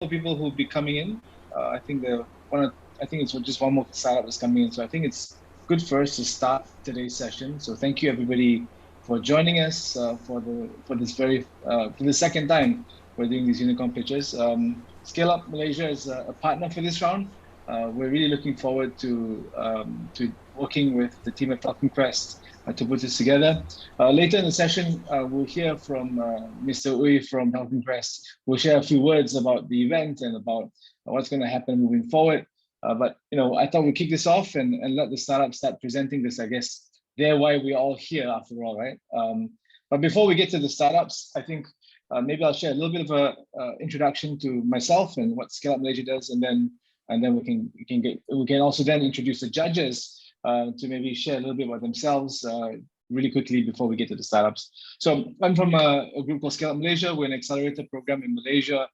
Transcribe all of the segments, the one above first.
people who'll be coming in. I think it's just one more startup that's coming in. So I think it's good for us to start today's session. So thank you everybody for joining us for the second time we're doing these unicorn pitches. Scale Up Malaysia is a partner for this round. We're really looking forward to working with the team at Falcon Crest to put this together. Later in the session, we'll hear from Mr. Uy from Falcon Crest. We'll share a few words about the event and about what's going to happen moving forward. But I thought we'd kick this off and let the startup start presenting this. I guess they're why we're all here after all, right? But before we get to the startups, I think maybe I'll share a little bit of a introduction to myself and what Scale Up Malaysia does, and then we can also then introduce the judges to maybe share a little bit about themselves really quickly before we get to the startups. So I'm from a group called Scale Up Malaysia. We're an accelerator program in Malaysia.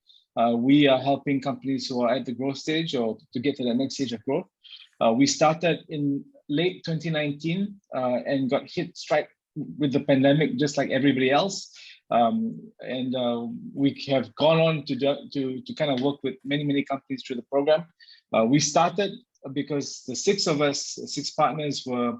We are helping companies who are at the growth stage or to get to the next stage of growth. We started in late 2019 and got strike with the pandemic just like everybody else. We have gone on to kind of work with many companies through the program. We started because the six partners were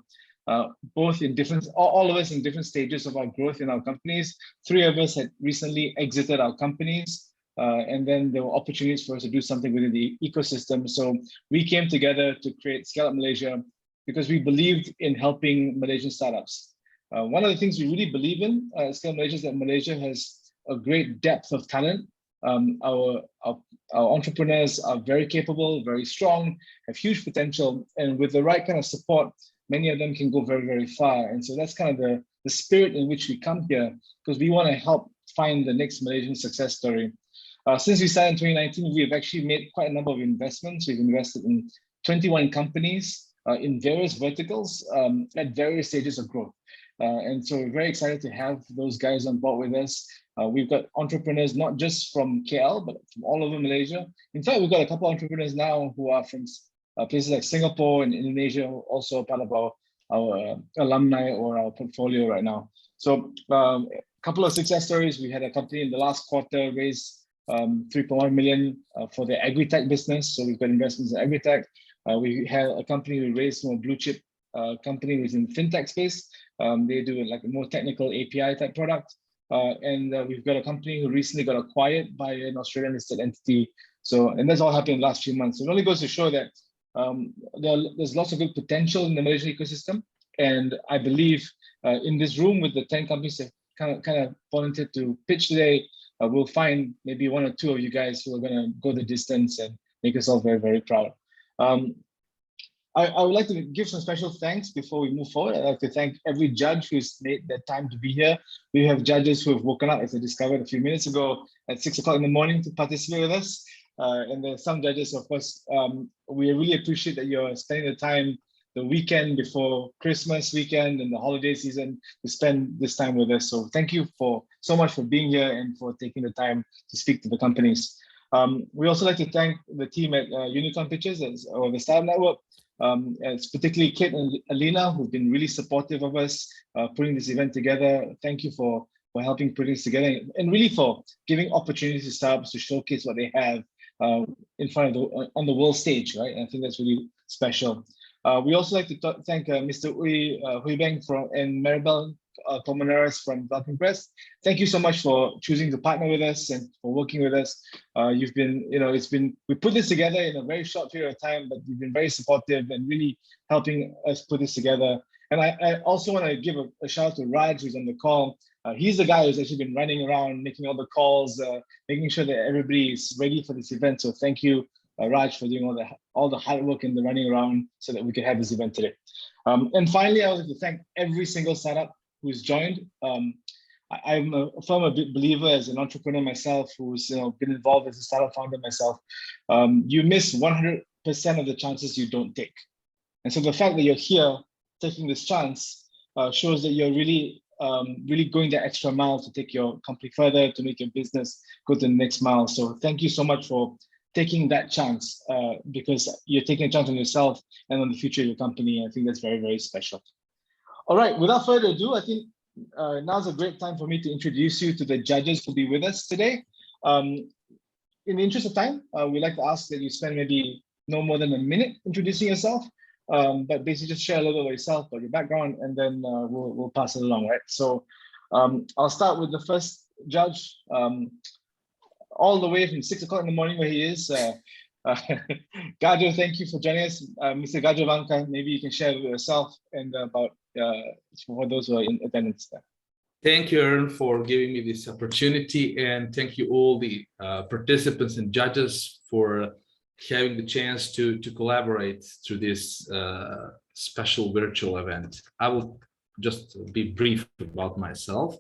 both in all of us in different stages of our growth in our companies. Three of us had recently exited our companies, and then there were opportunities for us to do something within the ecosystem. So we came together to create Scale Up Malaysia because we believed in helping Malaysian startups. One of the things we really believe in Scale Up Malaysia is that Malaysia has a great depth of talent. Our entrepreneurs are very capable, very strong, have huge potential, and with the right kind of support, many of them can go very far. And so that's kind of the spirit in which we come here, because we want to help find the next Malaysian success story. Since we started in 2019, we have actually made quite a number of investments. We've invested in 21 companies in various verticals at various stages of growth. And so we're very excited to have those guys on board with us. We've got entrepreneurs not just from KL, but from all over Malaysia. In fact, we've got a couple of entrepreneurs now who are from places like Singapore and Indonesia, also part of our alumni or our portfolio right now. So a couple of success stories. We had a company in the last quarter raise 3.1 million for their agri-tech business. So we've got investments in agri-tech. We had a company who raised from a blue chip company who's in Fintech space. They do like a more technical API type product. We've got a company who recently got acquired by an Australian listed entity. And that's all happened in the last few months. So it only goes to show that there's lots of good potential in the Malaysian ecosystem. And I believe in this room with the 10 companies that kind of volunteered to pitch today, we'll find maybe one or two of you guys who are going to go the distance and make us all very proud. I would like to give some special thanks before we move forward. I'd like to thank every judge who's made the time to be here. We have judges who have woken up, as I discovered a few minutes ago, at 6 o'clock in the morning to participate with us. And there's some judges, of course, we really appreciate that you're spending the time the weekend before Christmas weekend and the holiday season to spend this time with us. So thank you so much for being here and for taking the time to speak to the companies. We also like to thank the team at Unicorn Pitches or the Startup Network. It's particularly Kit and Alina who've been really supportive of us putting this event together. Thank you for helping put this together and really for giving opportunities to startups to showcase what they have in front of on the world stage, right? And I think that's really special. We also like to thank Mr. Hui Beng and Maribel Colmenares from Falcon Crest. Thank you so much for choosing to partner with us and for working with us. You've been, we put this together in a very short period of time, but you've been very supportive and really helping us put this together. And I also want to give a shout out to Raj, who's on the call. He's the guy who's actually been running around, making all the calls, making sure that everybody is ready for this event. So thank you, Raj, for doing all the hard work and the running around so that we could have this event today. And finally, I would like to thank every single startup who's joined. I'm a firm believer as an entrepreneur myself, who's been involved as a startup founder myself. You miss 100% of the chances you don't take. And so the fact that you're here taking this chance shows that you're really going the extra mile to take your company further, to make your business go to the next mile. So thank you so much for taking that chance because you're taking a chance on yourself and on the future of your company. I think that's very special. All right, without further ado, I think now's a great time for me to introduce you to the judges who'll be with us today. in the interest of time, we'd like to ask that you spend maybe no more than a minute introducing yourself, but basically just share a little bit about yourself, about your background, and then we'll pass it along, right? So I'll start with the first judge, all the way from 6 o'clock in the morning where he is. Gajo, thank you for joining us. Mr. Gajo Vanka, maybe you can share with yourself and about for those who are in attendance there. Thank you, Aaron, for giving me this opportunity, and thank you all the participants and judges for having the chance to collaborate through this special virtual event. I will just be brief about myself.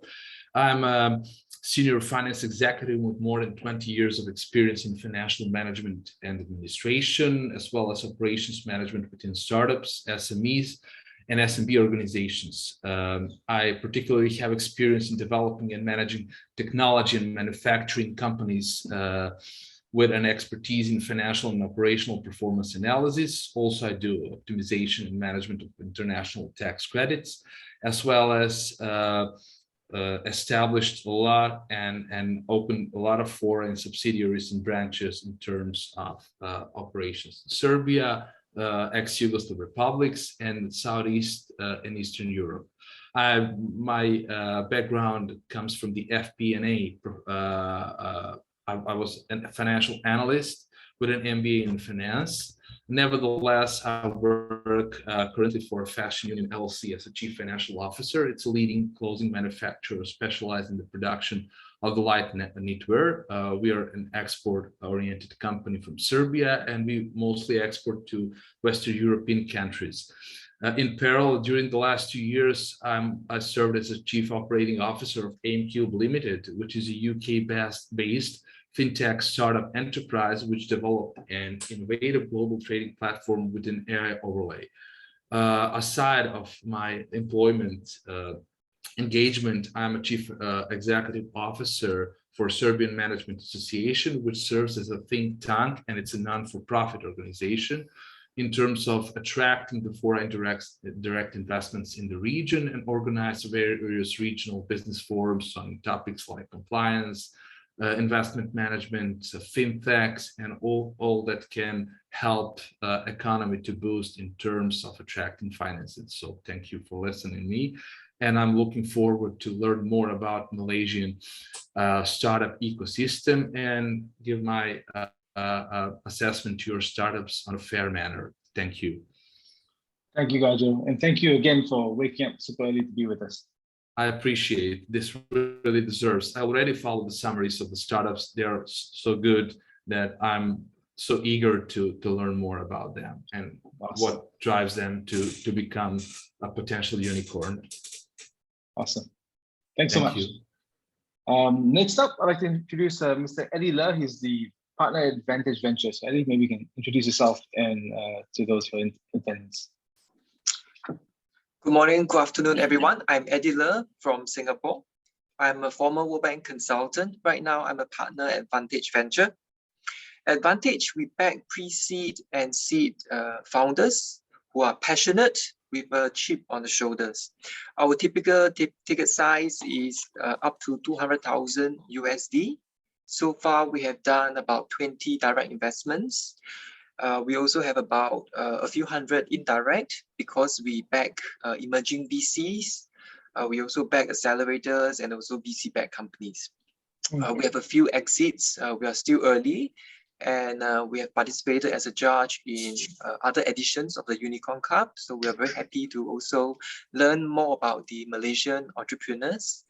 I'm a senior finance executive with more than 20 years of experience in financial management and administration, as well as operations management within startups, SMEs, and SMB organizations. I particularly have experience in developing and managing technology and manufacturing companies with an expertise in financial and operational performance analysis. Also, I do optimization and management of international tax credits, as well as established a lot and opened a lot of foreign subsidiaries and branches in terms of operations. Serbia, ex-Yugoslav republics, and Southeast and Eastern Europe. My background comes from the FP&A. I was a financial analyst with an MBA in finance. Nevertheless, I work currently for Fashion Union LLC as a chief financial officer. It's a leading clothing manufacturer specialized in the production of the light knitwear. We are an export-oriented company from Serbia, and we mostly export to Western European countries. In parallel, during the last 2 years, I served as a chief operating officer of AimCube Limited, which is a UK-based Fintech startup enterprise which developed an innovative global trading platform with an AI overlay. Aside of my employment engagement, I'm a chief executive officer for Serbian Management Association, which serves as a think tank, and it's a non-for-profit organization in terms of attracting the foreign direct investments in the region and organize various regional business forums on topics like compliance, investment management, fintechs, and all that can help economy to boost in terms of attracting finances. So thank you for listening to me. And I'm looking forward to learn more about Malaysian startup ecosystem and give my assessment to your startups on a fair manner. Thank you. Thank you, Gajo. And thank you again for waking up super early to be with us. I appreciate this. Really deserves. I already followed the summaries of the startups. They are so good that I'm so eager to learn more about them and what drives them to become a potential unicorn. Awesome. Thanks so much. Next up, I'd like to introduce Mr. Eddie Le. He's the partner at Vantage Ventures. Eddie, maybe you can introduce yourself and to those who are in attendance. Good morning, good afternoon, everyone. I'm Eddie Le from Singapore. I'm a former World Bank consultant. Right now, I'm a partner at Vantage Venture. At Vantage, we back pre-seed and seed founders who are passionate with a chip on the shoulders. Our typical ticket size is up to 200,000 USD. So far, we have done about 20 direct investments. We also have about a few hundred indirect because we back emerging VCs. We also back accelerators and also VC-backed companies. We have a few exits. We are still early, and we have participated as a judge in other editions of the Unicorn Cup. So we are very happy to also learn more about the Malaysian entrepreneurs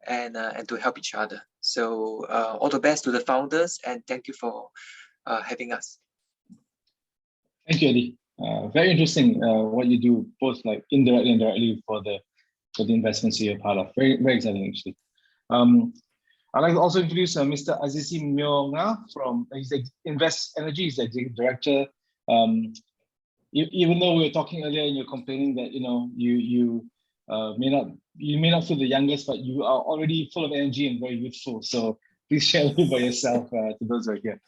and to help each other. So all the best to the founders, and thank you for having us. Thank you, Eddie. Very interesting what you do, both like indirectly and directly for the investments you're part of. Very, very exciting, actually. I'd like to also introduce Mr. Azizi Myonga from Invest Energy. He's the executive director. Even though we were talking earlier and you're complaining that you may not feel the youngest, but you are already full of energy and very youthful. So please share a little about yourself to those who are here.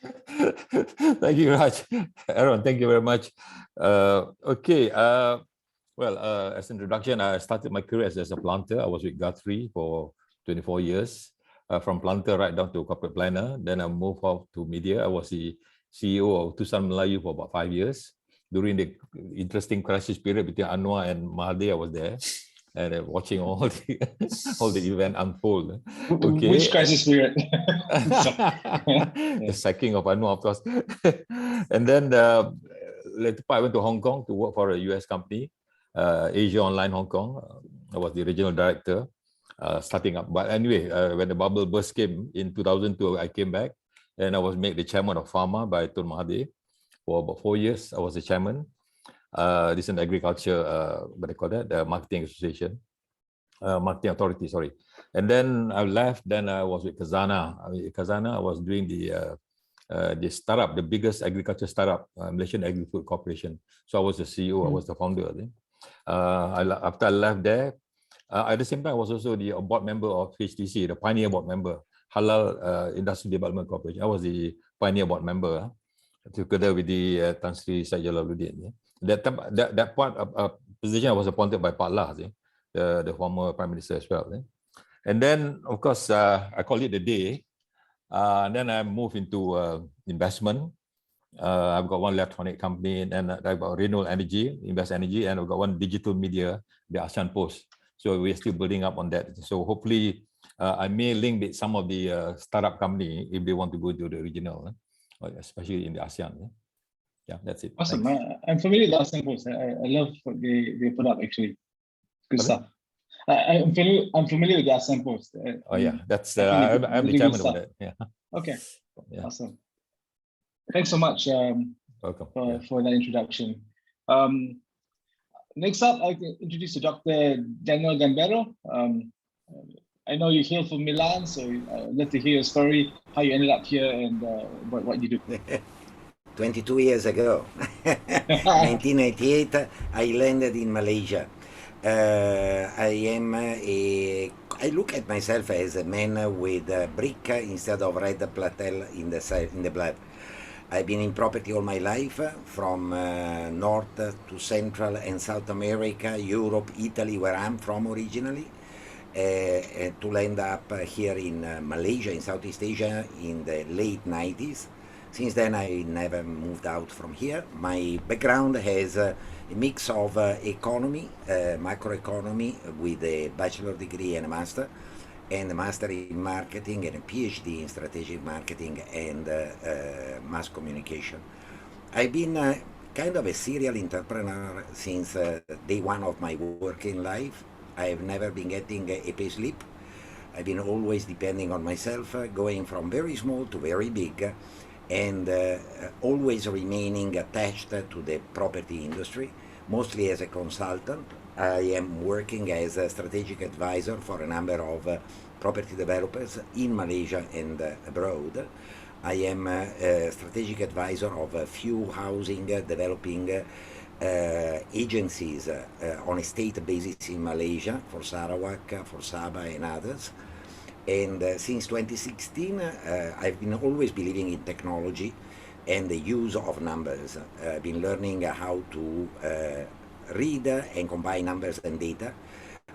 Thank you, Raj. Aaron, thank you very much. Okay. Well, as an introduction, I started my career as a planter. I was with Guthrie for 24 years. from planter right down to corporate planner. Then I moved off to media. I was the CEO of Tusan Melayu for about 5 years. During the interesting crisis period between Anwar and Mahathir, I was there and watching all the event unfold. Okay. Which crisis period? The sacking of Anwar, of course. And then later I went to Hong Kong to work for a US company, Asia Online Hong Kong. I was the regional director, starting up. But anyway, when the bubble burst came in 2002, I came back and I was made the chairman of Pharma by Tun Mahathir. For about 4 years, I was the chairman. This is an agriculture, what they call that, the marketing association, marketing authority, sorry. And then I left, then I was with Khazanah. Khazanah, I was doing the startup, the biggest agriculture startup, Malaysian Agri-Food Corporation. So I was the CEO, I was the founder. I think. After I left there, at the same time, I was also the board member of HTC, the pioneer board member, Halal Industry Development Corporation. I was the pioneer board member, together with the Tan Sri Syed Jalaluddin. That part of position I was appointed by Pak Lah, the former Prime Minister as well. And then, of course, I call it a day. Then I moved into investment. I've got one electronic company, and I've got renewable energy, Invest Energy, and I've got one digital media, the ASEAN Post. So we're still building up on that. So hopefully, I may link with some of the startup company if they want to go to the regional, especially in the ASEAN. Yeah, that's it. Awesome. I'm familiar with the ASEAN Post. I love what they put up, actually. Good stuff. I'm familiar with the ASEAN Post. Oh yeah, that's I'm the chairman of that. Yeah. Okay. Yeah. Awesome. Thanks so much welcome for that introduction. Next up, I can introduce Dr. Daniel Gambero. I know you hail from Milan, so I'd love to hear your story, how you ended up here, and what you do. 22 years ago, 1998, I landed in Malaysia. I look at myself as a man with a brick instead of red platel in the blood. I've been in property all my life, from North to Central and South America, Europe, Italy, where I'm from originally, to land up here in Malaysia, in Southeast Asia, in the late 90s. Since then, I never moved out from here. My background has a mix of economy, macroeconomy, with a bachelor degree and a master in marketing and a PhD in strategic marketing and mass communication. I've been kind of a serial entrepreneur since day one of my working life. I've never been getting a pay slip. I've been always depending on myself, going from very small to very big, and always remaining attached to the property industry, mostly as a consultant. I am working as a strategic advisor for a number of property developers in Malaysia and abroad. I am a strategic advisor of a few housing developing agencies on a state basis in Malaysia, for Sarawak, for Sabah and others. And since 2016, I've been always believing in technology and the use of numbers. I've been learning how to read and combine numbers and data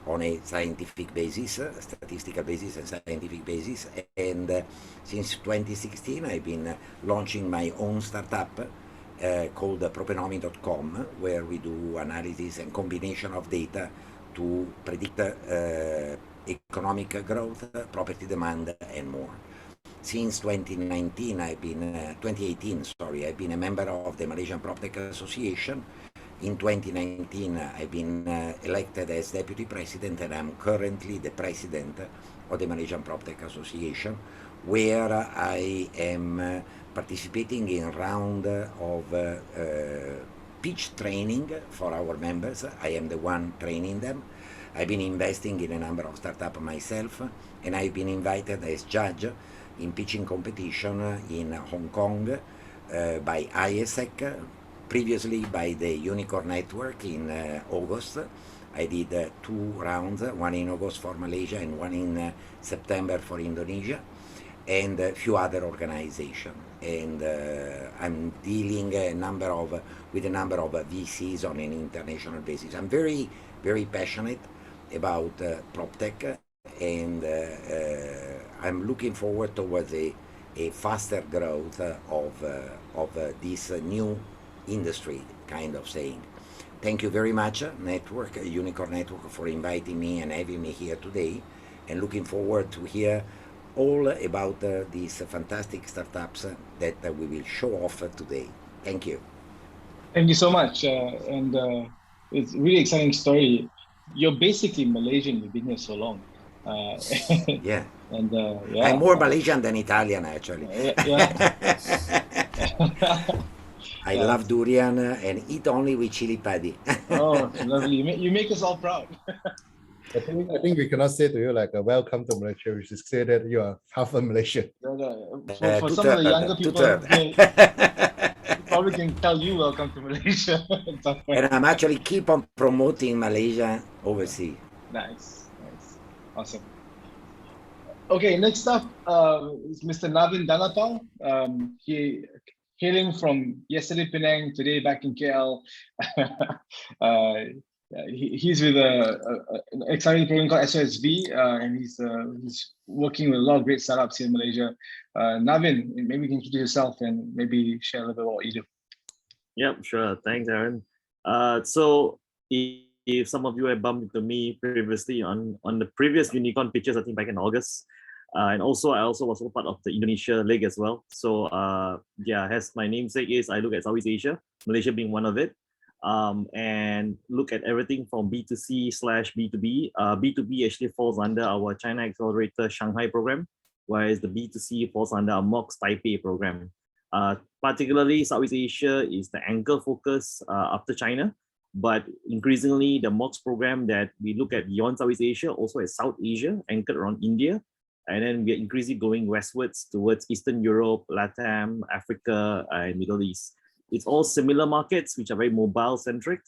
on a scientific basis, statistical basis and scientific basis. And since 2016, I've been launching my own startup called Propenomy.com, where we do analysis and combination of data to predict economic growth, property demand, and more. Since 2018, I've been a member of the Malaysian PropTech Association. In 2019, I've been elected as deputy president, and I'm currently the president of the Malaysian PropTech Association, where I am participating in a round of pitch training for our members. I am the one training them. I've been investing in a number of startups myself, and I've been invited as judge in pitching competition in Hong Kong by ISEC, previously by the Unicorn Network in August. I did 2 rounds, one in August for Malaysia and one in September for Indonesia, and a few other organizations. And I'm dealing with a number of VCs on an international basis. I'm very, very passionate about PropTech, and I'm looking forward towards a faster growth of this new industry kind of saying. Thank you very much, Unicorn Network, for inviting me and having me here today, and looking forward to hear all about these fantastic startups that we will show off today. Thank you. Thank you so much. It's a really exciting story. You're basically Malaysian. You've been here so long. Yeah. And yeah. I'm more Malaysian than Italian, actually. Yeah. I love durian and eat only with chili padi. Oh, lovely. You make us all proud. I think we cannot say to you like welcome to Malaysia. We should say that you are half a Malaysian. For some of the younger people, they probably can tell you welcome to Malaysia. And I'm actually keep on promoting Malaysia overseas. Nice. Awesome. Okay, next up is Mr. Navin Danapal. He hailing from yesterday Penang, today back in KL. He's with an exciting program called SOSV, and he's working with a lot of great startups here in Malaysia. Navin, maybe you can introduce yourself and maybe share a little bit about what you do. Yeah, sure. Thanks, Aaron. So if some of you have bumped into me previously on the previous Unicorn pitches, I think back in August, and also I was also part of the Indonesia leg as well. So yeah, as my namesake is, I look at Southeast Asia, Malaysia being one of it, and look at everything from B2C/B2B. B2B actually falls under our China Accelerator Shanghai program, whereas the B2C falls under our MOX Taipei program. Particularly Southeast Asia is the anchor focus after China, but increasingly the MOX program that we look at beyond Southeast Asia also is South Asia, anchored around India. And then we are increasingly going westwards towards Eastern Europe, LATAM, Africa, and Middle East. It's all similar markets, which are very mobile centric.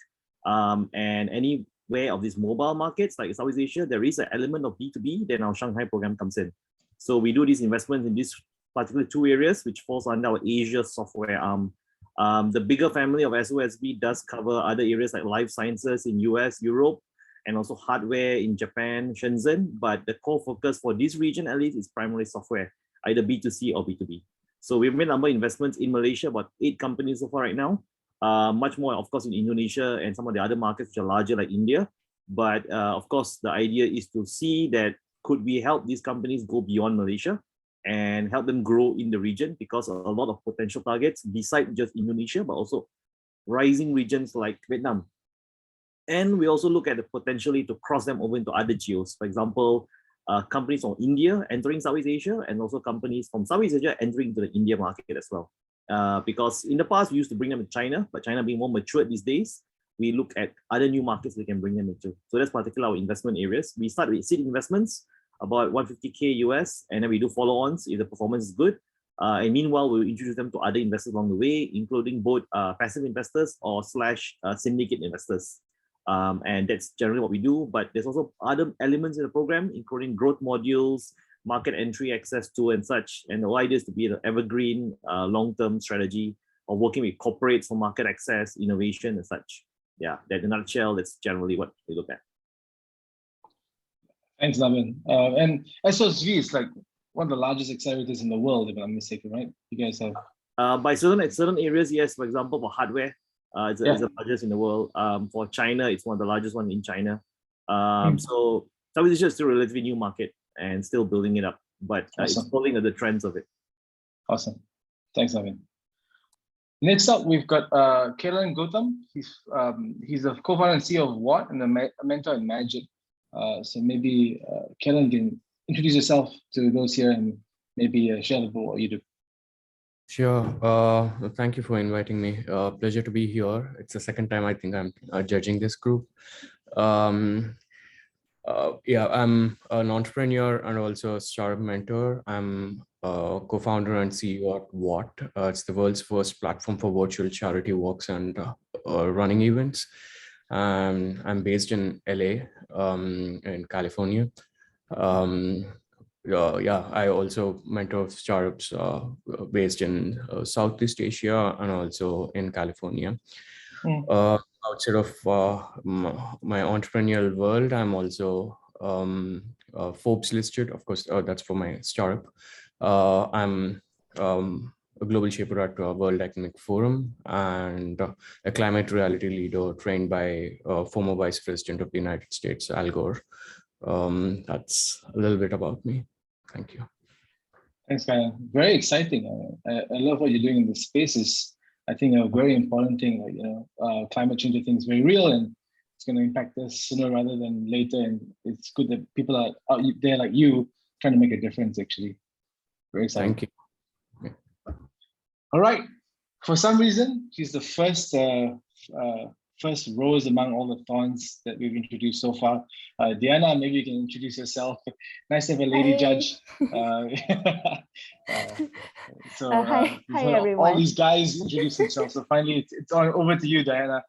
And anywhere of these mobile markets, like Southeast Asia, there is an element of B2B, then our Shanghai program comes in. So we do these investments in these particular two areas, which falls under our Asia software arm. The bigger family of SOSB does cover other areas like life sciences in US, Europe, and also hardware in Japan, Shenzhen. But the core focus for this region, at least, is primarily software, either B2C or B2B. So we've made a number of investments in Malaysia, about 8 companies so far right now. Much more, of course, in Indonesia and some of the other markets which are larger like India. But of course, the idea is to see that could we help these companies go beyond Malaysia and help them grow in the region, because a lot of potential targets besides just Indonesia, but also rising regions like Vietnam. And we also look at the potentially to cross them over into other geos. For example, companies from India entering Southeast Asia, and also companies from Southeast Asia entering into the India market as well. Because in the past, we used to bring them to China, but China being more mature these days, we look at other new markets we can bring them into. So that's particularly our investment areas. We start with seed investments, about 150K US, and then we do follow-ons if the performance is good. And meanwhile, we'll introduce them to other investors along the way, including both passive investors or syndicate investors. And that's generally what we do. But there's also other elements in the program, including growth modules, market entry access to and such. And the whole idea is to be an evergreen long-term strategy of working with corporates for market access, innovation and such. Yeah, that in a nutshell, that's generally what we look at. Thanks, Navin. And SOSV is like one of the largest accelerators in the world, if I'm mistaken, right? You guys have... By certain areas, yes. For example, for hardware, it's the largest in the world. For China, it's one of the largest one in China. So Southeast Asia is still a relatively new market and still building it up, but it's following the trends of it. Awesome. Thanks, Navin. Next up, we've got Kailan Gautam. He's the co-founder and CEO of Watt and a mentor in Magic. So maybe Kailan can introduce yourself to those here and maybe share a little bit what you do. Sure. Thank you for inviting me. Pleasure to be here. It's the second time I think I'm judging this group. Yeah, I'm an entrepreneur and also a startup mentor. I'm co-founder and CEO at Watt. It's the world's first platform for virtual charity walks and running events. I'm based in LA, in California. Yeah, I also mentor startups based in Southeast Asia and also in California. Outside of my entrepreneurial world, I'm also Forbes listed. Of course, that's for my startup. I'm a global shaper at World Economic Forum and a climate reality leader trained by former Vice President of the United States, Al Gore. That's a little bit about me. Thank you. Thanks, Kaya. Very exciting. I love what you're doing in this space. I think a very important thing. Like, climate change, I think, is very real and it's going to impact us sooner rather than later. And it's good that people are out there like you trying to make a difference. Actually, very exciting. Thank you. All right. For some reason, she's the first first rose among all the thorns that we've introduced so far. Diana, maybe you can introduce yourself. Nice to have a lady judge. Hi everyone. All these guys introduce themselves. So finally, it's on over to you, Diana.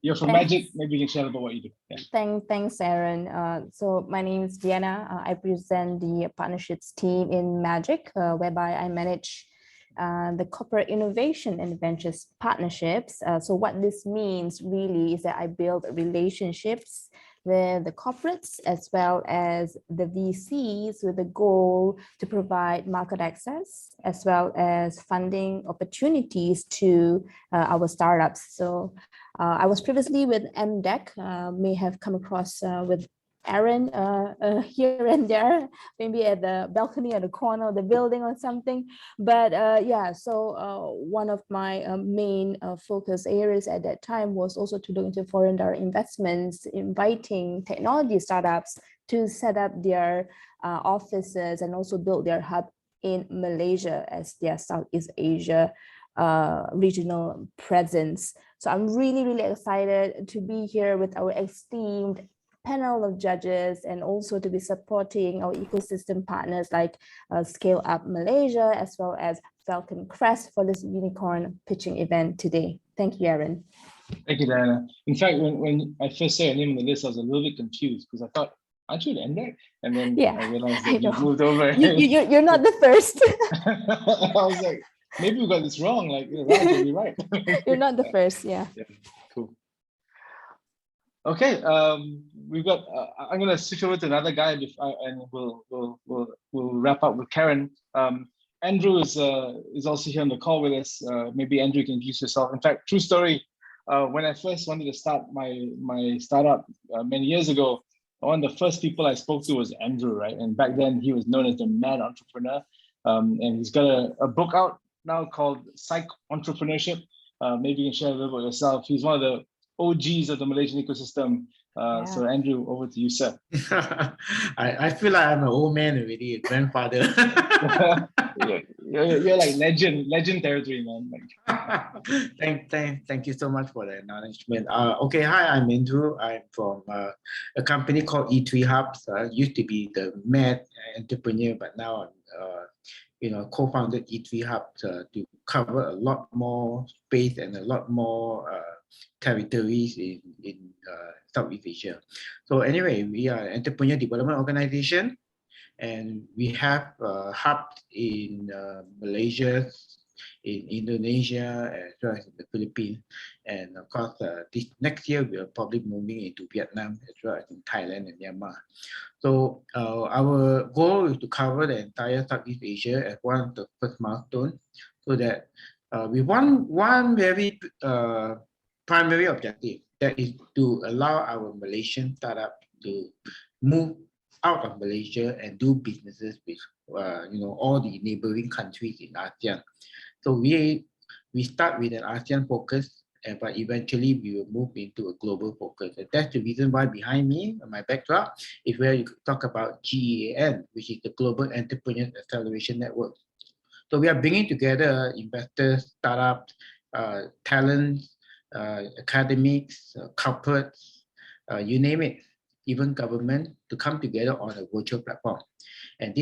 You're from Magic. Maybe you can share about what you do. Yeah. Thanks, Aaron. So my name is Diana. I present the partnerships team in Magic, whereby I manage the corporate innovation and ventures partnerships. So what this means really is that I build relationships with the corporates as well as the VCs with the goal to provide market access as well as funding opportunities to our startups. So I was previously with MDEC, may have come across with Aaron here and there, maybe at the balcony at the corner of the building or something. But yeah, so one of my main focus areas at that time was also to look into foreign direct investments, inviting technology startups to set up their offices and also build their hub in Malaysia as their Southeast Asia regional presence. So I'm really, really excited to be here with our esteemed panel of judges and also to be supporting our ecosystem partners like Scale Up Malaysia as well as Falcon Crest for this unicorn pitching event today. Thank you, Aaron. Thank you, Diana. In fact, when I first saw your name on the list, I was a little bit confused because I thought, aren't you the MDEC? And then I realized that you moved over. You're not the first. I was like, maybe we got this wrong. Like, Raj, you'll be right. You're not the first, yeah. Cool. Okay, we've got. I'm gonna switch over to another guy, and we'll wrap up with Karen. Andrew is also here on the call with us. Maybe Andrew can introduce yourself. In fact, true story. When I first wanted to start my startup many years ago, one of the first people I spoke to was Andrew, right? And back then he was known as the mad entrepreneur. And he's got a book out now called Psych Entrepreneurship. Maybe you can share a little about yourself. He's one of the OGs of the Malaysian ecosystem. So Andrew, over to you, sir. I feel like I'm an old man already, a grandfather. you're like legend territory, man. Thank you so much for the acknowledgement. Okay, hi, I'm Andrew. I'm from a company called E3 Hubs. Used to be the mad entrepreneur, but now I'm co-founded E3 Hubs to cover a lot more space and a lot more territories in Southeast Asia. So anyway, we are an entrepreneur development organization, and we have hubs in Malaysia, in Indonesia, as well as in the Philippines. And of course, this next year, we are probably moving into Vietnam, as well as in Thailand and Myanmar. So our goal is to cover the entire Southeast Asia as one of the first milestones, so that we want one very primary objective, that is to allow our Malaysian startup to move out of Malaysia and do businesses with all the neighboring countries in ASEAN. So we start with an ASEAN focus, but eventually we will move into a global focus. And that's the reason why behind me, my backdrop, is where you talk about GEAN, which is the Global Entrepreneurs Acceleration Network. So we are bringing together investors, startups, talents, academics, corporates, you name it, even government, to come together on a virtual platform. And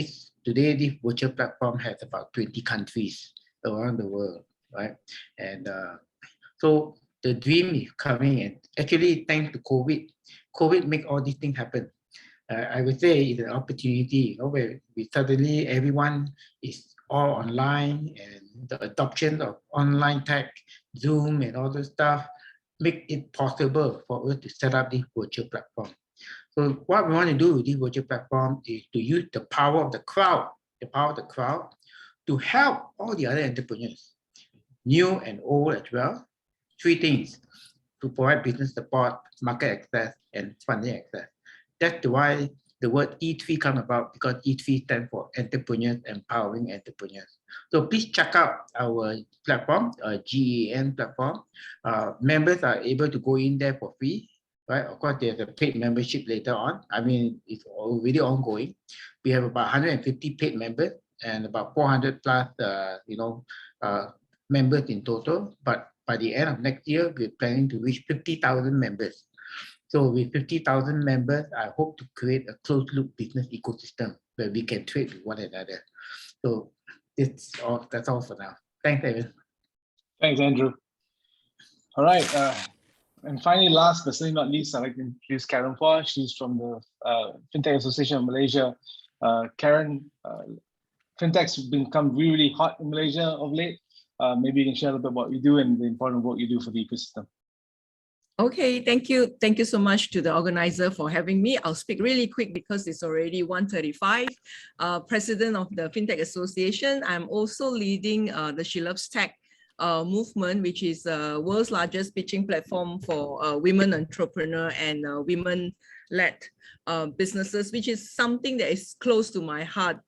today, this virtual platform has about 20 countries around the world, right? And so the dream is coming, and actually thanks to COVID make all these things happen. I would say it's an opportunity, where suddenly everyone is all online, and the adoption of online tech, Zoom and all this stuff, make it possible for us to set up this virtual platform. So what we want to do with this virtual platform is to use the power of the crowd, to help all the other entrepreneurs, new and old as well. Three things: to provide business support, market access, and funding access. That's why the word E3 come about, because E3 stands for Entrepreneurs Empowering Entrepreneurs. So please check out our platform, GEN platform. Members are able to go in there for free, right? Of course, there's a paid membership later on. I mean, it's already ongoing. We have about 150 paid members and about 400 plus, members in total. But by the end of next year, we're planning to reach 50,000 members. So with 50,000 members, I hope to create a closed-loop business ecosystem where we can trade with one another. So that's all for now. Thanks, Evan. Thanks, Andrew. All right. And finally, last but certainly not least, I'd like to introduce Karen Phua. She's from the Fintech Association of Malaysia. Karen, Fintech's become really hot in Malaysia of late. Maybe you can share a little bit what you do and the important work you do for the ecosystem. Okay, thank you. Thank you so much to the organizer for having me. I'll speak really quick because it's already 1:35. President of the Fintech Association. I'm also leading the She Loves Tech movement, which is the world's largest pitching platform for women entrepreneur and women-led businesses, which is something that is close to my heart.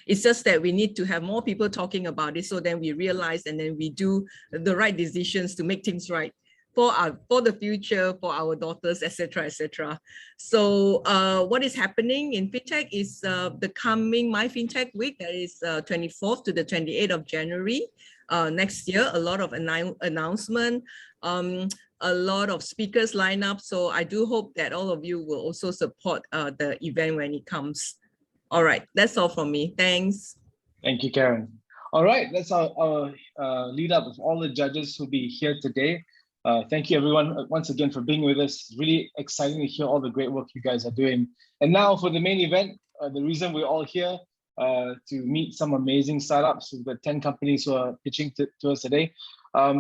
It's just that we need to have more people talking about it, so then we realize and then we do the right decisions to make things right for the future, for our daughters, etc., etc. So what is happening in Fintech is the coming My Fintech Week, that is 24th to the 28th of January next year. A lot of announcement, a lot of speakers line up. So I do hope that all of you will also support the event when it comes. All right, that's all from me. Thanks. Thank you, Karen. All right, that's our lead up of all the judges who'll be here today. Thank you everyone once again for being with us. Really exciting to hear all the great work you guys are doing. And now for the main event, the reason we're all here to meet some amazing startups. We've got 10 companies who are pitching to us today.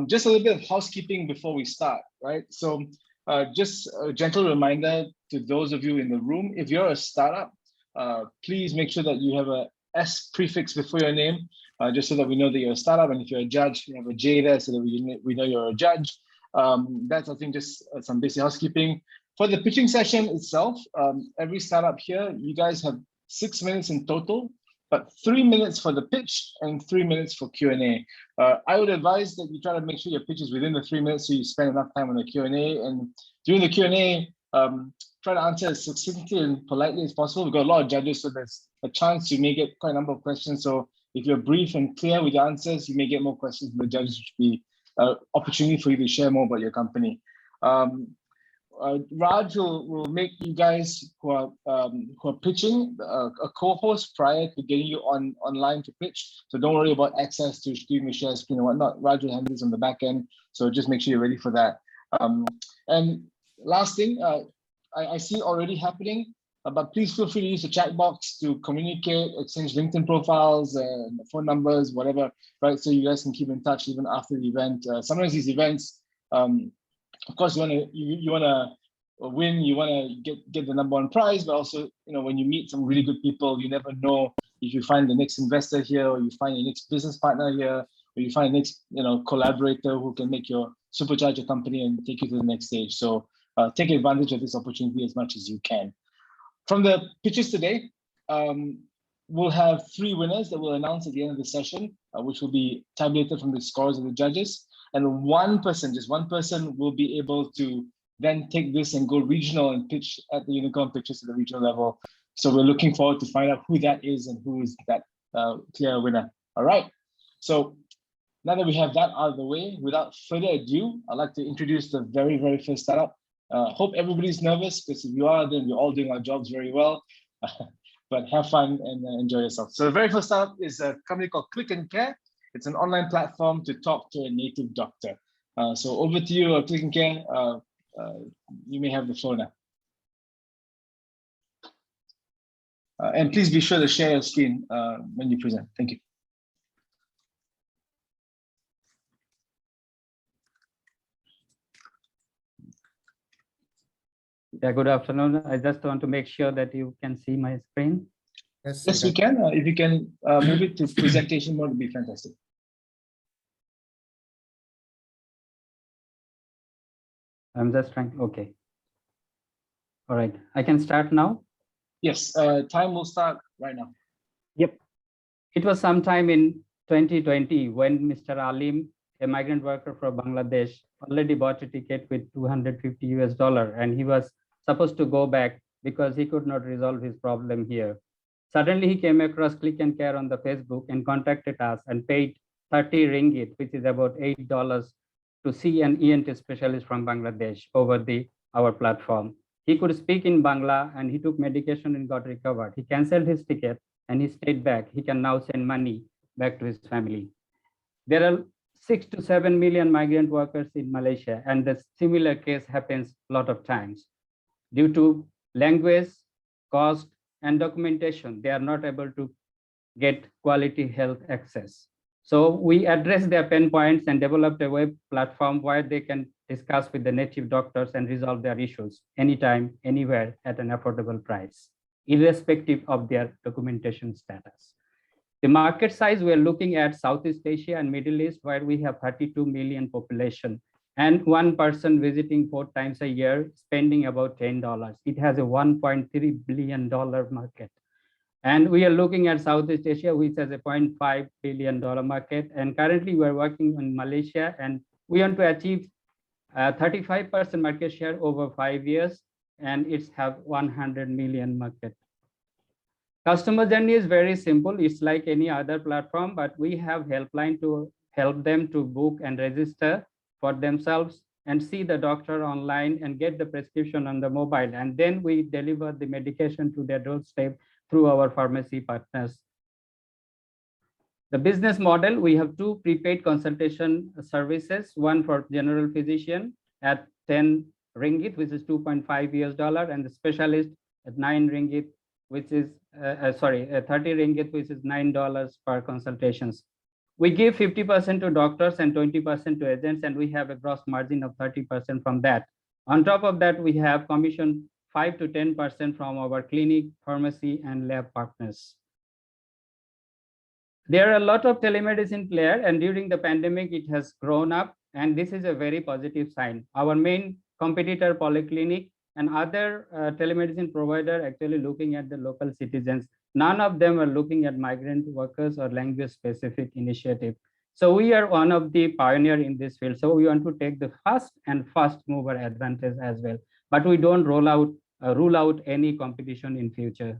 Just a little bit of housekeeping before we start, right? So just a gentle reminder to those of you in the room, if you're a startup, please make sure that you have a S prefix before your name, just so that we know that you're a startup. And if you're a judge, you have a J there so that we know you're a judge. That's, I think, just some basic housekeeping. For the pitching session itself, every startup here, you guys have 6 minutes in total, but 3 minutes for the pitch and 3 minutes for Q&A. I would advise that you try to make sure your pitch is within the 3 minutes so you spend enough time on the Q&A. And during the Q&A, try to answer as succinctly and politely as possible. We've got a lot of judges, so there's a chance you may get quite a number of questions. So if you're brief and clear with your answers, you may get more questions from the judges, which will be opportunity for you to share more about your company. Raj will make you guys who are pitching a co-host prior to getting you online to pitch. So don't worry about access to screen, share screen and whatnot. Raj will handle this on the back end. So just make sure you're ready for that. And last thing, I see already happening, but please feel free to use the chat box to communicate, exchange LinkedIn profiles, phone numbers, whatever, right? So you guys can keep in touch even after the event. Sometimes these events, of course, you wanna win, you wanna get the #1 prize, but also, when you meet some really good people, you never know if you find the next investor here, or you find your next business partner here, or you find the next collaborator who can make your supercharge your company and take you to the next stage. So take advantage of this opportunity as much as you can. From the pitches today, we'll have 3 winners that we'll announce at the end of the session, which will be tabulated from the scores of the judges. And just one person will be able to then take this and go regional and pitch at the Unicorn Pitches at the regional level. So we're looking forward to find out who that is and who is that clear winner. All right. So now that we have that out of the way, without further ado, I'd like to introduce the very, very first startup. Hope everybody's nervous, because if you are, then we're all doing our jobs very well. But have fun and enjoy yourself. So the very first startup is a company called Click and Care. It's an online platform to talk to a native doctor. So over to you, Click and Care. You may have the floor now. And please be sure to share your screen when you present. Thank you. Yeah, good afternoon. I just want to make sure that you can see my screen. Yes, we can. If you can move it to presentation mode, would be fantastic. I'm just trying. Okay. All right. I can start now. Yes, time will start right now. Yep. It was sometime in 2020 when Mr. Alim, a migrant worker from Bangladesh, already bought a ticket with $250 and he was supposed to go back because he could not resolve his problem here. Suddenly he came across Click and Care on the Facebook and contacted us and paid 30 ringgit, which is about $8, to see an ENT specialist from Bangladesh over our platform. He could speak in Bangla and he took medication and got recovered. He canceled his ticket and he stayed back. He can now send money back to his family. There are 6 to 7 million migrant workers in Malaysia, and the similar case happens a lot of times. Due to language, cost, and documentation, they are not able to get quality health access. So we addressed their pain points and developed a web platform where they can discuss with the native doctors and resolve their issues anytime, anywhere at an affordable price, irrespective of their documentation status. The market size, we're looking at Southeast Asia and Middle East, where we have 32 million population and one person visiting 4 times a year, spending about $10. It has a $1.3 billion market. And we are looking at Southeast Asia, which has a $0.5 billion market. And currently we're working in Malaysia, and we want to achieve 35% market share over 5 years, and it's have 100 million market. Customer journey is very simple. It's like any other platform, but we have helpline to help them to book and register for themselves and see the doctor online and get the prescription on the mobile. And then we deliver the medication to their doorstep through our pharmacy partners. The business model, we have 2 prepaid consultation services, one for general physician at 10 ringgit, which is $2.5, and the specialist at 9 ringgit, which is 30 ringgit, which is $9 per consultations. We give 50% to doctors and 20% to agents, and we have a gross margin of 30% from that. On top of that, we have commission 5 to 10% from our clinic, pharmacy, and lab partners. There are a lot of telemedicine players, and during the pandemic, it has grown up, and this is a very positive sign. Our main competitor, Polyclinic, and other telemedicine provider actually looking at the local citizens. None of them are looking at migrant workers or language-specific initiative. So we are one of the pioneer in this field. So we want to take the first mover advantage as well. But we don't rule out any competition in future.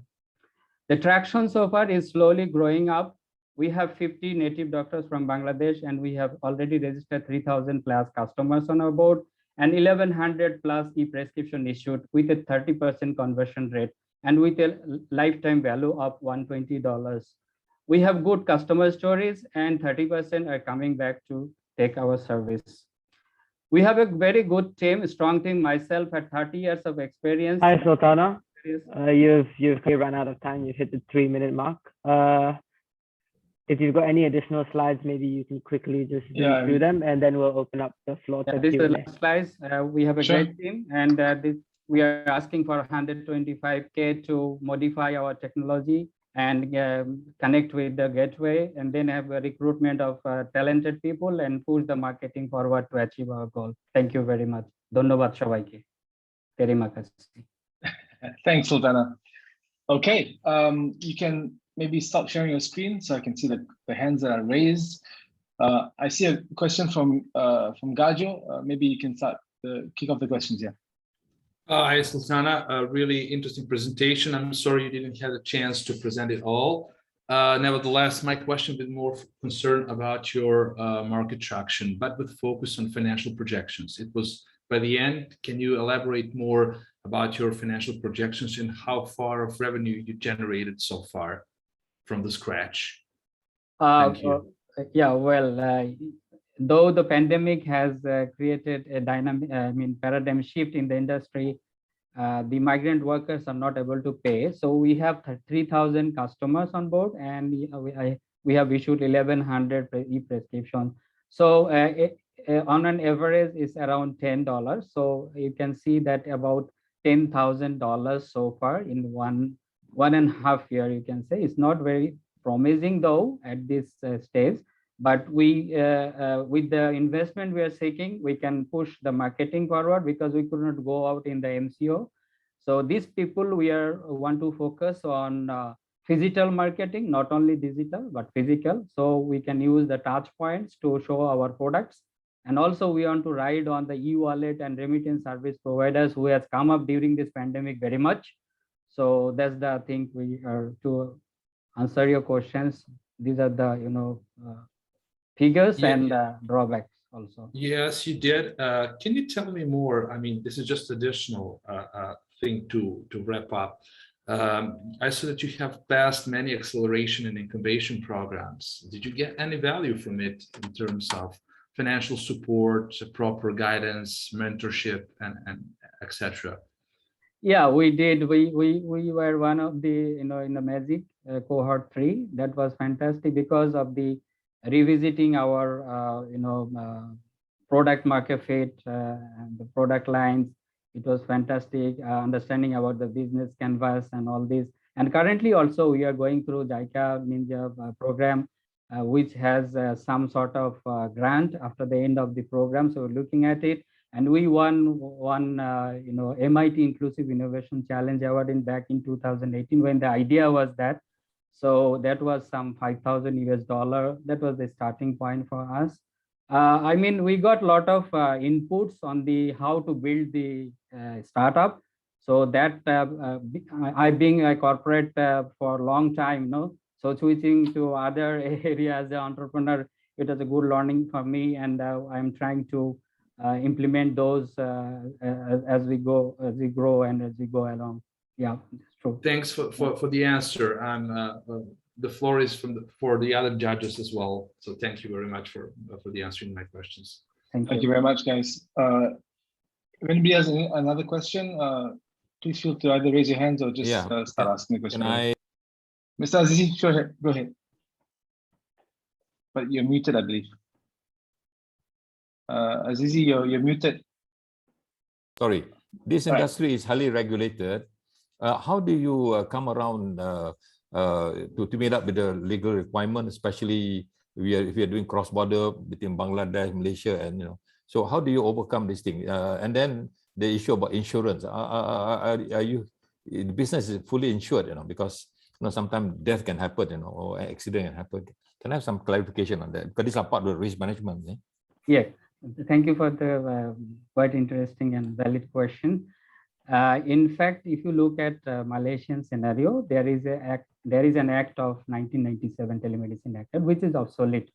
The traction so far is slowly growing up. We have 50 native doctors from Bangladesh, and we have already registered 3,000 plus customers on our board, and 1,100 plus e-prescription issued with a 30% conversion rate and with a lifetime value of $120. We have good customer stories, and 30% are coming back to take our service. We have a very good team, strong team. Myself had 30 years of experience. Hi, Sultana. You've clearly run out of time. You've hit the 3-minute mark. If you've got any additional slides, maybe you can quickly just go through them, and then we'll open up the floor to this is Q&A. the last slides. We have a great team, and we are asking for 125K to modify our technology and connect with the gateway, and then have a recruitment of talented people and push the marketing forward to achieve our goal. Thank you very much. Dhonnobad shobaike. Terima kasih. Thanks, Sultana. Okay, you can maybe stop sharing your screen so I can see the hands that are raised. I see a question from Gajo. Maybe you can start kick off the questions. Yeah. Hi, Sultana. A really interesting presentation. I'm sorry you didn't have a chance to present it all. Nevertheless, my question is more concerned about your market traction, but with focus on financial projections. It was by the end. Can you elaborate more about your financial projections and how far of revenue you generated so far from the scratch? Thank you. Yeah, well, though the pandemic has created a paradigm shift in the industry, the migrant workers are not able to pay. So we have 3,000 customers on board, and we have issued 1,100 e-prescriptions. So on an average, it's around $10. So you can see that about $10,000 so far in one and a half year, you can say. It's not very promising though at this stage, but we with the investment we are seeking, we can push the marketing forward because we could not go out in the MCO. So these people we want to focus on physical marketing, not only digital but physical, so we can use the touch points to show our products. And also we want to ride on the e-wallet and remittance service providers who has come up during this pandemic very much. So that's the thing we are to answer your questions. These are the figures and drawbacks also. Yes, you did. Can you tell me more? I mean, this is just additional thing to wrap up. I saw that you have passed many acceleration and incubation programs. Did you get any value from it in terms of financial support, proper guidance, mentorship, and etc.? Yeah, we did. We were one of the in the Magic cohort 3. That was fantastic because of the revisiting our product market fit and the product lines. It was fantastic understanding about the business canvas and all this. And currently also we are going through JICA Ninja program, which has some sort of grant after the end of the program. So we're looking at it. And we won one MIT Inclusive Innovation Challenge Award back in 2018 when the idea was that. So that was some $5,000 US. That was the starting point for us. I mean, we got a lot of inputs on the how to build the startup. So that I being a corporate for a long time, so switching to other areas as an entrepreneur, it was a good learning for me, and I'm trying to implement those as we grow and as we go along. Yeah, that's true. Thanks for the answer. The floor is for the other judges as well. So thank you very much for the answering my questions. Thank you very much, guys. If anybody has another question, please feel to either raise your hands or just start asking the question. Mr. Azizi, sure, go ahead. But you're muted, I believe. Azizi, you're muted. Sorry, this industry is highly regulated. How do you come around to meet up with the legal requirement, especially if you're doing cross-border between Bangladesh, Malaysia, and so how do you overcome this thing? And then the issue about insurance. Are you the business is fully insured? Because sometimes death can happen, or accident can happen. Can I have some clarification on that? Because these are part of the risk management. Yeah, thank you for the quite interesting and valid question. In fact, if you look at Malaysian scenario, there is an act of 1997 Telemedicine Act, which is obsolete,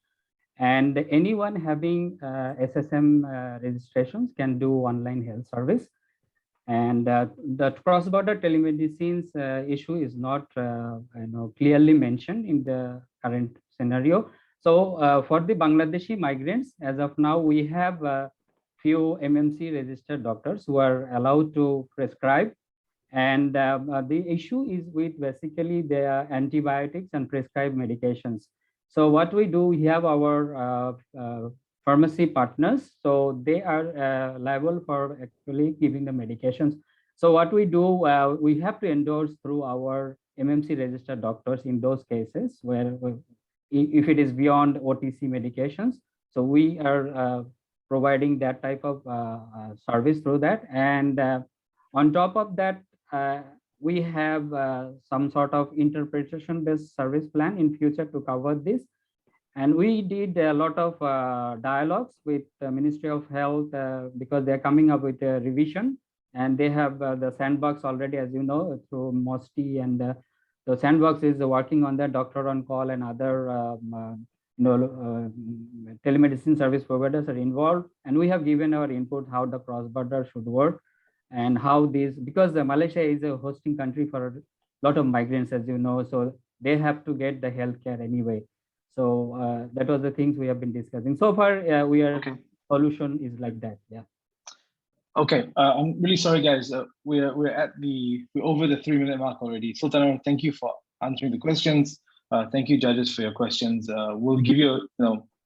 and anyone having SSM registrations can do online health service. And the cross-border telemedicine issue is not clearly mentioned in the current scenario. So for the Bangladeshi migrants, as of now, we have few MMC registered doctors who are allowed to prescribe. And the issue is with basically the antibiotics and prescribed medications. So what we do, we have our pharmacy partners. So they are liable for actually giving the medications. So what we do, we have to endorse through our MMC registered doctors in those cases where if it is beyond OTC medications. So we are providing that type of service through that. And on top of that, we have some sort of interpretation-based service plan in future to cover this. And we did a lot of dialogues with the Ministry of Health because they're coming up with a revision, and they have the sandbox already, as you know, through MOSTI, and the sandbox is working on that. Doctor on Call and other telemedicine service providers are involved, and we have given our input how the cross-border should work and how these, because Malaysia is a hosting country for a lot of migrants, as you know, so they have to get the healthcare anyway. So that was the things we have been discussing. So far, solution is like that. Yeah. Okay, I'm really sorry, guys. We're over the 3-minute mark already. Sultan, thank you for answering the questions. Thank you, judges, for your questions. We'll give you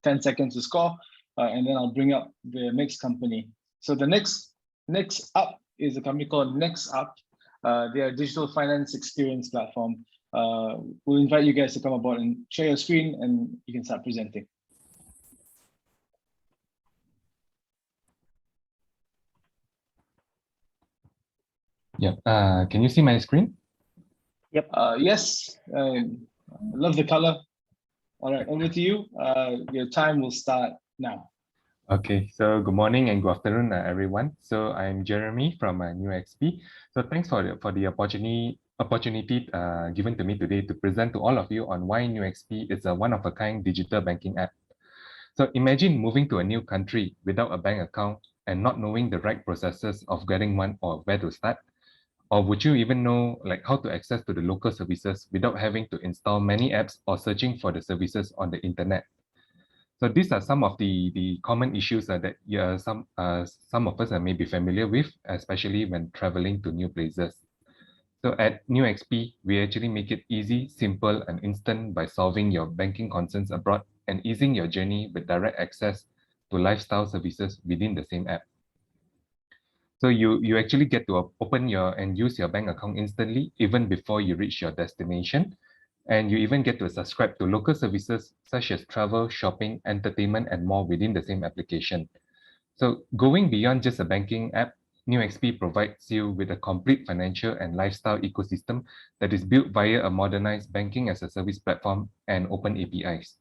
10 seconds to score, and then I'll bring up the next company. So the next up is a company called NextUp. They are a digital finance experience platform. We'll invite you guys to come aboard and share your screen, and you can start presenting. Yeah. Can you see my screen? Yep. Yes. I love the color. All right, over to you. Your time will start now. Okay, so good morning and good afternoon, everyone. So I'm Jeremy from NewXP. So thanks for the opportunity given to me today to present to all of you on why NewXP is a one-of-a-kind digital banking app. So imagine moving to a new country without a bank account and not knowing the right processes of getting one or where to start. Or would you even know like how to access to the local services without having to install many apps or searching for the services on the internet? So these are some of the common issues that some of us may be familiar with, especially when traveling to new places. So at NewXP, we actually make it easy, simple, and instant by solving your banking concerns abroad and easing your journey with direct access to lifestyle services within the same app. So you actually get to open and use your bank account instantly, even before you reach your destination. And you even get to subscribe to local services such as travel, shopping, entertainment, and more within the same application. So going beyond just a banking app, NewXP provides you with a complete financial and lifestyle ecosystem that is built via a modernized banking as a service platform and open APIs.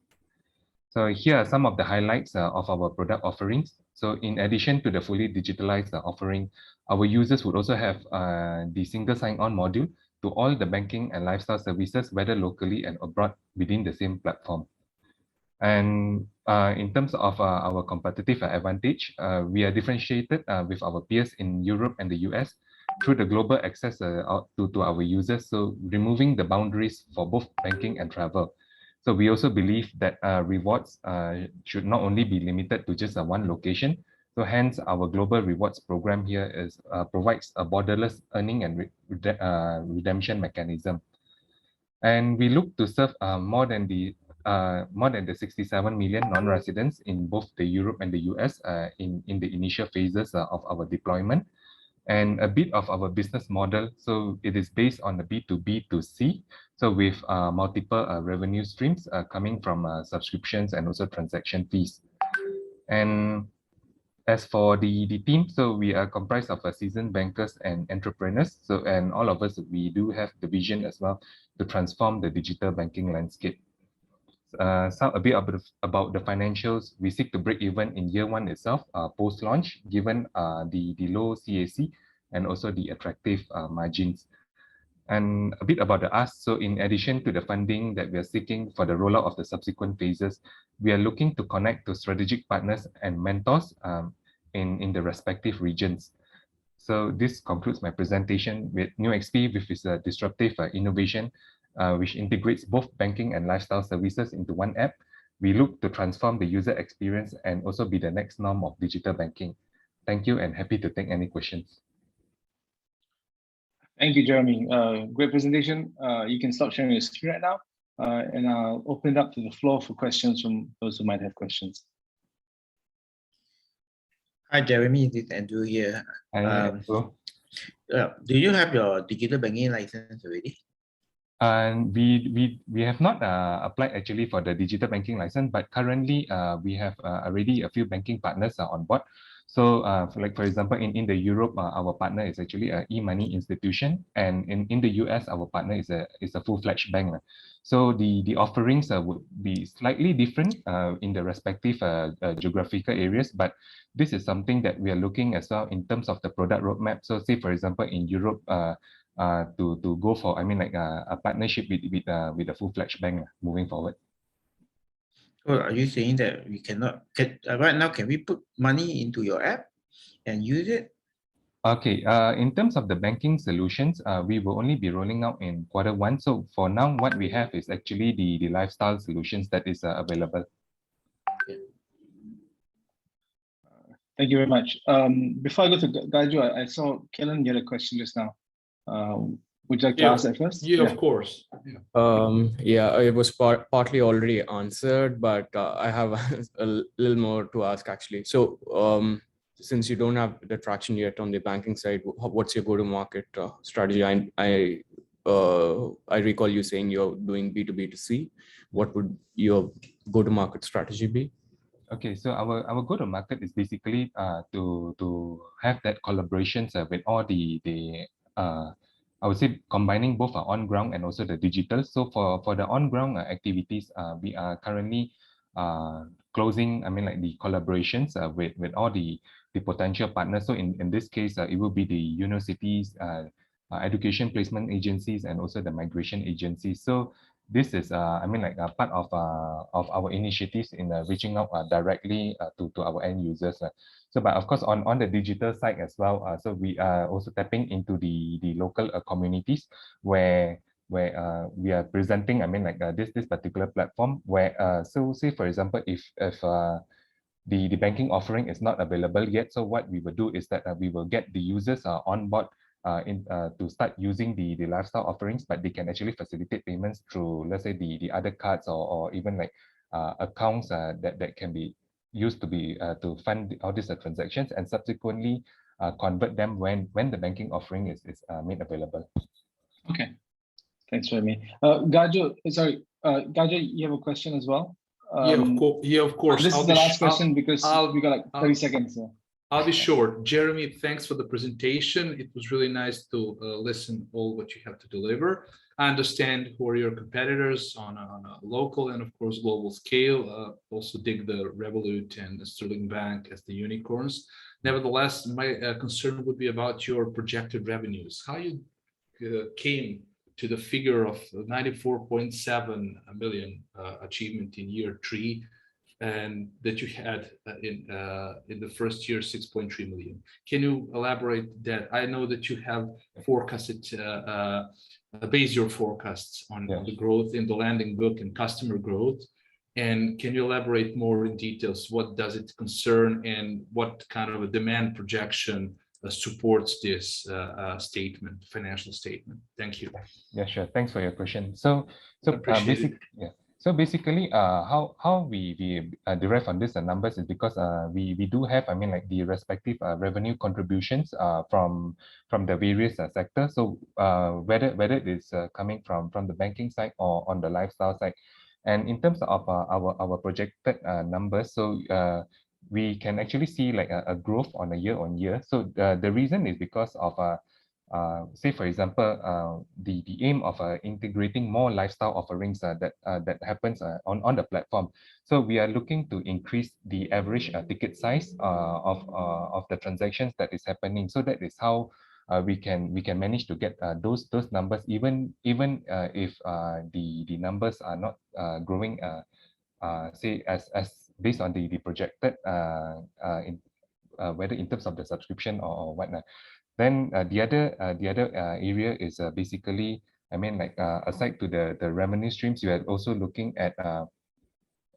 So here are some of the highlights of our product offerings. So in addition to the fully digitalized offering, our users would also have the single sign-on module to all the banking and lifestyle services, whether locally and abroad within the same platform. And in terms of our competitive advantage, we are differentiated with our peers in Europe and the US through the global access to our users, so removing the boundaries for both banking and travel. So we also believe that rewards should not only be limited to just one location. So hence our global rewards program here provides a borderless earning and redemption mechanism. And we look to serve more than the 67 million non-residents in both the Europe and the US in the initial phases of our deployment. And a bit of our business model, so it is based on the B2B2C, so with multiple revenue streams coming from subscriptions and also transaction fees. And as for the team, so we are comprised of seasoned bankers and entrepreneurs. So, and all of us, we do have the vision as well to transform the digital banking landscape. A bit about the financials. We seek to break even in year one itself, post-launch, given the low CAC and also the attractive margins. And a bit about the ask. So in addition to the funding that we are seeking for the rollout of the subsequent phases, we are looking to connect to strategic partners and mentors in the respective regions. So this concludes my presentation with NewXP, with its disruptive innovation, which integrates both banking and lifestyle services into one app. We look to transform the user experience and also be the next norm of digital banking. Thank you, and happy to take any questions. Thank you, Jeremy. Great presentation. You can stop sharing your screen right now, and I'll open it up to the floor for questions from those who might have questions. Hi, Jeremy. This is Andrew here. Hi, do you have your digital banking license already? And we have not applied actually for the digital banking license, but currently we have already a few banking partners on board. So like for example, in the Europe, our partner is actually an e-money institution, and in the US, our partner is a full-fledged bank. So the offerings would be slightly different in the respective geographical areas, but this is something that we are looking as well in terms of the product roadmap. So say for example, in Europe, to go for, a partnership with a full-fledged bank moving forward. Well, are you saying that we cannot right now? Can we put money into your app and use it? Okay. In terms of the banking solutions, we will only be rolling out in Q1. So for now, what we have is actually the lifestyle solutions that is available. Thank you very much. Before I go to Gaju, I saw Kellen get a question just now. Would you like to ask that first? Yeah, of course. Yeah, it was partly already answered, but I have a little more to ask actually. So since you don't have the traction yet on the banking side, what's your go-to-market strategy? I recall you saying you're doing B2B2C. What would your go-to-market strategy be? Okay, so our go-to-market is basically to have that collaborations with all the I would say combining both our on-ground and also the digital. So for the on-ground activities, we are currently closing, I mean, like the collaborations with all the potential partners. So in this case, it will be the universities, education placement agencies, and also the migration agencies. So this is, I mean, like a part of our initiatives in reaching out directly to our end users. So, but of course, on the digital side as well, so we are also tapping into the local communities where we are presenting, I mean, like this particular platform where, so say for example, if the banking offering is not available yet, so what we will do is that we will get the users on board to start using the lifestyle offerings, but they can actually facilitate payments through, let's say, the other cards or even like accounts that can be used to fund all these transactions, and subsequently convert them when the banking offering is made available. Okay, thanks, Remy. Gajo, you have a question as well? Yeah, of course. This is the last question because we got like 30 seconds. So. I'll be short. Jeremy, thanks for the presentation. It was really nice to listen all what you have to deliver. I understand who are your competitors on a local and of course global scale. Also dig the Revolut and the Sterling Bank as the unicorns. Nevertheless, my concern would be about your projected revenues. How you came to the figure of 94.7 million achievement in year 3, and that you had in the first year 6.3 million. Can you elaborate that? I know that you have forecasted, base your forecasts on the growth in the lending book and customer growth. And can you elaborate more in details? What does it concern and what kind of a demand projection supports this statement, financial statement? Thank you. Yeah, sure. Thanks for your question. So basically, how we derive on these numbers is because we do have, I mean, like the respective revenue contributions from the various sectors. So whether it is coming from the banking side or on the lifestyle side, and in terms of our projected numbers, so we can actually see like a growth on a year-on-year. So the reason is because of say for example, the aim of integrating more lifestyle offerings that happens on the platform. So we are looking to increase the average ticket size of the transactions that is happening. So that is how we can manage to get those numbers, even if the numbers are not growing, say as based on the projected whether in terms of the subscription or whatnot. Then the other area is basically, I mean, like aside to the revenue streams, you are also looking at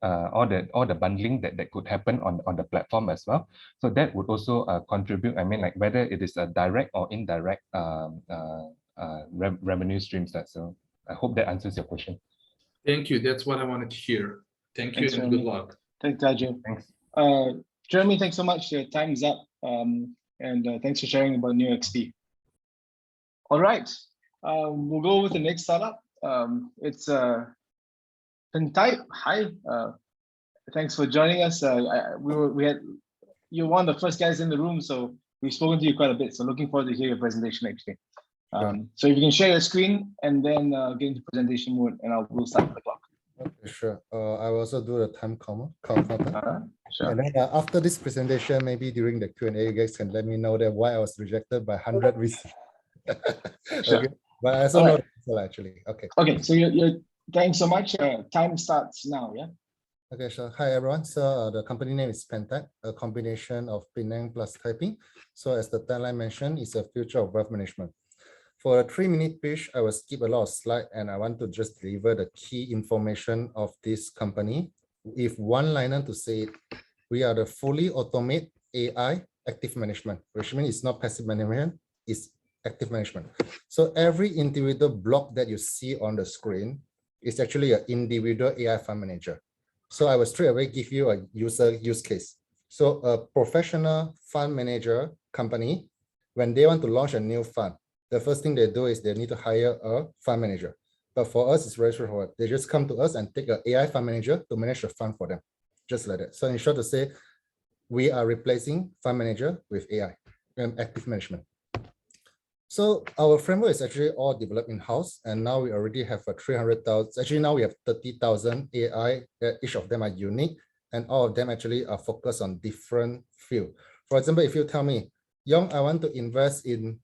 all the bundling that could happen on the platform as well. So that would also contribute, I mean, like whether it is a direct or indirect revenue streams. So I hope that answers your question. Thank you. That's what I wanted to hear. Thank you, and good luck. Thanks, Gajo. Thanks. Jeremy, thanks so much. Your time's up. And thanks for sharing about New XP. All right, we'll go with the next startup. It's Fintech. Hi, thanks for joining us. You're one of the first guys in the room, so we've spoken to you quite a bit. So looking forward to hear your presentation actually. So if you can share your screen and then get into presentation mode, and we'll start the clock. Okay, sure. I will also do the time counter. Sure. And then after this presentation, maybe during the Q&A, you guys can let me know that why I was rejected by 100 reasons. Sure. Okay. But I also know the answer actually. Okay. Okay, so you're thanks so much. Time starts now, yeah? Okay, sure. Hi, everyone. So the company name is Fintech, a combination of Penang plus typing. So as the tagline mentioned, it's a future of wealth management. For a 3-minute pitch, I will skip a lot of slides and I want to just deliver the key information of this company. If one-liner to say it, we are the fully automate AI active management, which means it's not passive management, it's active management. So every individual block that you see on the screen is actually an individual AI fund manager. So I will straight away give you a user use case. So a professional fund manager company, when they want to launch a new fund, the first thing they do is they need to hire a fund manager. But for us, it's very straightforward. They just come to us and take an AI fund manager to manage the fund for them, just like that. So in short to say, we are replacing fund manager with AI and active management. So our framework is actually all developed in-house, and now we already have a 300,000. Actually, now we have 30,000 AI. Each of them are unique, and all of them actually are focused on different field. For example, if you tell me, Young, I want to invest in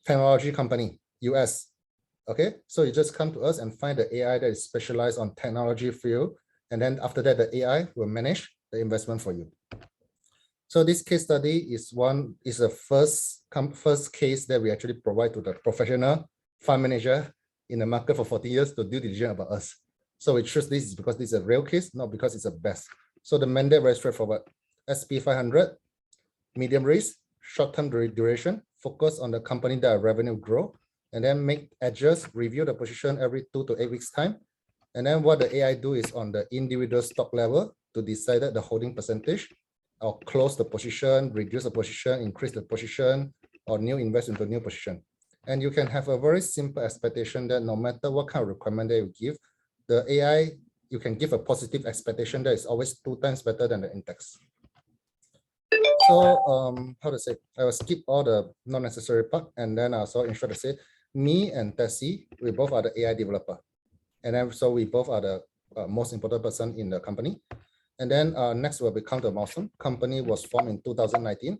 technology company, US. Okay, so you just come to us and find the AI that is specialized on technology field, and then after that, the AI will manage the investment for you. So this case study is the first case that we actually provide to the professional fund manager in the market for 40 years to due diligence about us. So we choose this because this is a real case, not because it's the best. So the mandate very straightforward. SP 500, medium risk, short-term duration, focus on the company that revenue grow, and then adjust, review the position every 2 to 8 weeks time. And then what the AI do is on the individual stock level to decide the holding percentage, or close the position, reduce the position, increase the position, or new invest into new position. And you can have a very simple expectation that no matter what kind of requirement that you give, the AI, you can give a positive expectation that is always 2 times better than the index. So how to say, I will skip all the non-necessary part, and then also in short to say, me and Tessie, we both are the AI developer. And then so we both are the most important person in the company. And then next will become the milestone. Company was formed in 2019,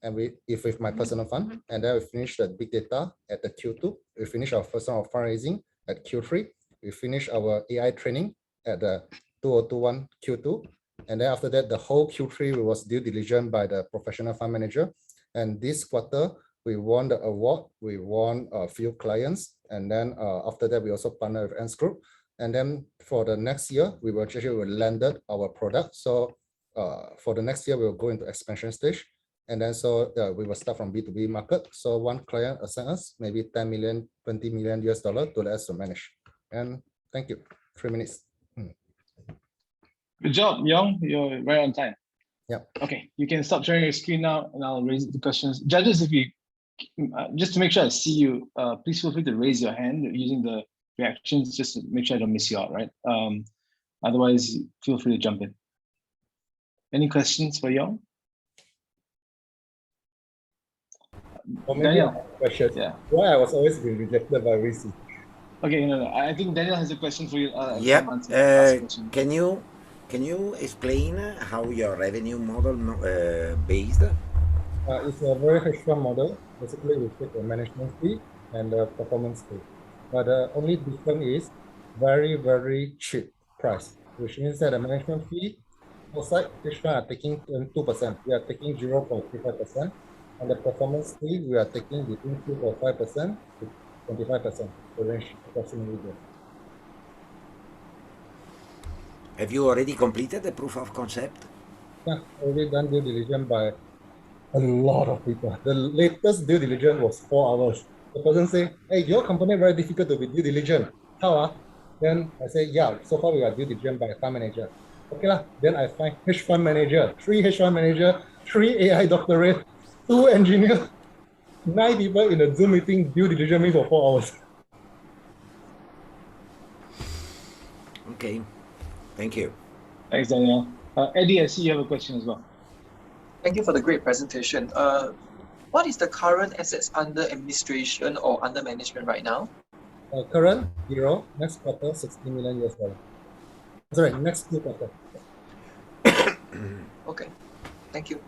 and with my personal fund. And then we finished the big data at the Q2. We finished our first round of fundraising at Q3. We finished our AI training at the 2021 Q2. And then after that, the whole Q3 was due diligence by the professional fund manager. And this quarter, we won the award. We won a few clients. And then after that, we also partnered with Ants Group. And then for the next year, we will actually landed our product. So for the next year, we will go into expansion stage. And then so we will start from B2B market. So one client assign us maybe 10 million, 20 million US dollar to let us to manage. And thank you. 3 minutes. Good job, Young. You're right on time. Yeah. Okay, you can stop sharing your screen now, and I'll raise the questions. Judges, if you just to make sure I see you, please feel free to raise your hand using the reactions, just to make sure I don't miss you out, right? Otherwise, feel free to jump in. Any questions for Young? Daniel. Question. Yeah. Why I was always being rejected by VC? Okay, no. I think Daniel has a question for you. Yep. Can you explain how your revenue model based? It's a very hedge-fund model. Basically, we take a management fee and a performance fee. But the only difference is very, very cheap price, which means that the management fee outside hedge fund are taking 2%. We are taking 0.35%. And the performance fee, we are taking between 2.5% to 25%. The range approximately there. Have you already completed the proof of concept? Yeah, already done due diligence by a lot of people. The latest due diligence was 4 hours. The person say, hey, your company very difficult to be due diligence. How? Then I say, yeah, so far we are due diligence by a fund manager. Okay lah. Then I find hedge fund manager, 3 hedge fund manager, 3 AI doctorate, 2 engineers, 9 people in a Zoom meeting due diligence me for 4 hours. Okay, thank you. Thanks, Daniel. Eddie, I see you have a question as well. Thank you for the great presentation. What is the current assets under administration or under management right now? Current 0, next quarter 60 million US dollar. Sorry, next quarter. Okay, thank you.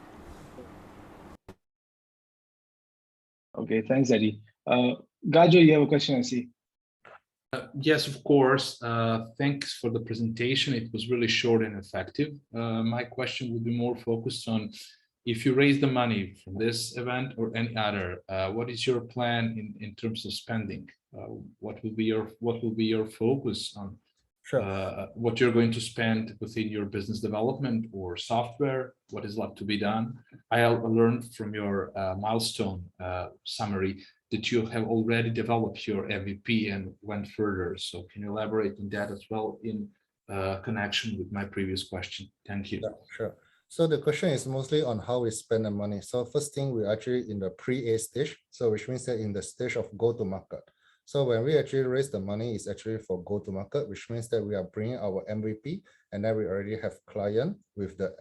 Okay, thanks, Eddie. Gajo, you have a question, I see. Yes, of course. Thanks for the presentation. It was really short and effective. My question would be more focused on if you raise the money from this event or any other, what is your plan in terms of spending? What will be your focus on? Sure. What you're going to spend within your business development or software? What is left to be done? I learned from your milestone summary that you have already developed your MVP and went further. So can you elaborate on that as well in connection with my previous question? Thank you. Yeah, sure. So the question is mostly on how we spend the money. So first thing, we're actually in the pre-A stage. So which means that in the stage of go-to-market. So when we actually raise the money, it's actually for go-to-market, which means that we are bringing our MVP, and then we already have client with the,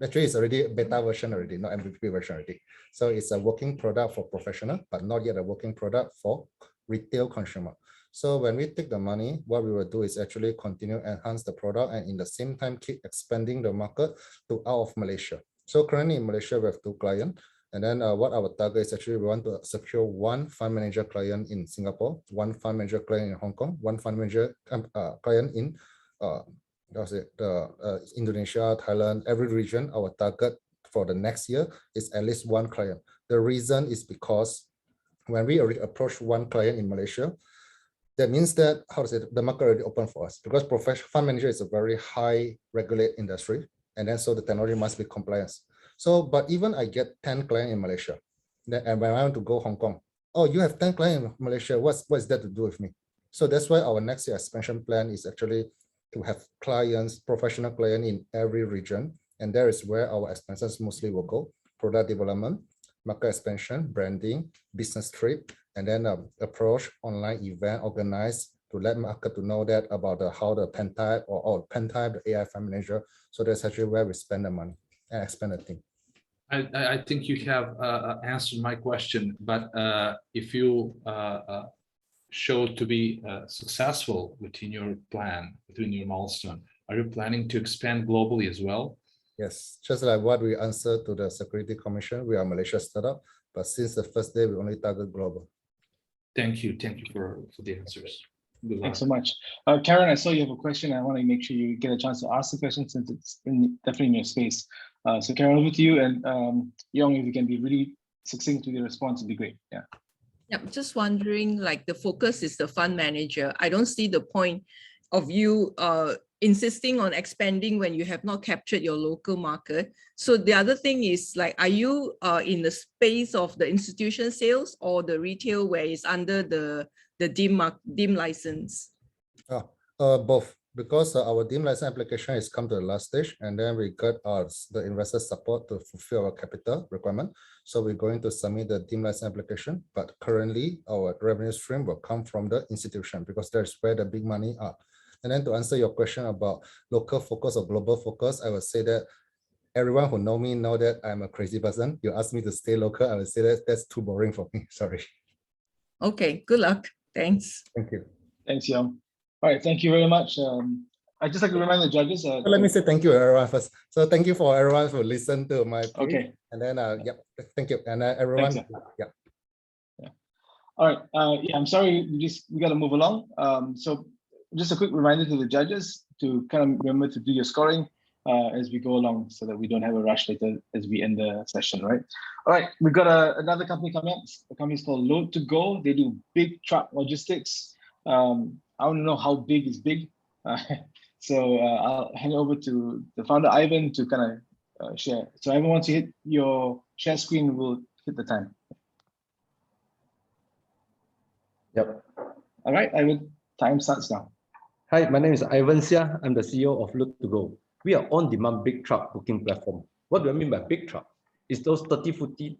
actually it's already a beta version already, not MVP version already. So it's a working product for professional, but not yet a working product for retail consumer. So when we take the money, what we will do is actually continue enhance the product and in the same time keep expanding the market to out of Malaysia. So currently in Malaysia, we have 2 clients. And then what our target is actually we want to secure 1 fund manager client in Singapore, 1 fund manager client in Hong Kong, 1 fund manager client in Indonesia, Thailand, every region. Our target for the next year is at least 1 client. The reason is because when we already approach 1 client in Malaysia, that means that, how to say, the market already open for us because professional fund manager is a very high regulated industry. And then so the technology must be compliance. So, but even I get 10 clients in Malaysia, then, and when I want to go Hong Kong, oh, you have 10 clients in Malaysia, what is that to do with me? So that's why our next year expansion plan is actually to have clients, professional client in every region. And there is where our expenses mostly will go: product development, market expansion, branding, business trip, and then approach online event organized to let market to know that about how the pen type or pen type, the AI fund manager. So that's actually where we spend the money and expand the team. I think you have answered my question, but if you show to be successful within your plan, within your milestone, are you planning to expand globally as well? Yes, just like what we answered to the Security Commission, we are a Malaysia startup, but since the first day, we only target global. Thank you for the answers. Thanks so much. Karen, I saw you have a question. I want to make sure you get a chance to ask the question since it's definitely in your space. So Karen, over to you, and Yong, if you can be really succinct with your response, it'd be great. Yeah. Yeah, just wondering, like the focus is the fund manager. I don't see the point of you insisting on expanding when you have not captured your local market. So the other thing is, like, are you in the space of the institution sales or the retail where it's under the DIM license? Both, because our DIM license application has come to the last stage, and then we got the investor support to fulfill our capital requirement. So we're going to submit the DIM license application, but currently our revenue stream will come from the institution because that's where the big money are. And then to answer your question about local focus or global focus, I would say that everyone who know me know that I'm a crazy person. You ask me to stay local, I would say that that's too boring for me. Sorry. Okay, good luck. Thanks. Thank you. Thanks, Yong. All right, thank you very much. I'd just like to remind the judges. Let me say thank you, everyone, first. So thank you for everyone who listened to my pitch. Okay. And then, thank you. And everyone, Thanks, yeah. All right, yeah, I'm sorry, we got to move along. So just a quick reminder to the judges to kind of remember to do your scoring as we go along so that we don't have a rush later as we end the session, right? All right, we've got another company coming up. The company is called Load to Go. They do big truck logistics. I want to know how big is big. So I'll hand over to the founder, Ivan, to kind of share. So Ivan, once you hit your share screen, we'll hit the time. Yep. All right, Ivan, time starts now. Hi, my name is Ivan Sia. I'm the CEO of Load to Go. We are on-demand big truck booking platform. What do I mean by big truck? It's those 30-footer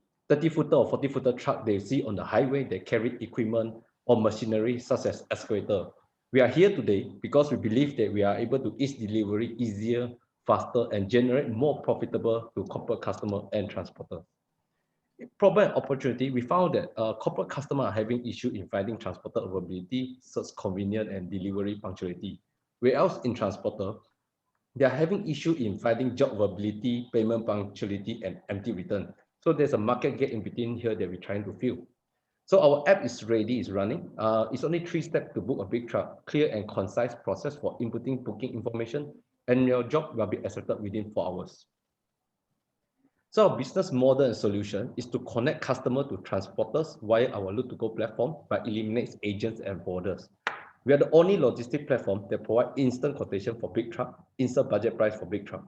or 40-footer truck they see on the highway that carry equipment or machinery such as excavator. We are here today because we believe that we are able to ease delivery easier, faster, and generate more profitable to corporate customer and transporter. Problem and opportunity, we found that corporate customers are having issue in finding transporter availability, search convenience, and delivery punctuality. Whereas in transporter, they are having issue in finding job availability, payment punctuality, and empty return. So there's a market gap in between here that we're trying to fill. So our app is ready, it's running. It's only 3 steps to book a big truck, clear and concise process for inputting booking information, and your job will be accepted within 4 hours. So our business model and solution is to connect customer to transporters via our Load to Go platform by eliminating agents and borders. We are the only logistic platform that provide instant quotation for big truck, instant budget price for big truck.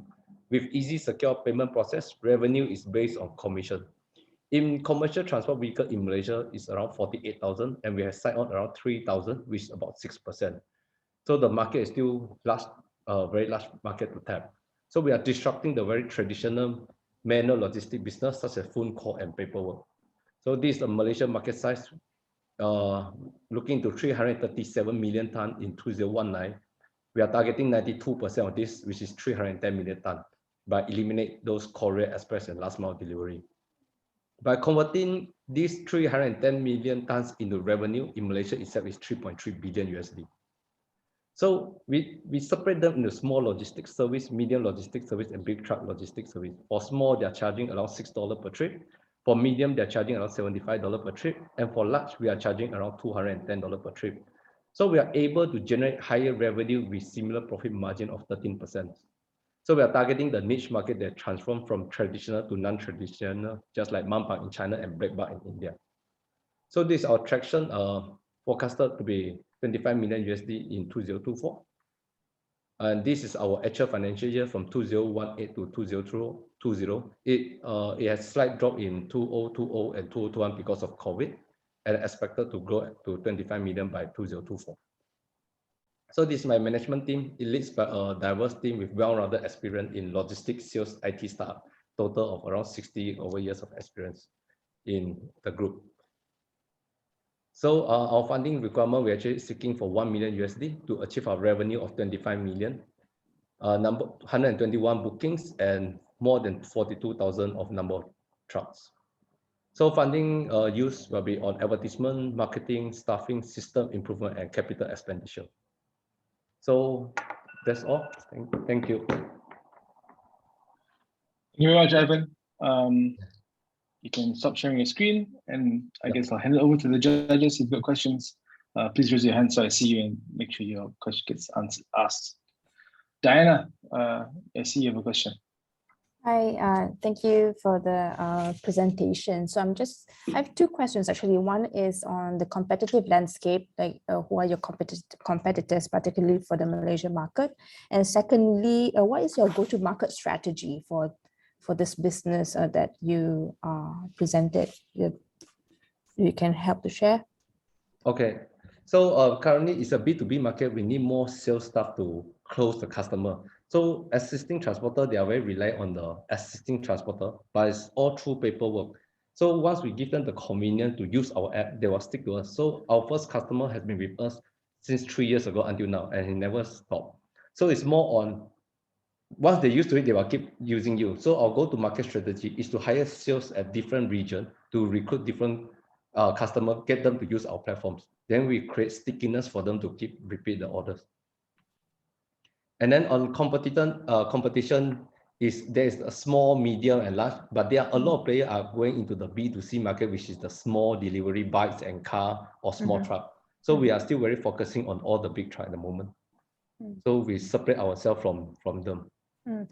With easy secure payment process, revenue is based on commission. In commercial transport vehicle in Malaysia is around 48,000, and we have signed on around 3,000, which is about 6%. So the market is still large, very large market to tap. So we are disrupting the very traditional manual logistic business such as phone call and paperwork. So this is the Malaysian market size, looking to 337 million ton in 2019. We are targeting 92% of this, which is 310 million ton, by eliminate those courier, express, and last mile delivery. By converting these 310 million tons into revenue in Malaysia itself is 3.3 billion USD. So we separate them into small logistics service, medium logistics service, and big truck logistics service. For small, they're charging around $6 per trip. For medium, they're charging around $75 per trip. And for large, we are charging around $210 per trip. So we are able to generate higher revenue with similar profit margin of 13%. So we are targeting the niche market that transformed from traditional to non-traditional, just like Mampang in China and Breakbar in India. So this is our traction forecasted to be 25 million USD in 2024. And this is our actual financial year from 2018 to 2020. It has slight drop in 2020 and 2021 because of COVID, and expected to grow to 25 million by 2024. So this is my management team. It leads by a diverse team with well-rounded experience in logistics, sales, IT staff, total of around 60 over years of experience in the group. So our funding requirement, we're actually seeking for 1 million USD to achieve our revenue of 25 million, 121 bookings, and more than 42,000 of number of trucks. So funding use will be on advertisement, marketing, staffing, system improvement, and capital expenditure. So that's all. Thank you. Thank you very much, Ivan. You can stop sharing your screen, and I guess I'll hand it over to the judges. If you've got questions, please raise your hand so I see you and make sure your question gets asked. Diana, I see you have a question. Hi, thank you for the presentation. So I have two questions actually. One is on the competitive landscape, like who are your competitors, particularly for the Malaysian market? And secondly, what is your go-to-market strategy for this business that you presented? You can help to share. Okay, so currently it's a B2B market. We need more sales staff to close the customer. So existing transporter, they are very reliant on the existing transporter, but it's all through paperwork. So once we give them the convenience to use our app, they will stick to us. So our first customer has been with us since 3 years ago until now, and he never stopped. So it's more on, once they're used to it, they will keep using you. So our go-to-market strategy is to hire sales at different regions to recruit different customers, get them to use our platforms. Then we create stickiness for them to keep repeat the orders. And then on competition there is a small, medium, and large, but there are a lot of players are going into the B2C market, which is the small delivery bikes and car or small truck. So we are still very focusing on all the big truck at the moment. So we separate ourselves from them.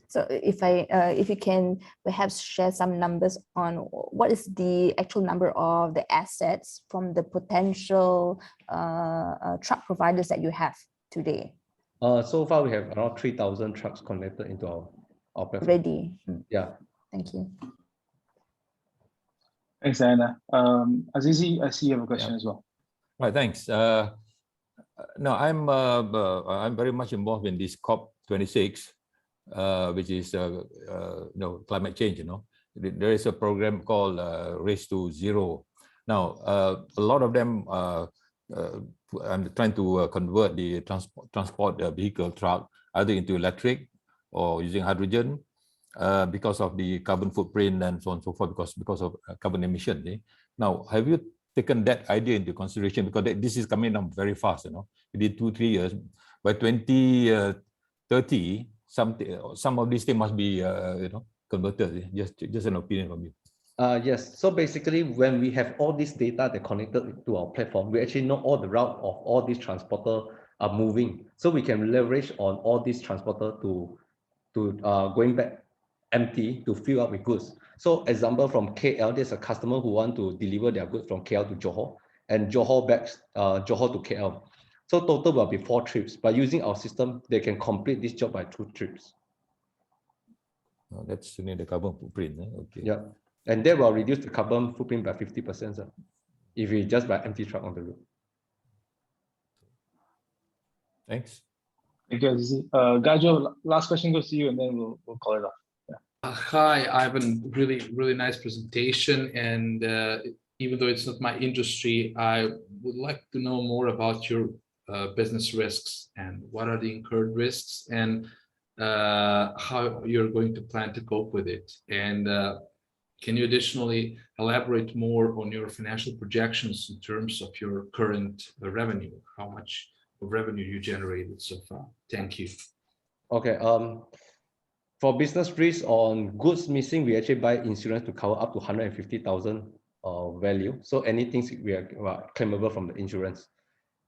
So if you can perhaps share some numbers on what is the actual number of the assets from the potential truck providers that you have today? So far we have around 3,000 trucks connected into our platform. Ready. Yeah. Thank you. Thanks, Diana. Azizi, I see you have a question as well. Right, thanks. No, I'm very much involved in this COP26, which is climate change. There is a program called Race to Zero. Now, a lot of them I'm trying to convert the transport vehicle truck either into electric or using hydrogen because of the carbon footprint and so on and so forth, because of carbon emission. Now, have you taken that idea into consideration? Because this is coming down very fast. Within 2-3 years, by 2030, some of these things must be converted. Just an opinion from you. Yes. So basically, when we have all this data that connected to our platform, we actually know all the route of all these transporters are moving. So we can leverage on all these transporters to going back empty to fill up with goods. So example, from KL, there's a customer who want to deliver their goods from KL to Johor, and Johor back Johor to KL. So total will be 4 trips. By using our system, they can complete this job by 2 trips. Oh, that's the carbon footprint. Okay. Yeah. And that will reduce the carbon footprint by 50% if we just buy empty truck on the road. Thanks. Because Gajo, last question goes to you, and then we'll call it off. Hi, Ivan. Really nice presentation. And even though it's not my industry, I would like to know more about your business risks and what are the incurred risks and how you're going to plan to cope with it. And can you additionally elaborate more on your financial projections in terms of your current revenue? How much of revenue you generated so far? Thank you. Okay. For business risk on goods missing, we actually buy insurance to cover up to 150,000 value. So anything we are claimable from the insurance.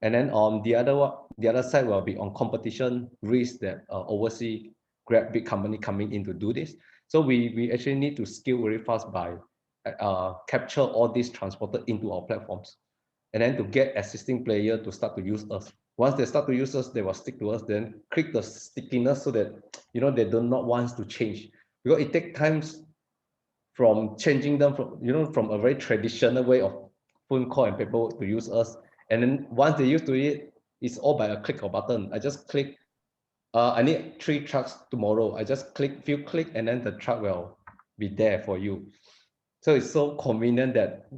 And then on the other side will be on competition risk that overseas grab big company coming in to do this. So we actually need to scale very fast by capture all these transported into our platforms, and then to get existing player to start to use us. Once they start to use us, they will stick to us, then click the stickiness so that, you know, they do not want to change, because it takes times from changing them from, you know, from a very traditional way of phone call and paperwork to use us. And then once they used to it, it's all by a click of button. I just click, I need 3 trucks tomorrow. I just few click, and then the truck will be there for you. So it's so convenient that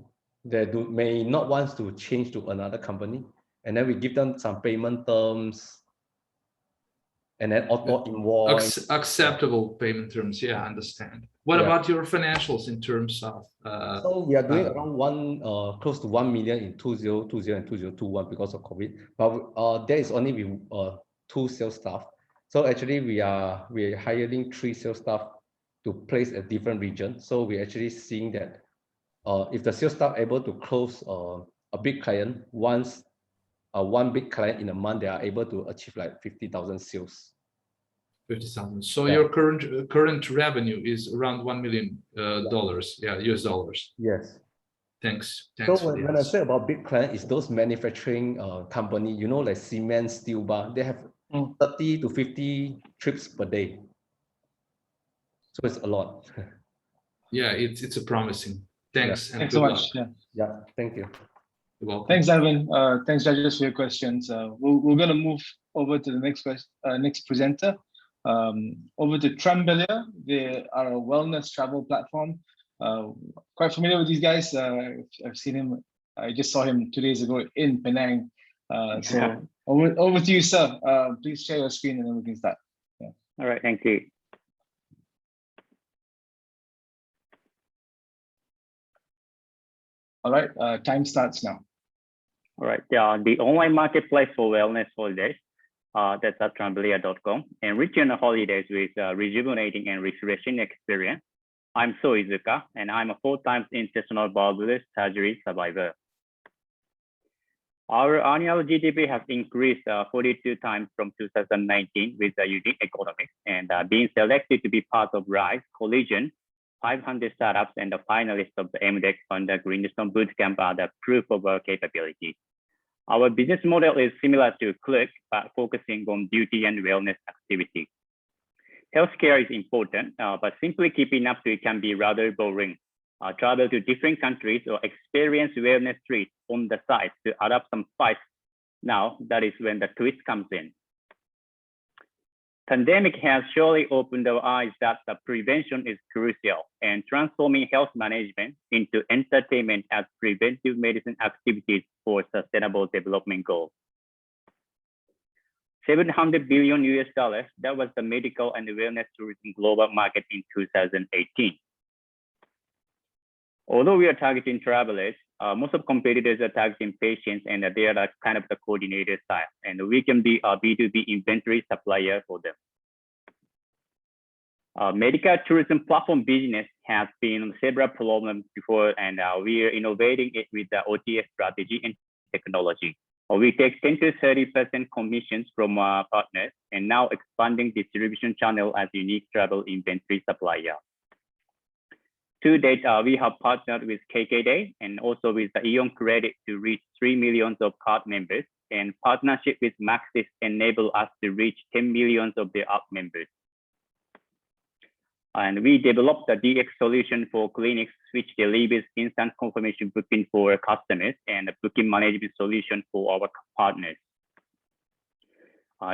they may not want to change to another company. And then we give them some payment terms, and then auto invoice. Acceptable payment terms, yeah, I understand. What about your financials in terms of? So we are doing around close to 1 million in 2020 and 2021 because of COVID. But there is only 2 sales staff. So actually we are hiring 3 sales staff to place a different region. So we're actually seeing that if the sales staff able to close a big client, once one big client in a month, they are able to achieve like 50,000 sales. 50,000. So your current revenue is around $1 million, US dollars. Yes. Thanks. So when I say about big client, it's those manufacturing company, you know, like cement, steel bar, they have 30 to 50 trips per day. So it's a lot. Yeah, it's a promising. Thanks. Thanks so much. Yeah, thank you. You're welcome. Thanks, Ivan. Thanks, judges, for your questions. We're going to move over to the next presenter. Over to Trembelia. They are a wellness travel platform. Quite familiar with these guys. I've seen him. I just saw him 2 days ago in Penang. So over to you, sir. Please share your screen and then we can start. All right, thank you. All right, time starts now. All right, the online marketplace for wellness holidays. That's at Trembelia.com. Enriching the holidays with rejuvenating and refreshing experience. I'm So Izuka, and I'm a 4-time intestinal bowel surgery survivor. Our annual GDP has increased 42 times from 2019 with the unique economics, and being selected to be part of RISE Collision 500 startups and the finalists of the MDEX on the Greenstone Bootcamp are the proof of our capability. Our business model is similar to Click, but focusing on beauty and wellness activity. Healthcare is important, but simply keeping up to it can be rather boring. Travel to different countries or experience wellness treats on the side to add up some spice. Now, that is when the twist comes in. Pandemic has surely opened our eyes that the prevention is crucial, and transforming health management into entertainment as preventive medicine activities for sustainable development goals. $700 billion US, that was the medical and wellness tourism global market in 2018. Although we are targeting travelers, most of competitors are targeting patients, and they are kind of the coordinator style, and we can be a B2B inventory supplier for them. Medical tourism platform business has been several problems before, and we are innovating it with the OTA strategy and technology. We take 10 to 30% commissions from our partners, and now expanding distribution channel as unique travel inventory supplier. To date, we have partnered with KKday and also with the Ion Credit to reach 3 million of card members, and partnership with Maxis enable us to reach 10 million of their app members. And we developed a DX solution for clinics, which delivers instant confirmation booking for our customers and a booking management solution for our partners.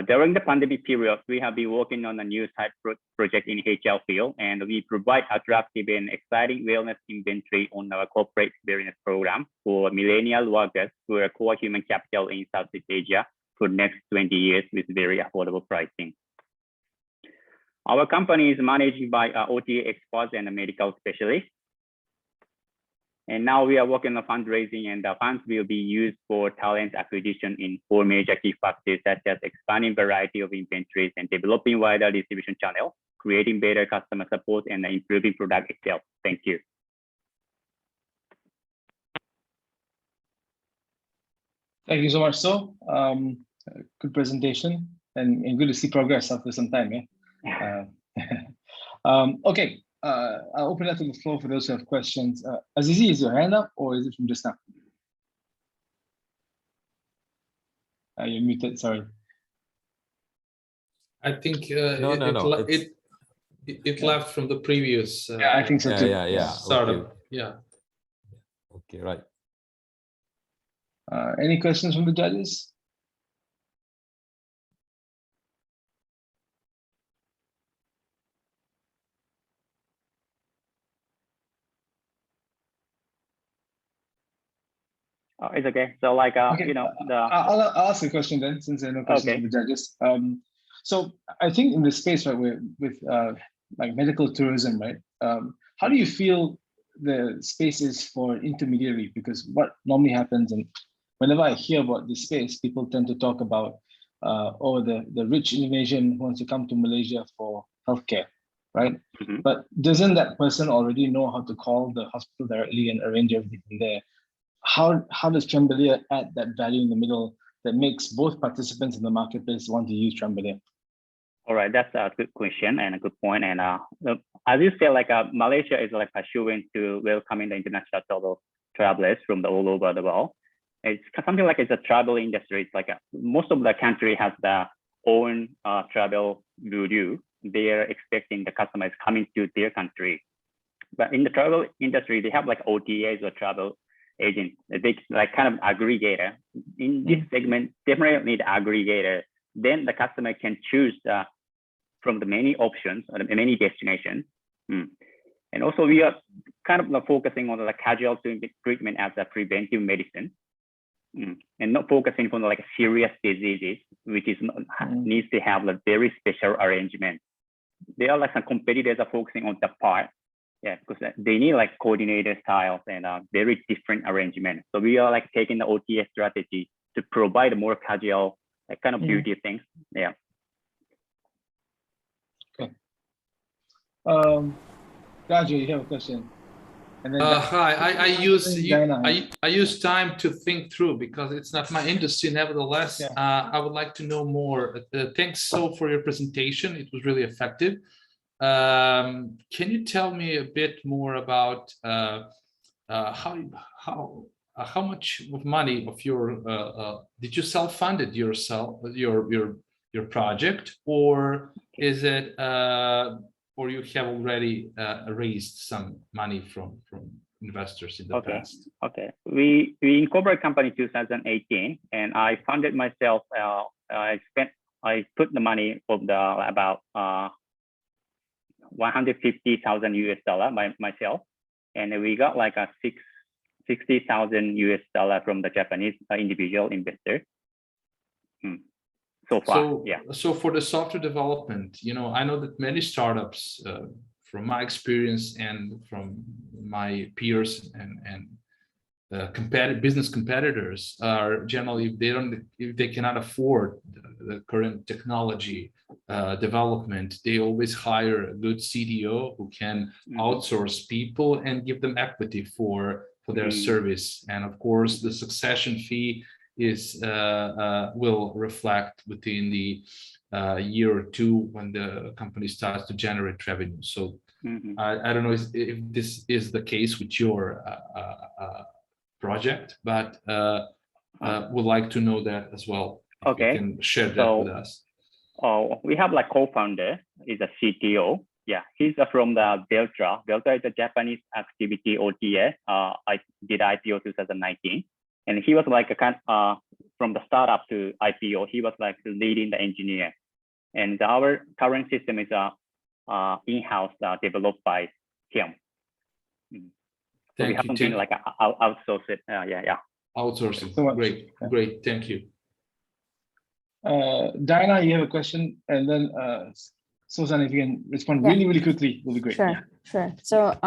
During the pandemic period, we have been working on a new side project in HR field, and we provide attractive and exciting wellness inventory on our corporate experience program for millennial workers who are core human capital in Southeast Asia for the next 20 years with very affordable pricing. Our company is managed by OTA experts and medical specialists. And now we are working on fundraising, and the funds will be used for talent acquisition in 4 major key factors, such as expanding variety of inventories and developing wider distribution channels, creating better customer support, and improving product itself. Thank you. Thank you so much, So. Good presentation and good to see progress after some time. Okay. I'll open up to the floor for those who have questions. Azizi, is your hand up or is it from just now? You're muted, sorry. I think no. It left from the previous. Yeah, I think so too. Yeah. Startup. Okay. Yeah. Okay, right. Any questions from the judges? It's okay. So like, okay. you know, I'll ask a question then, since there are no questions from the judges. So I think in this space, right, with like medical tourism, right? How do you feel the space is for intermediary? Because what normally happens, and whenever I hear about this space, people tend to talk about, the rich Indonesian who wants to come to Malaysia for healthcare, right? Mm-hmm. But doesn't that person already know how to call the hospital directly and arrange everything from there? How does Trembelier add that value in the middle that makes both participants in the marketplace want to use Trembelier? All right, that's a good question and a good point. And as you say, like Malaysia is like pursuing to welcoming the international travelers from all over the world. It's something like it's a travel industry. It's like most of the country has their own travel bureau. They are expecting the customers coming to their country. But in the travel industry, they have like OTAs or travel agent, they like kind of aggregator. In this segment, definitely need aggregator. Then the customer can choose from the many options or the many destinations. And also we are kind of focusing on the casual treatment as a preventive medicine, and not focusing on like serious diseases, which is needs to have a very special arrangement. There are like some competitors are focusing on the part. Yeah, because they need like coordinated styles and very different arrangement. So we are like taking the OTA strategy to provide more casual like kind of beauty things. Yeah. Okay. Raju, you have a question. And then hi, I use time to think through because it's not my industry. Nevertheless, I would like to know more. Thanks so for your presentation. It was really effective. Can you tell me a bit more about how much of money of your did you self-fund it yourself, your project, or is it or you have already raised some money from investors in the past? Okay, we incorporated company 2018, and I funded myself. I put the money of the about $150,000 US by myself, and we got like a $60,000 US from the Japanese individual investor. So far, So for the software development, you know, I know that many startups, from my experience and from my peers and business competitors, are generally if they cannot afford the current technology development, they always hire a good CDO who can outsource people and give them equity for their service. And of course, the succession fee is will reflect within the year or two when the company starts to generate revenue. So I don't know if this is the case with your project, but would like to know that as well. Okay, you can share that with us. We have like co-founder is a CTO. Yeah, he's from the Delta. Delta is a Japanese activity OTA. I did IPO 2019, and he was like a kind from the startup to IPO, he was like leading the engineer. And our current system is in-house developed by him. So we haven't been like outsourced it. Outsourcing. So much. Great, great. Thank you. Diana, you have a question, and then Susan, if you can respond really quickly, will be great. Sure. So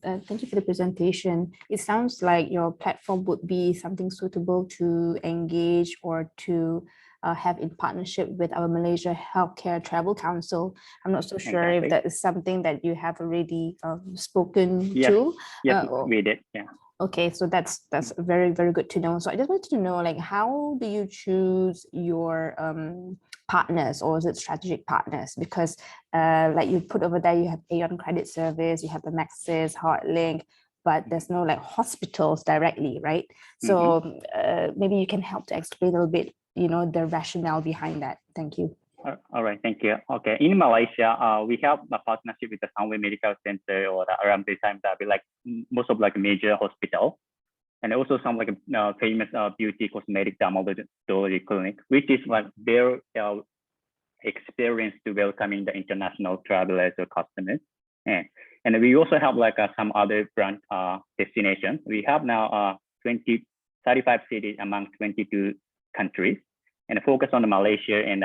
thank you for the presentation. It sounds like your platform would be something suitable to engage or to have in partnership with our Malaysia Healthcare Travel Council. I'm not so sure if that is something that you have already spoken to. Yes, we did. Yeah. Okay, so that's very, very good to know. So I just wanted to know, like, how do you choose your partners, or is it strategic partners? Because like you put over there, you have Aeon Credit Service, you have the Maxis, Heartlink, but there's no like hospitals directly, right? So maybe you can help to explain a little bit, the rationale behind that. Thank you. All right, thank you. Okay, in Malaysia, we have a partnership with the Sunway Medical Center or the RMD time that we like most of like major hospital, and also some like famous beauty cosmetic dermatology clinic, which is like their experience to welcoming the international travelers or customers. And we also have like some other brand destinations. We have now 35 cities among 22 countries, and focus on Malaysia and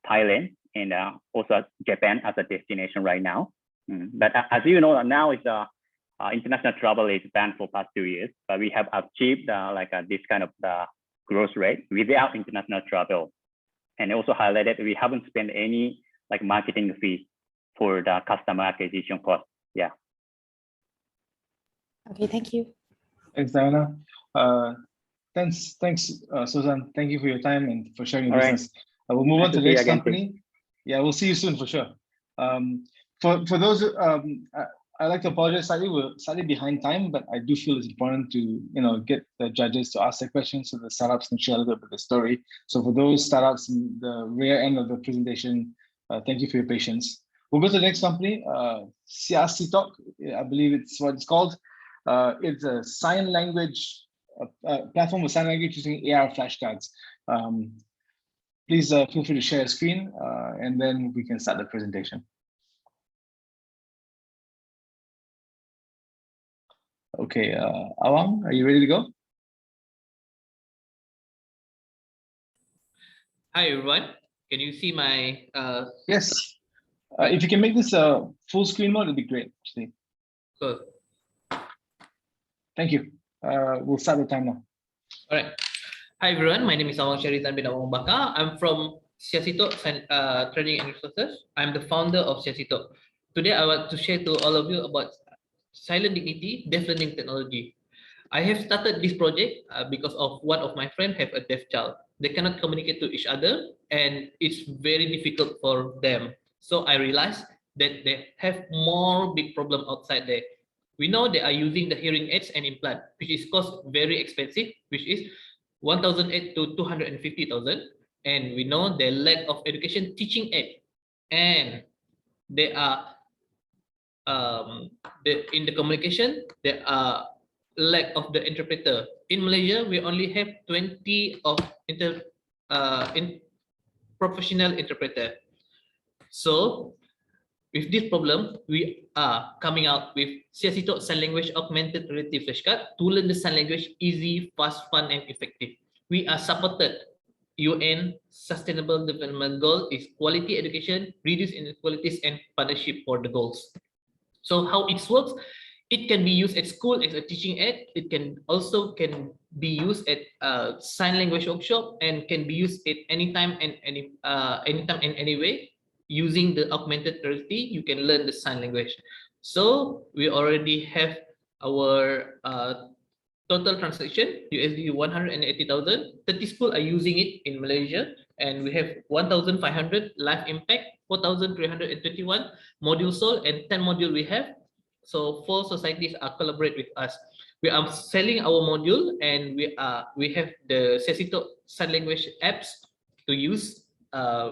Thailand, and also Japan as a destination right now. But as you know, now is international travel is banned for past 2 years, but we have achieved this kind of growth rate without international travel. And also highlighted, we haven't spent any like marketing fees for the customer acquisition cost. Yeah. Okay, thank you. Thanks, Diana. Thanks, Susan. Thank you for your time and for sharing your business. We'll move on to the next company. Yeah, we'll see you soon for sure. For those, I'd like to apologize slightly. We're slightly behind time, but I do feel it's important to get the judges to ask their questions so the startups can share a little bit of the story. So for those startups in the rear end of the presentation, thank you for your patience. We'll go to the next company, Siasitok, I believe it's what it's called. It's a sign language platform with sign language using AR flashcards. Please feel free to share a screen, and then we can start the presentation. Okay, Awang, are you ready to go? Hi, everyone. Can you see my... Yes. If you can make this a full screen mode, it'd be great, actually. Cool. Thank you. We'll start the time now. All right. Hi, everyone. My name is Awang Syaritan bin Awang Baka. I'm from Siasitok Training and Resources. I'm the founder of Siasitok. Today, I want to share to all of you about Silent Dignity Deaf Learning Technology. I have started this project because of one of my friends have a deaf child. They cannot communicate to each other, and it's very difficult for them. So I realized that they have more big problem outside there. We know they are using the hearing aids and implant, which is cost very expensive, which is 1,800 to 250,000. And we know the lack of education teaching aid, and they are in the communication, there are lack of the interpreter. In Malaysia, we only have 20 of professional interpreter. So with this problem, we are coming out with Siasitok Sign Language Augmented Reality Flashcard to learn the sign language easy, fast, fun, and effective. We are supported. UN Sustainable Development Goal is quality education, reduce inequalities, and partnership for the goals. So how it works, it can be used at school as a teaching aid. It can be used at a sign language workshop, and can be used at anytime and any way. Using the augmented reality, you can learn the sign language. So we already have our total transaction USD 180,000. 30 schools are using it in Malaysia, and we have 1,500 live impact, 4,321 modules sold, and 10 modules we have. So 4 societies are collaborate with us. We are selling our module, and we have the Siasitok Sign Language apps to use.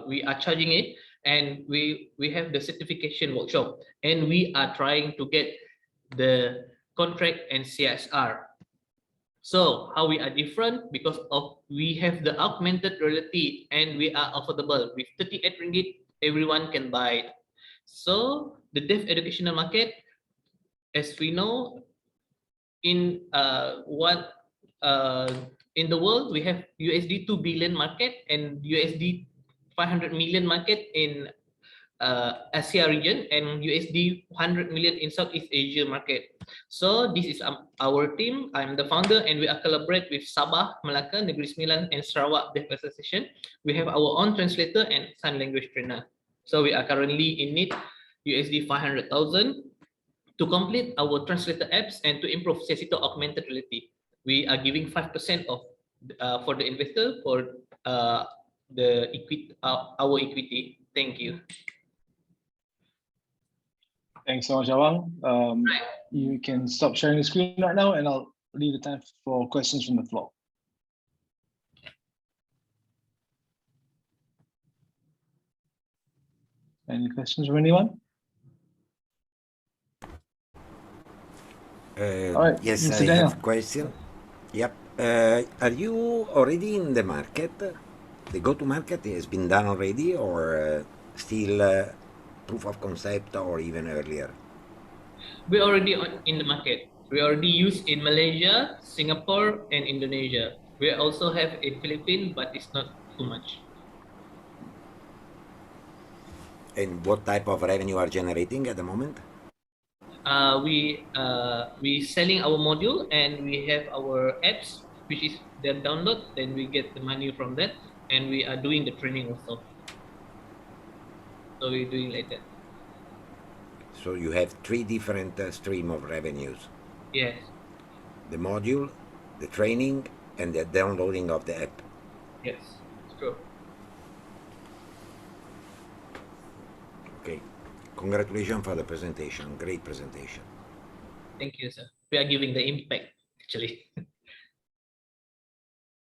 We are charging it, and we have the certification workshop, and we are trying to get the contract and CSR. So how we are different? Because of we have the augmented reality and we are affordable. With 38 ringgit, everyone can buy it. So the deaf educational market, as we know, in in the world, we have USD 2 billion market and USD 500 million market in Asia region and USD 100 million in Southeast Asia market. So this is our team. I'm the founder and we are collaborate with Sabah, Melaka, Negeri Sembilan and Sarawak Deaf Association. We have our own translator and sign language trainer. So we are currently in need USD 500,000 to complete our translator apps and to improve Siasito augmented reality. We are giving 5% of for the investor for the equity, our equity. Thank you. Thanks so much, Awang. You can stop sharing the screen right now and I'll leave the time for questions from the floor. Any questions from anyone? All right, Yes, Mr. I Daniel. have a question. Yep. Are you already in the market? The go-to-market has been done already or still proof of concept or even earlier? We're already in the market. We already use in Malaysia, Singapore, and Indonesia. We also have in Philippines, but it's not too much. And what type of revenue are generating at the moment? We selling our module and we have our apps, which is their download. Then we get the money from that, and we are doing the training also. So we're doing like that. So you have three different stream of revenues. Yes. The module, the training, and the downloading of the app. Yes, it's true. Okay. Congratulations for the presentation. Great presentation. Thank you, sir. We are giving the impact, actually.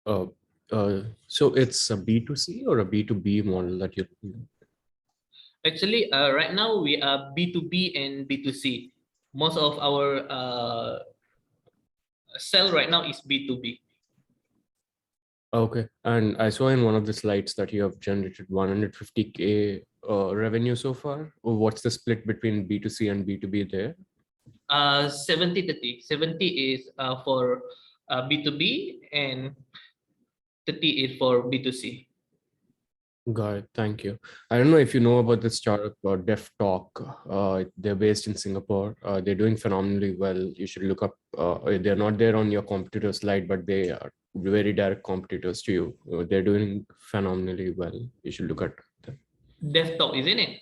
So it's a B2C or a B2B model that you're looking at? Actually, right now we are B2B and B2C. Most of our sell right now is B2B. Okay, and I saw in one of the slides that you have generated 150K revenue so far. What's the split between B2C and B2B there? 70-30. 70 is for B2B and 30 is for B2C. Got it. Thank you. I don't know if you know about this startup Deaf Talk. They're based in Singapore. They're doing phenomenally well. You should look up. They're not there on your competitor slide, but they are very direct competitors to you. They're doing phenomenally well. You should look at them. Deaf Talk, isn't it?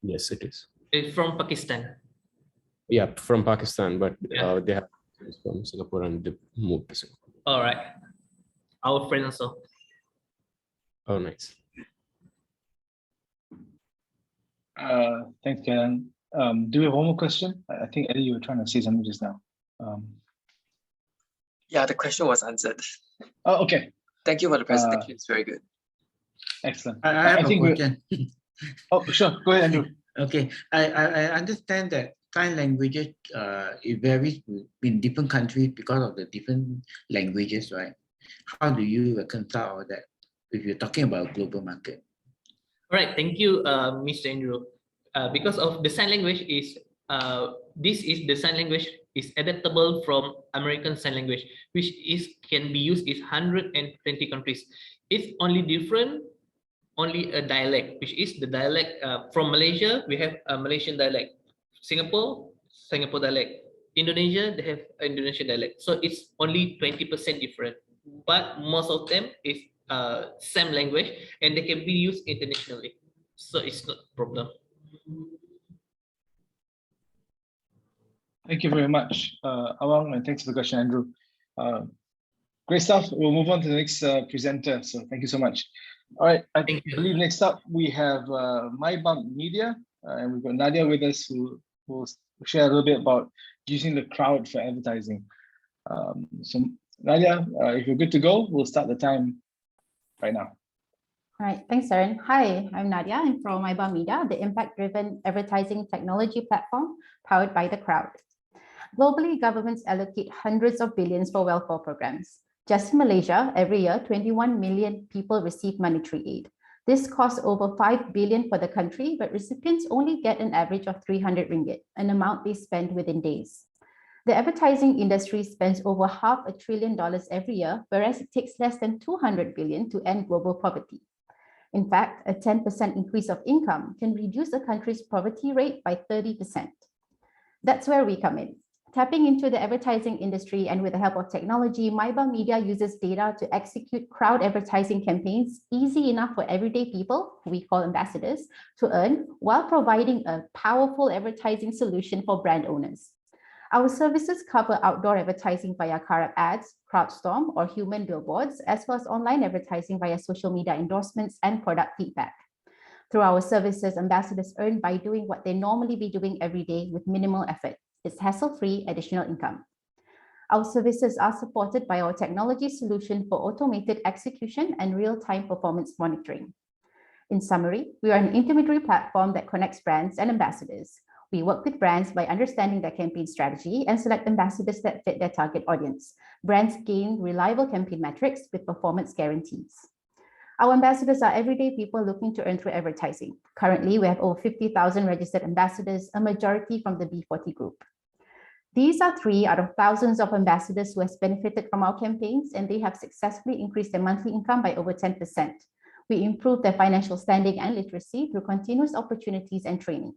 Yes, it is. It's from Pakistan. Yeah, from Pakistan, but Yeah. they have from Singapore and they moved to Singapore. All right. Our friend also. Oh, nice. Thanks, Karen. Do we have one more question? I think, Eddie, you were trying to say something just now. Yeah, the question was answered. Oh, okay. Thank you for the presentation. It's very good. Excellent. I have a question. Oh, sure. Go ahead, Andrew. Okay. I understand that sign languages it varies in different countries because of the different languages, right? How do you reconcile all that if you're talking about global market? All right. Thank you, Mr. Andrew. Because of the sign language is this is the sign language is adaptable from American Sign Language, which is can be used in 120 countries. It's only different, only a dialect, which is the dialect from Malaysia. We have a Malaysian dialect. Singapore dialect. Indonesia, they have Indonesian dialect. So it's only 20% different, but most of them is same language and they can be used internationally. So it's not a problem. Thank you very much, Awang, and thanks for the question, Andrew. Great stuff. We'll move on to the next presenter. So thank you so much. All right, I believe next up we have My Bump Media, and we've got Nadia with us who will share a little bit about using the crowd for advertising. So Nadia, if you're good to go, we'll start the time right now. All right, thanks, Darren. Hi, I'm Nadia. I'm from My Bump Media, the impact-driven advertising technology platform powered by the crowd. Globally, governments allocate hundreds of billions for welfare programs. Just in Malaysia, every year, 21 million people receive monetary aid. This costs over 5 billion for the country, but recipients only get an average of 300 ringgit, an amount they spend within days. The advertising industry spends over $500 billion every year, whereas it takes less than 200 billion to end global poverty. In fact, a 10% increase of income can reduce a country's poverty rate by 30%. That's where we come in. Tapping into the advertising industry and with the help of technology, Maiba Media uses data to execute crowd advertising campaigns easy enough for everyday people, who we call ambassadors, to earn while providing a powerful advertising solution for brand owners. Our services cover outdoor advertising via Karab ads, CrowdStorm, or human billboards, as well as online advertising via social media endorsements and product feedback. Through our services, ambassadors earn by doing what they normally be doing every day with minimal effort. It's hassle-free additional income. Our services are supported by our technology solution for automated execution and real-time performance monitoring. In summary, we are an intermediary platform that connects brands and ambassadors. We work with brands by understanding their campaign strategy and select ambassadors that fit their target audience. Brands gain reliable campaign metrics with performance guarantees. Our ambassadors are everyday people looking to earn through advertising. Currently, we have over 50,000 registered ambassadors, a majority from the B40 group. These are 3 out of thousands of ambassadors who have benefited from our campaigns, and they have successfully increased their monthly income by over 10%. We improved their financial standing and literacy through continuous opportunities and training.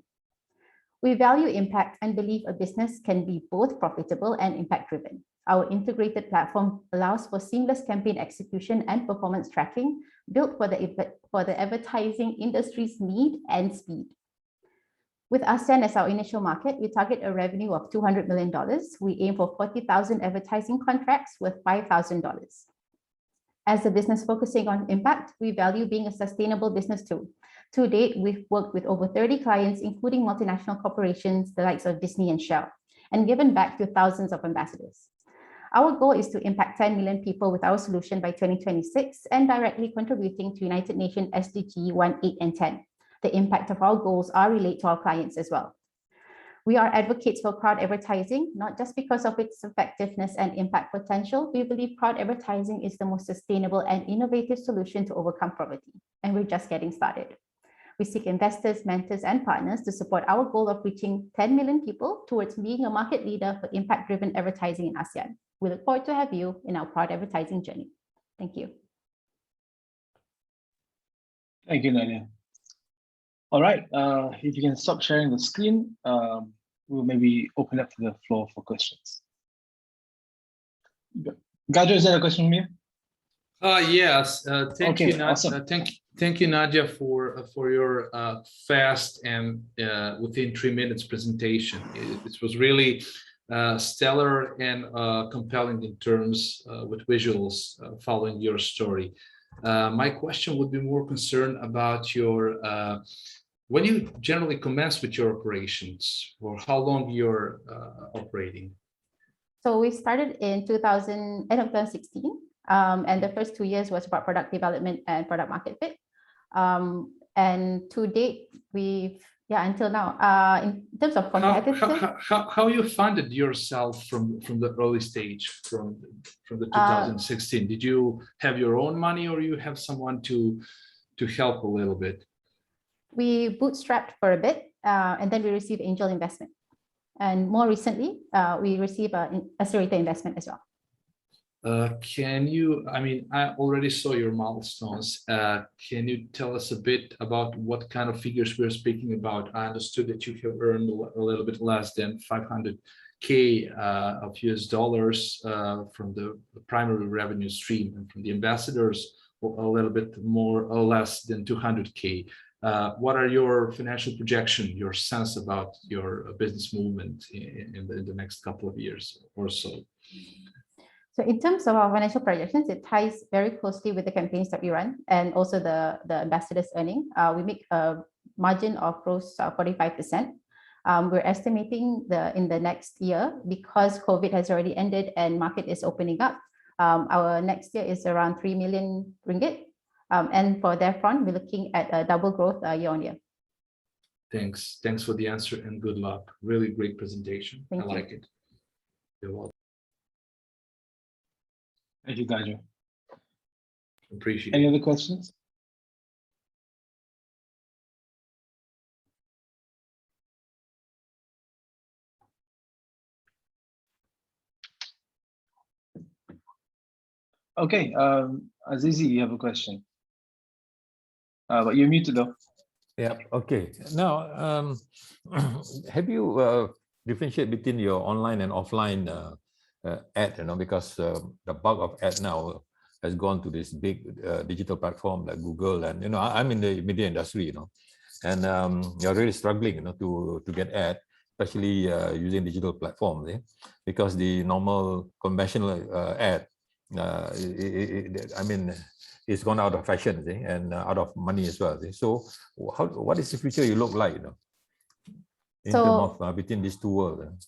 We value impact and believe a business can be both profitable and impact-driven. Our integrated platform allows for seamless campaign execution and performance tracking, built for the advertising industry's need and speed. With ASEAN as our initial market, we target a revenue of $200 million. We aim for 40,000 advertising contracts worth $5,000. As a business focusing on impact, we value being a sustainable business too. To date, we've worked with over 30 clients, including multinational corporations, the likes of Disney and Shell, and given back to thousands of ambassadors. Our goal is to impact 10 million people with our solution by 2026 and directly contributing to United Nations SDG 1, 8, and 10. The impact of our goals are related to our clients as well. We are advocates for crowd advertising, not just because of its effectiveness and impact potential. We believe crowd advertising is the most sustainable and innovative solution to overcome poverty, and we're just getting started. We seek investors, mentors, and partners to support our goal of reaching 10 million people towards being a market leader for impact-driven advertising in ASEAN. We look forward to have you in our crowd advertising journey. Thank you. Thank you, Nadia. All right, if you can stop sharing the screen, we'll maybe open up to the floor for questions. Gajo, is there a question from you? Yes, thank you, Nadia. Awesome. Thank you, Nadia, for your fast and within 3 minutes presentation. It was really stellar and compelling in terms with visuals following your story. My question would be more concerned about your when you generally commence with your operations, or how long you're operating. So we started in end of 2016. And the first 2 years was about product development and product market fit. And to date, until now, in terms of competitiveness. How you funded yourself from the early stage, from the 2016? Did you have your own money, or you have someone to help a little bit? We bootstrapped for a bit, and then we received angel investment. And more recently, we received an accelerator investment as well. Can you, I mean, I already saw your milestones. Can you tell us a bit about what kind of figures we're speaking about? I understood that you have earned a little bit less than 500K of US dollars from the primary revenue stream, and from the ambassadors a little bit more or less than 200K. What are your financial projections, your sense about your business movement in the next couple of years or so? So in terms of our financial projections, it ties very closely with the campaigns that we run, and also the ambassadors earning. We make a margin of gross 45%. We're estimating in the next year, because COVID has already ended and market is opening up, our next year is around 3 million ringgit. And for that front, we're looking at a double growth year on year. Thanks for the answer, and good luck. Really great presentation. I like it. You're welcome. Thank you, Gajo. Appreciate Any it. other questions? Okay, Azizi, you have a question. But you're muted though. Yeah, okay. Now, have you differentiate between your online and offline ad, because the bulk of ad now has gone to this big digital platform like Google, and I'm in the media industry, and you're really struggling, to get ad, especially using digital platforms, because the normal conventional ad, it's gone out of fashion, and out of money as well. So, what is the future you look like, in terms of between these two worlds?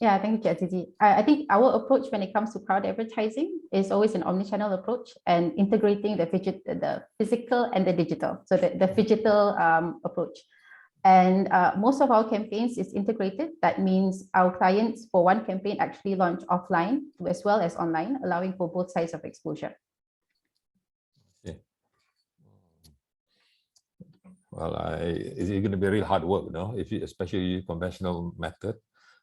Yeah, thank you, Azizi. I think our approach when it comes to crowd advertising is always an omnichannel approach and integrating the physical and the digital. So the phygital approach. And most of our campaigns is integrated. That means our clients for one campaign actually launch offline as well as online, allowing for both sides of exposure. Yeah. Well, it's going to be real hard work, if you especially conventional method.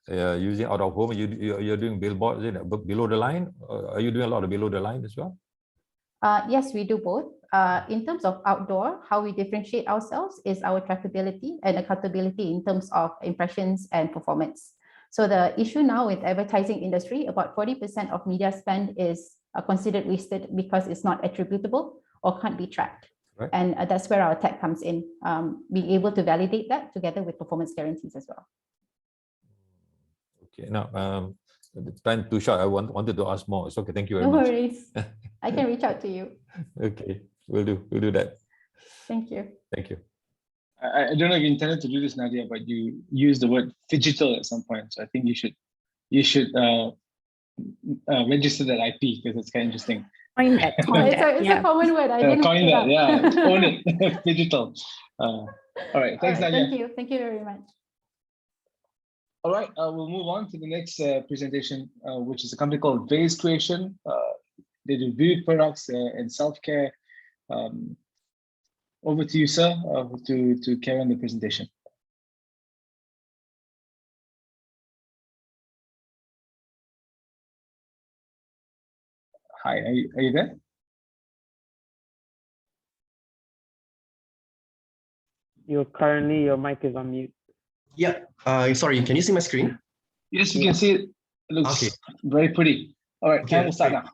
Using out of home, you're doing billboards, below the line. Are you doing a lot of below the line as well? Yes, we do both. In terms of outdoor, how we differentiate ourselves is our trackability and accountability in terms of impressions and performance. So the issue now with advertising industry, about 40% of media spend is considered wasted because it's not attributable or can't be tracked. Right. And that's where our tech comes in, being able to validate that together with performance guarantees as well. Okay, now the time too short. I wanted to ask more. It's okay. Thank you very much. No worries. I can reach out to you. Okay, we'll do that. Thank you. Thank you. I don't know if you intended to do this, Nadia, but you used the word phygital at some point. So I think you should register that IP because it's kind of interesting. Coin that. It's a common word. I didn't coin that. Yeah, own it. Phygital. All right. Thanks, Nadia. Thank you. Thank you very much. All right, we'll move on to the next presentation, which is a company called Vase Creation. They do beauty products and self-care. Over to you, sir, to carry on the presentation. Hi, are you there? Your mic is on mute. Yeah, sorry, can you see my screen? Yes, you can see it. It looks very pretty. All right, time will start now.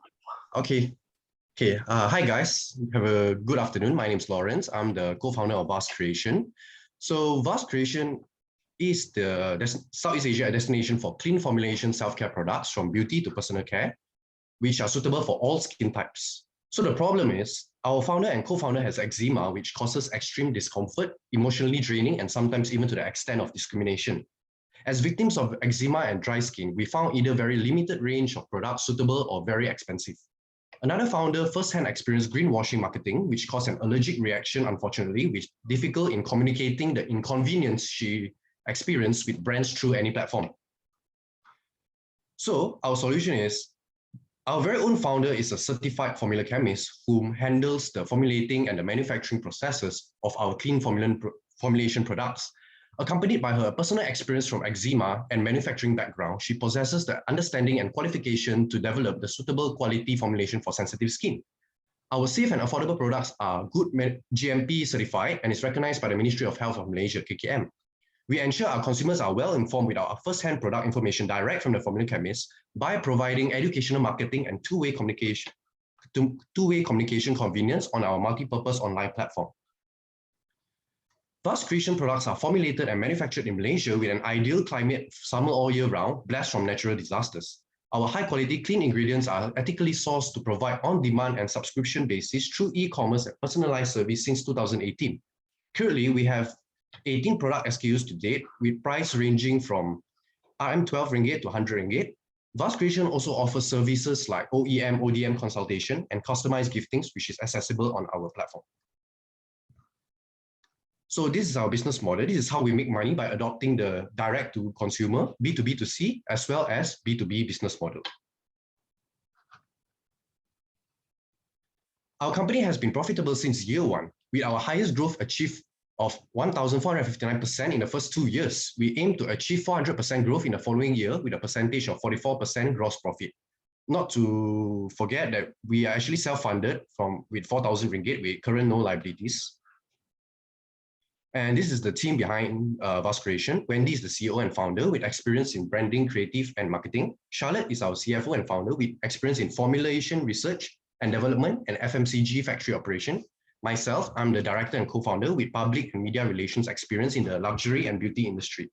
Okay. Hi guys, have a good afternoon. My name is Lawrence. I'm the co-founder of Vase Creation. So Vase Creation is the Southeast Asia destination for clean formulation self-care products from beauty to personal care, which are suitable for all skin types. So the problem is, our founder and co-founder has eczema, which causes extreme discomfort, emotionally draining, and sometimes even to the extent of discrimination. As victims of eczema and dry skin, we found either very limited range of products suitable or very expensive. Another founder firsthand experienced greenwashing marketing, which caused an allergic reaction, unfortunately, which is difficult in communicating the inconvenience she experienced with brands through any platform. So our solution is, our very own founder is a certified formula chemist who handles the formulating and the manufacturing processes of our clean formulation products. Accompanied by her personal experience from eczema and manufacturing background, she possesses the understanding and qualification to develop the suitable quality formulation for sensitive skin. Our safe and affordable products are good GMP certified and is recognized by the Ministry of Health of Malaysia, KKM. We ensure our consumers are well informed with our first-hand product information direct from the formula chemist by providing educational marketing and two-way communication convenience on our multi-purpose online platform. Vase Creation products are formulated and manufactured in Malaysia with an ideal climate, summer all year round, blessed from natural disasters. Our high-quality, clean ingredients are ethically sourced to provide on-demand and subscription basis through e-commerce and personalized service since 2018. Currently, we have 18 product SKUs to date, with price ranging from RM12 ringgit to 100 ringgit. Vase Creation also offers services like OEM, ODM consultation and customized giftings, which is accessible on our platform. So this is our business model. This is how we make money by adopting the direct to consumer, B2B2C, as well as B2B business model. Our company has been profitable since year one, with our highest growth achieved of 1,459% in the first 2 years. We aim to achieve 400% growth in the following year with a percentage of 44% gross profit. Not to forget that we are actually self-funded with 4,000 ringgit with current no liabilities. And this is the team behind Vase Creation. Wendy is the CEO and founder with experience in branding, creative, and marketing. Charlotte is our CFO and founder with experience in formulation research and development and FMCG factory operation. Myself, I'm the director and co-founder with public and media relations experience in the luxury and beauty industry.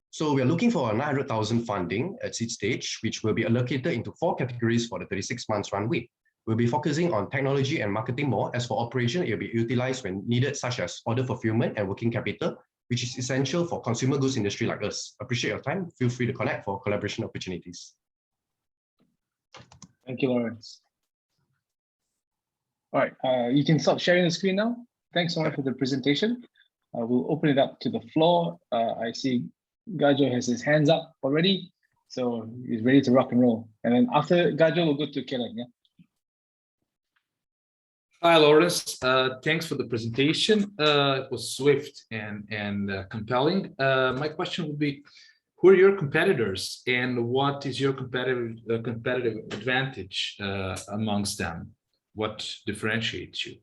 So we are looking for a 900,000 funding at seed stage, which will be allocated into 4 categories for the 36 months runway. We'll be focusing on technology and marketing more. As for operation, it will be utilized when needed, such as order fulfillment and working capital, which is essential for consumer goods industry like us. Appreciate your time. Feel free to connect for collaboration opportunities. Thank you, Lawrence. All right, you can stop sharing the screen now. Thanks so much for the presentation. We'll open it up to the floor. I see Gajo has his hands up already, so he's ready to rock and roll. And then after Gajo, we'll go to Kellen. Yeah. Hi, Lawrence. Thanks for the presentation. It was swift and compelling. My question would be, who are your competitors and what is your competitive advantage amongst them? What differentiates you?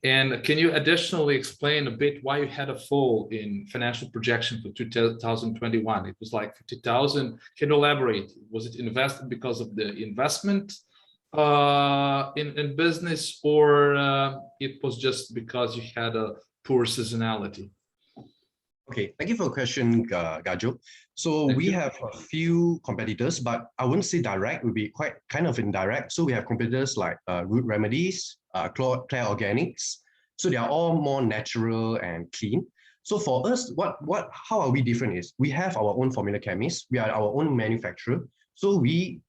And can you additionally explain a bit why you had a fall in financial projection for 2021? It was like 50,000. Can you elaborate? Was it invested because of the investment in business, or it was just because you had a poor seasonality? Okay, thank you for the question, Gajo. So we have a few competitors, but I wouldn't say direct, would be quite kind of indirect. So we have competitors like Root Remedies, Claire Organics. So they are all more natural and clean. So for us, how are we different is we have our own formula chemists. We are our own manufacturer. So we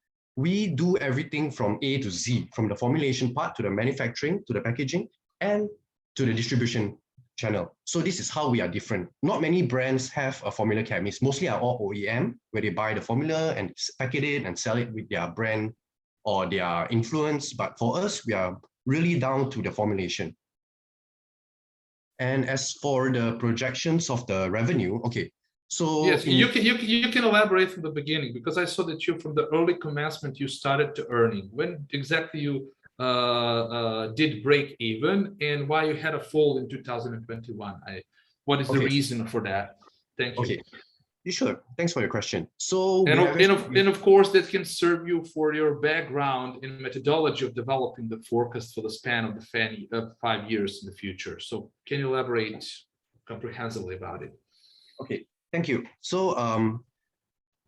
do everything from A to Z, from the formulation part to the manufacturing, to the packaging, and to the distribution channel. So this is how we are different. Not many brands have a formula chemist. Mostly are all OEM, where they buy the formula and package it and sell it with their brand or their influence. But for us, we are really down to the formulation. And as for the projections of the revenue, okay. So yes, you can elaborate from the beginning, because I saw that you, from the early commencement, you started to earning. When exactly you did break even, and why you had a fall in 2021? What is the reason for that? Thank you. Okay, sure. Thanks for your question. So and of course, that can serve you for your background in methodology of developing the forecast for the span of the 5 years in the future. So can you elaborate comprehensively about it? Okay, thank you. So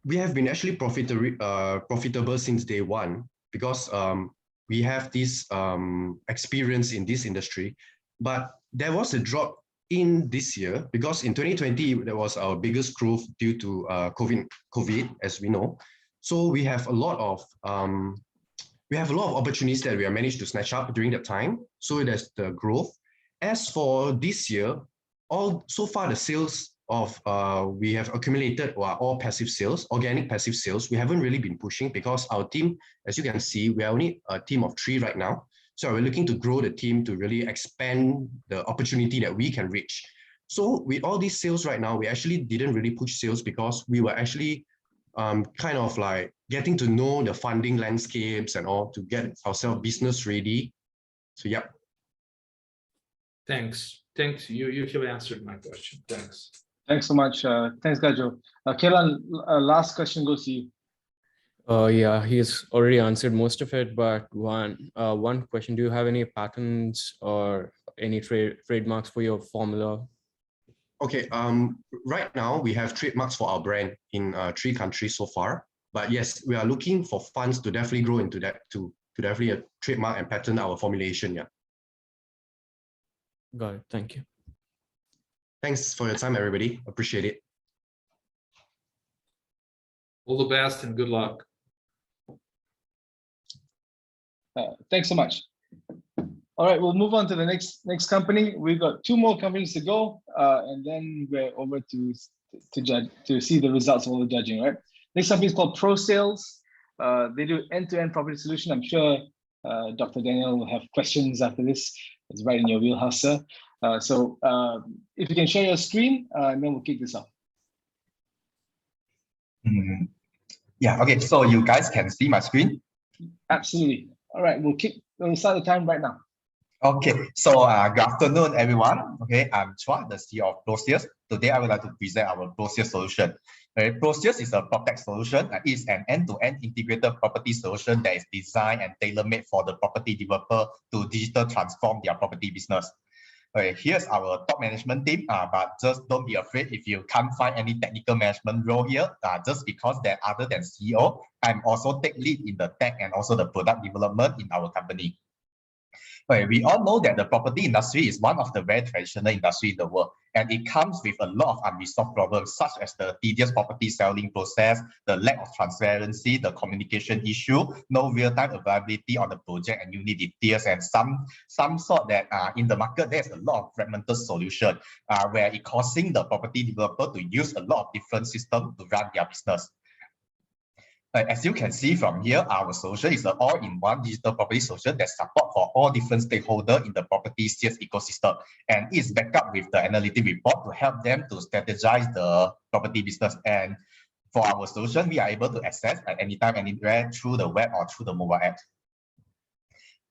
we have been actually profitable since day one, because we have this experience in this industry. But there was a drop in this year, because in 2020, there was our biggest growth due to COVID, as we know. So we have a lot of opportunities that we have managed to snatch up during that time. So there's the growth. As for this year, so far the sales of we have accumulated are all passive sales, organic passive sales. We haven't really been pushing, because our team, as you can see, we are only a team of 3 right now. So we're looking to grow the team to really expand the opportunity that we can reach. So with all these sales right now, we actually didn't really push sales, because we were actually kind of like getting to know the funding landscapes and all to get ourselves business ready. So yeah. Thanks. You have answered my question. Thanks. Thanks so much. Thanks, Gajo. Kelan, last question goes to you. Yeah, he's already answered most of it, but one question: do you have any patents or any trademarks for your formula? Okay. Right now we have trademarks for our brand in 3 countries so far. But yes, we are looking for funds to definitely grow into that, to definitely trademark and patent our formulation. Yeah. Got it. Thank you. Thanks for your time, everybody. Appreciate it. All the best and good luck. Thanks so much. All right, we'll move on to the next company. We've got 2 more companies to go, and then we're over to judge, to see the results of all the judging. Right. Next company is called ProSales. They do end-to-end property solution. I'm sure Dr. Daniel will have questions after this. It's right in your wheelhouse, sir. So if you can share your screen, and then we'll kick this off. Yeah. Okay. So you guys can see my screen. Absolutely. All right. We'll start the time right now. Okay, so good afternoon, everyone. Okay, I'm Chua, the CEO of ProSales. Today, I would like to present our ProSales solution. ProSales is a PropTech solution. It's an end-to-end integrated property solution that is designed and tailor-made for the property developer to digital transform their property business. Okay, here's our top management team, but just don't be afraid if you can't find any technical management role here, just because that other than CEO, I'm also take lead in the tech and also the product development in our company. Okay, we all know that the property industry is one of the very traditional industry in the world, and it comes with a lot of unresolved problems, such as the tedious property selling process, the lack of transparency, the communication issue, no real-time availability on the project and unit details, and some sort that in the market there's a lot of fragmented solution where it causing the property developer to use a lot of different systems to run their business. As you can see from here, our solution is an all-in-one digital property solution that supports for all different stakeholders in the property sales ecosystem, and is backed up with the analytic report to help them to strategize the property business. And for our solution, we are able to access at anytime, anywhere through the web or through the mobile app.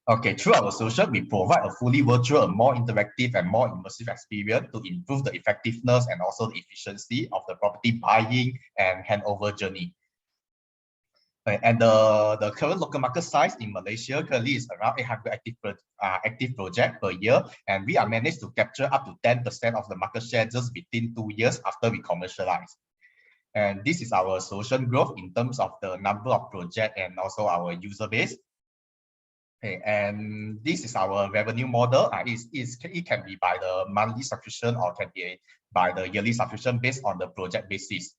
Okay, through our solution, we provide a fully virtual, more interactive and more immersive experience to improve the effectiveness and also the efficiency of the property buying and handover journey. And the current local market size in Malaysia currently is around 800 active projects per year, and we are managed to capture up to 10% of the market share just within 2 years after we commercialize. And this is our solution growth in terms of the number of projects and also our user base. Okay, and this is our revenue model. It can be by the monthly subscription or can be by the yearly subscription based on the project basis.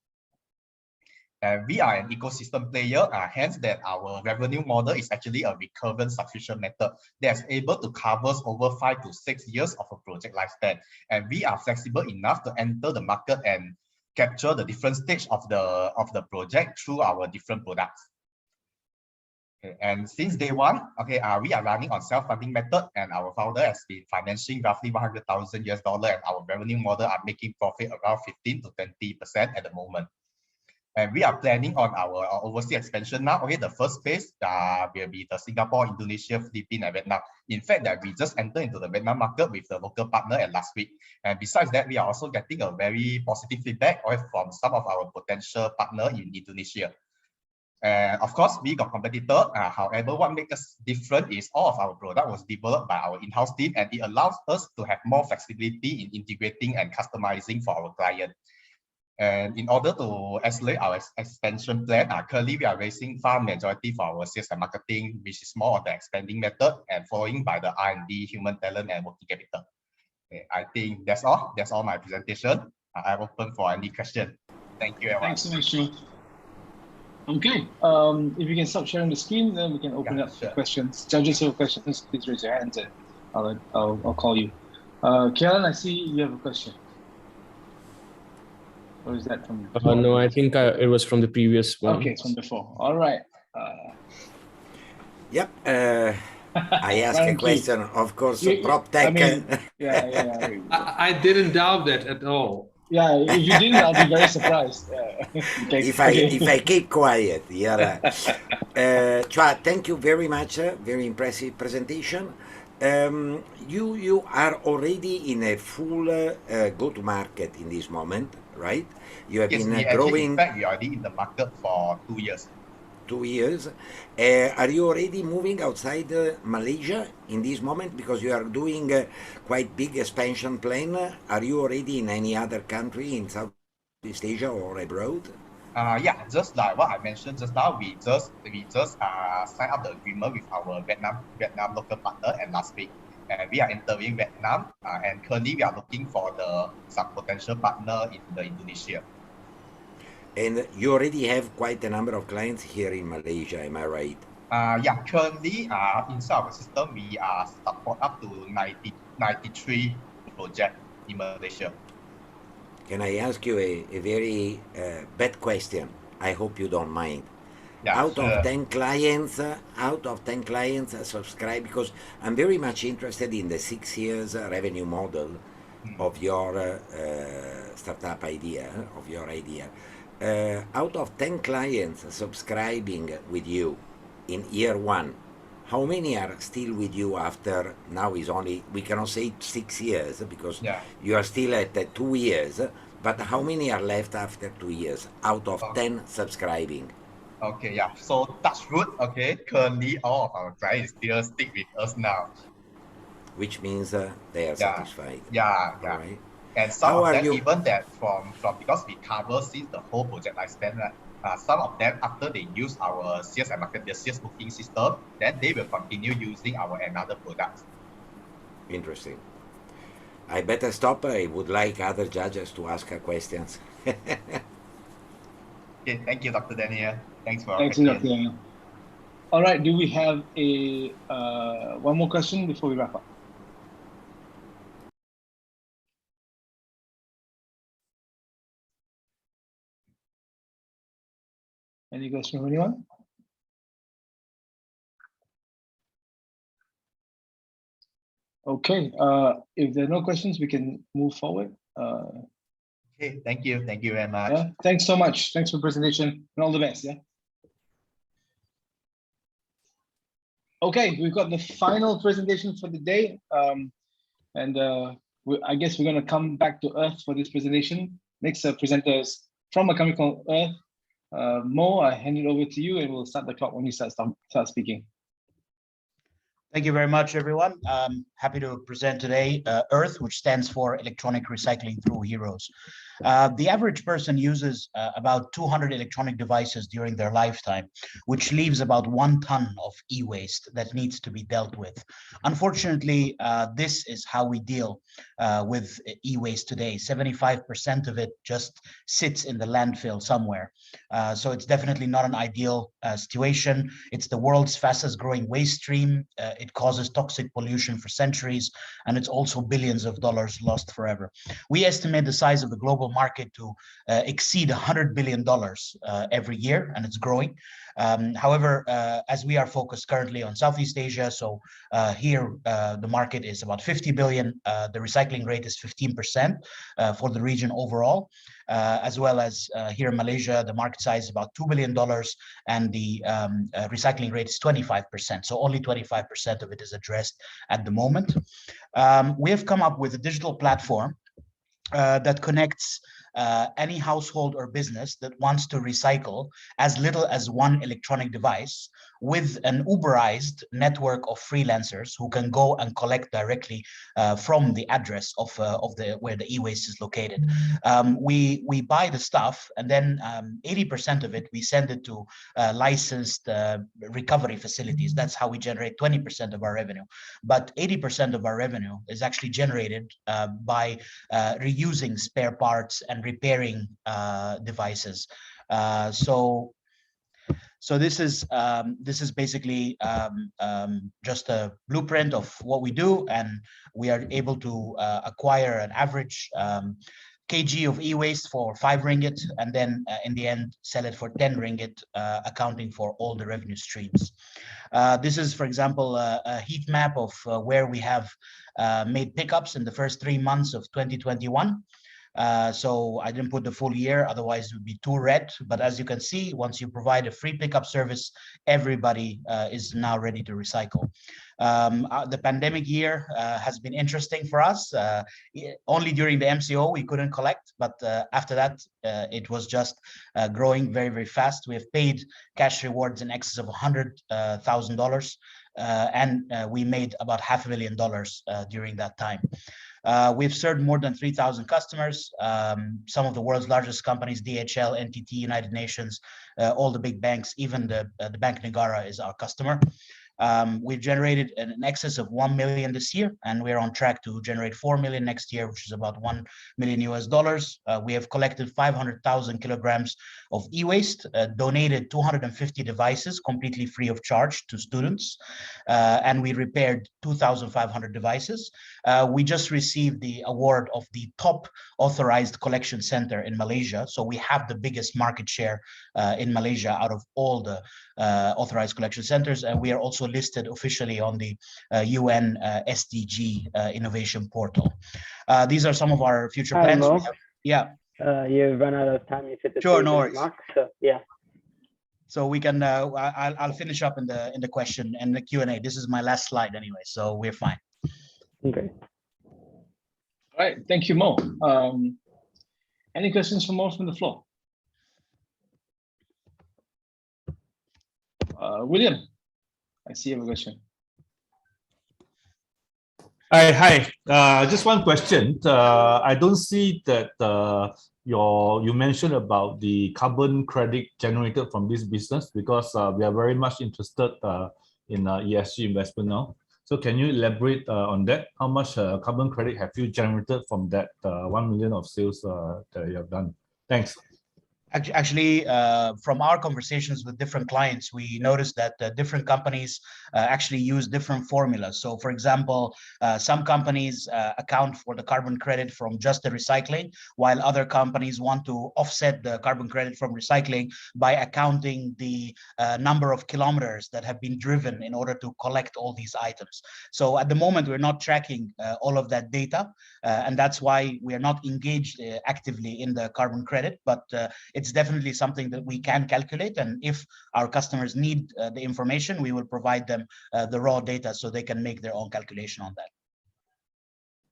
We are an ecosystem player, hence that our revenue model is actually a recurrent subscription method that's able to cover over 5 to 6 years of a project lifespan. And we are flexible enough to enter the market and capture the different stage of the project through our different products. Okay, and since day one, okay, we are running on self-funding method, and our founder has been financing roughly $100,000 US, and our revenue model are making profit around 15 to 20% at the moment. And we are planning on our overseas expansion now. Okay, the first phase will be the Singapore, Indonesia, Philippines, and Vietnam. In fact, that we just entered into the Vietnam market with the local partner last week. And besides that, we are also getting a very positive feedback from some of our potential partners in Indonesia. And of course, we got competitor. However, what makes us different is all of our product was developed by our in-house team, and it allows us to have more flexibility in integrating and customizing for our client. And in order to accelerate our expansion plan, currently we are raising fund majority for our sales and marketing, which is more of the expanding method, and following by the R&D, human talent, and working capital. Okay, I think that's all. That's all my presentation. I'm open for any question. Thank you, everyone. Thanks so much, Joe. Okay, if you can stop sharing the screen, then we can open up for questions. Judges who have questions, please raise your hands and I'll call you. Karen, I see you have a question. Or is that from before? No, I think it was from the previous one. Okay, it's from before. All right. Yep. I asked a question, of course, PropTech. I mean, yeah. I didn't doubt that at all. Yeah, if you didn't, I'll be very surprised. If I keep quiet, yeah. Chua, thank you very much. Very impressive presentation. You are already in a full go-to-market in this moment, right? You have been growing. In fact, we are already in the market for 2 years. 2 years. Are you already moving outside Malaysia in this moment? Because you are doing quite big expansion plan. Are you already in any other country in Southeast Asia or abroad? Yeah, just like what I mentioned just now, we just signed up the agreement with our Vietnam local partner and last week. And we are entering Vietnam, and currently we are looking for some potential partner in Indonesia. And you already have quite a number of clients here in Malaysia, am I right? Yeah, currently inside our system, we are support up to 93 projects in Malaysia. Can I ask you a very bad question? I hope you don't mind. Yeah, out sure. of 10 clients, subscribe, because I'm very much interested in the 6 years revenue model of your startup idea, of your idea. Out of 10 clients subscribing with you in year one, how many are still with you after, now is only, we cannot say 6 years because you are still at 2 years, but how many are left after 2 years out of 10 subscribing? Okay, yeah. So touch wood, okay, currently all of our clients still stick with us now. Which means they are satisfied. Yeah. Right. And some How of are them, you? even that from because we cover since the whole project lifespan, some of them after they use our sales and market, the sales booking system, then they will continue using our another products. Interesting. I better stop. I would like other judges to ask questions. Okay, thank you, Dr. Daniel. Thanks for Thanks, Dr. Daniel. All right, do we have a one more question before we wrap up? Any question from anyone? Okay, if there are no questions, we can move forward. Okay, thank you very much. Yeah, thanks so much. Thanks for the presentation and all the best. Yeah. Okay, we've got the final presentation for the day, I guess we're going to come back to Earth for this presentation. Next presenter is from a company called Earth. Mo, I hand it over to you, and we'll start the clock when you start speaking. Thank you very much, everyone. Happy to present today Earth, which stands for Electronic Recycling Through Heroes. The average person uses about 200 electronic devices during their lifetime, which leaves about 1 ton of e-waste that needs to be dealt with. Unfortunately, this is how we deal with e-waste today. 75% of it just sits in the landfill somewhere. So it's definitely not an ideal situation. It's the world's fastest growing waste stream. It causes toxic pollution for centuries, and it's also billions of dollars lost forever. We estimate the size of the global market to exceed $100 billion every year, and it's growing. However, as we are focused currently on Southeast Asia, so here the market is about 50 billion. The recycling rate is 15% for the region overall, as well as here in Malaysia, the market size is about $2 billion, and the recycling rate is 25%. So only 25% of it is addressed at the moment. We have come up with a digital platform that connects any household or business that wants to recycle as little as 1 electronic device with an Uberized network of freelancers who can go and collect directly from the address of where the e-waste is located. We buy the stuff, and then 80% of it we send it to licensed recovery facilities. That's how we generate 20% of our revenue. But 80% of our revenue is actually generated by reusing spare parts and repairing devices. So this is basically just a blueprint of what we do, and we are able to acquire an average kg of e-waste for 5 ringgit, and then in the end sell it for 10 ringgit, accounting for all the revenue streams. This is, for example, a heat map of where we have made pickups in the first 3 months of 2021. So I didn't put the full year, otherwise it would be too red. But as you can see, once you provide a free pickup service, everybody is now ready to recycle. The pandemic year has been interesting for us. Only during the MCO we couldn't collect, but after that it was just growing very, very fast. We have paid cash rewards in excess of $100,000, and we made about $500,000 during that time. We've served more than 3,000 customers, some of the world's largest companies, DHL, NTT, United Nations, all the big banks, even the Bank Negara is our customer. We've generated an excess of 1 million this year, and we're on track to generate 4 million next year, which is about $1 million US. We have collected 500,000 kilograms of e-waste, donated 250 devices completely free of charge to students, and we repaired 2,500 devices. We just received the award of the top authorized collection center in Malaysia. So we have the biggest market share in Malaysia out of all the authorized collection centers, and we are also listed officially on the UN SDG innovation portal. These are some of our future plans. Yeah. You've run out of time. You hit the sure, no worries. Mark, so yeah. So we can. I'll finish up in the question and the Q&A. This is my last slide anyway, so we're fine. Okay. All right. Thank you, Mo. Any questions for Mo from the floor? William, I see you have a question. Hi. Just one question. I don't see that you mentioned about the carbon credit generated from this business, because we are very much interested in ESG investment now. So can you elaborate on that? How much carbon credit have you generated from that 1 million of sales that you have done? Thanks. Actually, from our conversations with different clients, we noticed that different companies actually use different formulas. So, for example, some companies account for the carbon credit from just the recycling, while other companies want to offset the carbon credit from recycling by accounting the number of kilometers that have been driven in order to collect all these items. So at the moment, we're not tracking all of that data, and that's why we are not engaged actively in the carbon credit, but it's definitely something that we can calculate, and if our customers need the information, we will provide them the raw data so they can make their own calculation on that.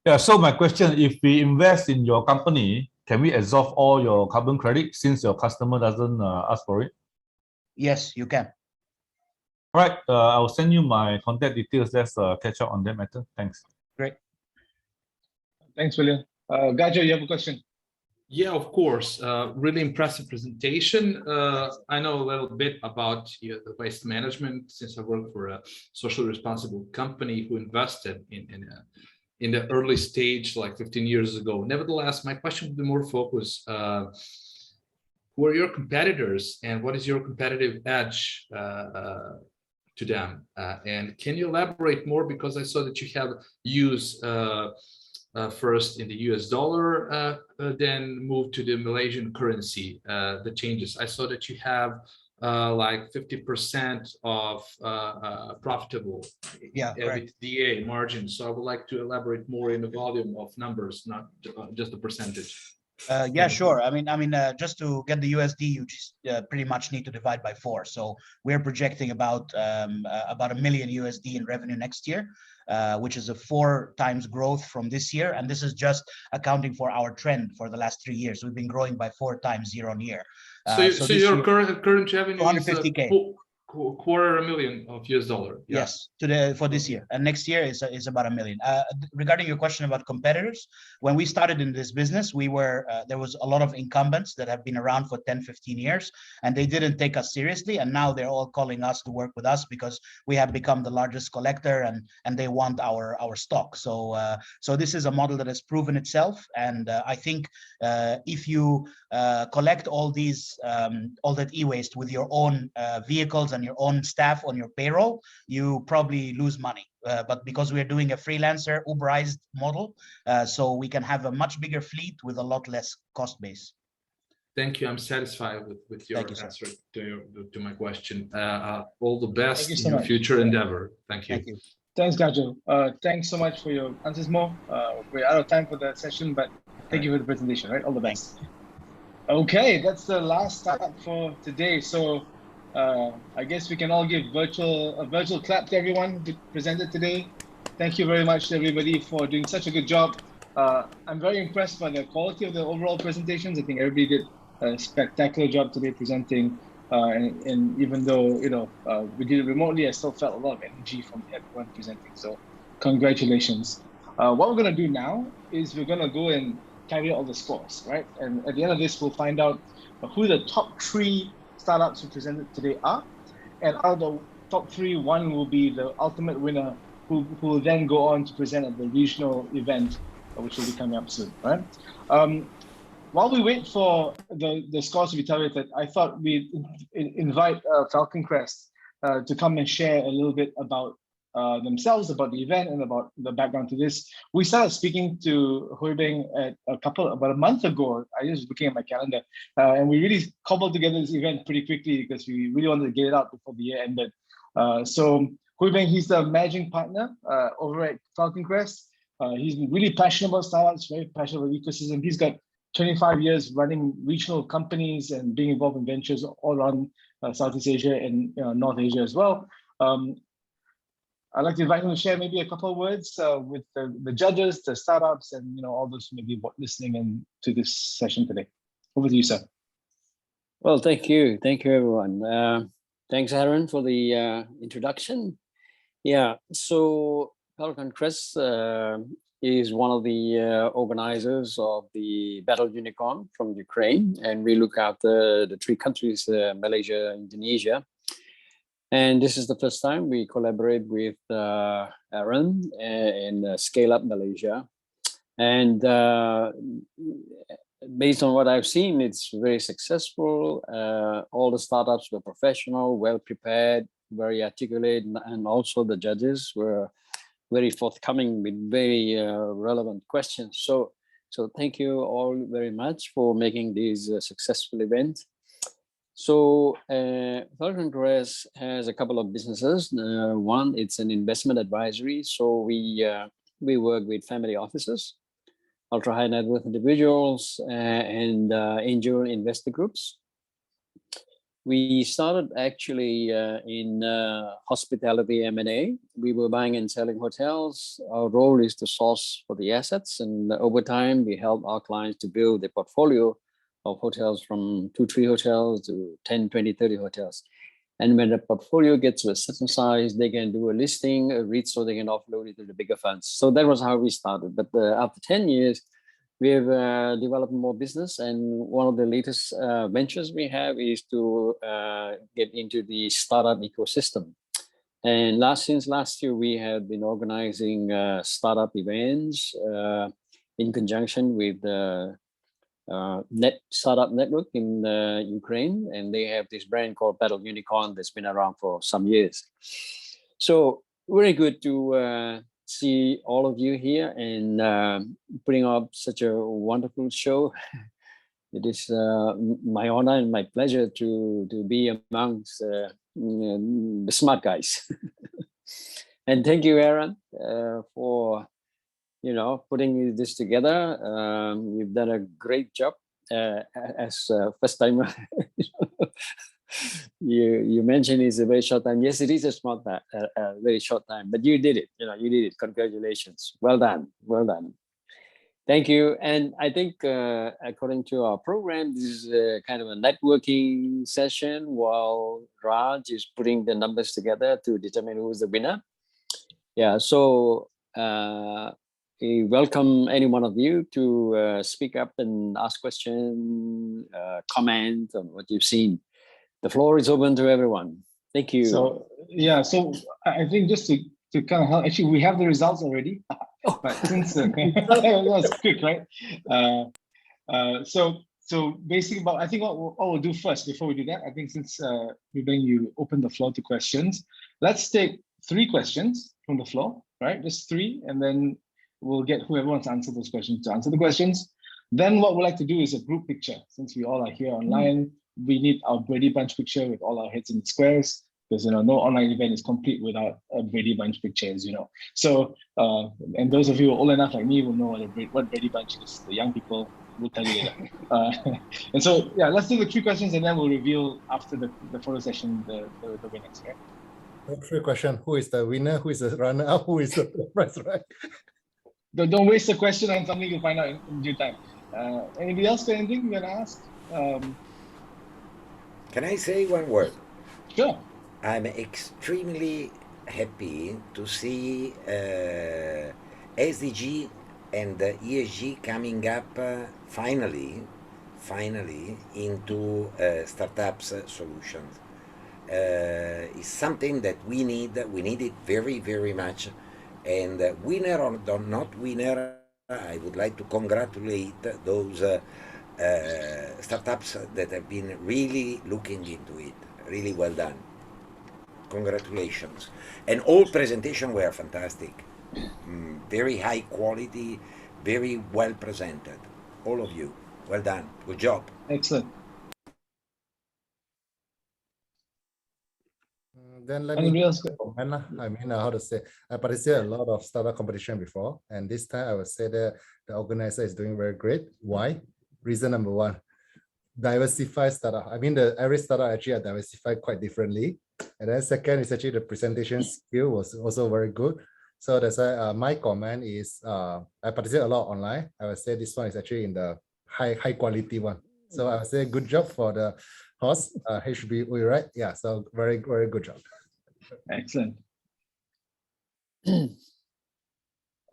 Yeah, so my question, if we invest in your company, can we absorb all your carbon credit since your customer doesn't ask for it? Yes, you can. All right, I'll send you my contact details. Let's catch up on that matter. Thanks. Great. Thanks, William. Gajo, you have a question? Yeah, of course. Really impressive presentation. I know a little bit about the waste management since I work for a socially responsible company who invested in the early stage like 15 years ago. Nevertheless, my question would be more focused. Who are your competitors and what is your competitive edge to them? And can you elaborate more, because I saw that you have used first in the US dollar, then moved to the Malaysian currency, the changes. I saw that you have like 50% of profitable EBITDA margin. So I would like to elaborate more in the volume of numbers, not just the percentage. Yeah, sure. I mean, just to get the USD, you just pretty much need to divide by 4. So we're projecting about $1 million USD in revenue next year, which is a 4 times growth from this year. And this is just accounting for our trend for the last 3 years. We've been growing by 4 times year on year. So your current revenue is 250K. $250,000 of US dollar. Yeah. Yes, for this year, and next year is about $1 million. Regarding your question about competitors, when we started in this business, we were there was a lot of incumbents that have been around for 10-15 years, and they didn't take us seriously, and now they're all calling us to work with us because we have become the largest collector, and they want our stock. So so this is a model that has proven itself, and I think if you collect all these all that e-waste with your own vehicles and your own staff on your payroll, you probably lose money. But because we are doing a freelancer Uberized model, so we can have a much bigger fleet with a lot less cost base. Thank you. I'm satisfied with your answer to my question. All the best in your future endeavor. Thank you. Thank you. Thanks, Gajo. Thanks so much for your answers, Mo. We're out of time for the session, but thank you for the presentation. Right, all the best. Okay, that's the last start for today. So I guess we can all give a virtual clap to everyone who presented today. Thank you very much to everybody for doing such a good job. I'm very impressed by the quality of the overall presentations. I think everybody did a spectacular job today presenting. And even though we did it remotely, I still felt a lot of energy from everyone presenting. So congratulations. What we're going to do now is we're going to go and carry out all the scores, right? And at the end of this, we'll find out who the top 3 startups who presented today are. And out of the top 3, one will be the ultimate winner, who will then go on to present at the regional event, which will be coming up soon, right? While we wait for the scores to be tabulated, I thought we'd invite Falcon Crest to come and share a little bit about themselves, about the event, and about the background to this. We started speaking to Hui Beng about a month ago. I was looking at my calendar, and we really cobbled together this event pretty quickly because we really wanted to get it out before the year ended. So Hui Beng, he's the managing partner over at Falcon Crest. He's really passionate about startups, very passionate about ecosystem. He's got 25 years running regional companies and being involved in ventures all around Southeast Asia and North Asia as well. I'd like to invite him to share maybe a couple of words with the judges, the startups, and all those who may be listening in to this session today. Over to you, sir. Well, thank you, everyone. Thanks, Aaron, for the introduction. Yeah, so Falcon Crest is one of the organizers of the Battle Unicorn from Ukraine, and we look after the 3 countries, Malaysia, Indonesia. And this is the first time we collaborate with Aaron in Scale Up Malaysia. And based on what I've seen, it's very successful. All the startups were professional, well prepared, very articulate, and also the judges were very forthcoming with very relevant questions. So thank you all very much for making this a successful event. So Falcon Crest has a couple of businesses. One, it's an investment advisory. So we work with family offices, ultra high net worth individuals, and angel investor groups. We started actually in hospitality M&A. We were buying and selling hotels. Our role is to source for the assets, and over time we help our clients to build a portfolio of hotels from 2-3 hotels to 10, 20, 30 hotels. And when the portfolio gets to a certain size, they can do a listing, a REIT, so they can offload it to the bigger funds. So that was how we started. But after 10 years, we have developed more business, and one of the latest ventures we have is to get into the startup ecosystem. And since last year, we have been organizing startup events in conjunction with Startup Network in Ukraine, and they have this brand called Battle Unicorn that's been around for some years. So very good to see all of you here and putting up such a wonderful show. It is my honor and my pleasure to be amongst the smart guys. And thank you, Aaron, for putting this together. You've done a great job as first timer. You mentioned it's a very short time. Yes, it is a very short time, but you did it. You did it. Congratulations. Well done. Well done. Thank you. And I think according to our program, this is kind of a networking session while Raj is putting the numbers together to determine who is the winner. Yeah. So we welcome any one of you to speak up and ask questions, comment on what you've seen. The floor is open to everyone. Thank you. So yeah, so I think just to kind of help, actually we have the results already, but since that was quick, right? So basically, I think what we'll do first before we do that, I think since you open the floor to questions, let's take 3 questions from the floor, right? Just 3, and then we'll get whoever wants to answer those questions to answer the questions. Then what we'd like to do is a group picture. Since we all are here online, we need our Brady Bunch picture with all our heads in the squares, because no online event is complete without a Brady Bunch picture, as you know. So, and those of you who are old enough like me will know what Brady Bunch is. The young people will tell you later. And so, yeah, let's do the 3 questions, and then we'll reveal after the photo session the winners, right? 3 questions. Who is the winner? Who is the runner-up? Who is the prize, right? Don't waste a question on something you'll find out in due time. Anybody else got anything you want to ask? Can I say one word? Sure. I'm extremely happy to see SDG and ESG coming up finally into startups solutions. is something that we need. We need it very, very much. And winner or not winner, I would like to congratulate those startups that have been really looking into it. Really well done. Congratulations. And all presentations were fantastic. Very high quality, very well presented. All of you. Well done. Good job. Excellent. Then let me comment. I mean, how to say, I participated in a lot of startup competition before, and this time I would say that the organizer is doing very great. Why? Reason number one, diversify startup. I mean, every startup actually are diversified quite differently. And then second is actually the presentation skill was also very good. So that's why my comment is I participate a lot online. I would say this one is actually in the high quality one. So I would say good job for the host, HBU, right? Yeah, so very, very good job. Excellent.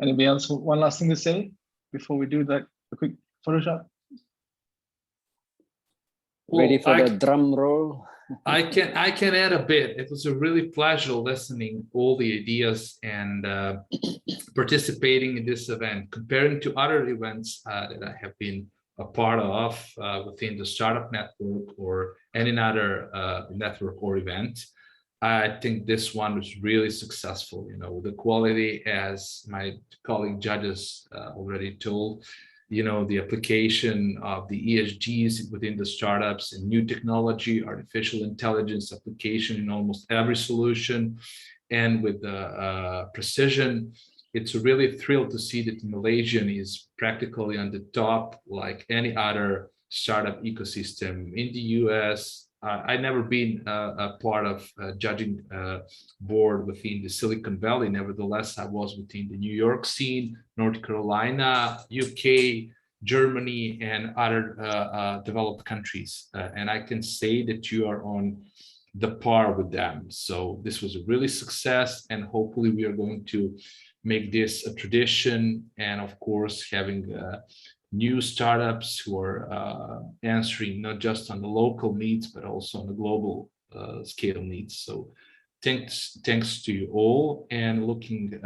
Anybody else? One last thing to say before we do that, a quick Photoshop? Ready for the drum roll? I can add a bit. It was a really pleasure listening all the ideas and participating in this event. Comparing to other events that I have been a part of within the startup network or any other network or event, I think this one was really successful. You know, the quality, as my colleague judges already told, you know, the application of the ESGs within the startups and new technology, artificial intelligence application in almost every solution, and with the precision. It's really a thrill to see that Malaysian is practically on the top, like any other startup ecosystem in the US. I've never been a part of a judging board within the Silicon Valley. Nevertheless, I was within the New York scene, North Carolina, UK, Germany, and other developed countries. And I can say that you are on the par with them. So this was a really success, and hopefully we are going to make this a tradition, and of course having new startups who are answering not just on the local needs but also on the global scale needs. So thanks to you all, and looking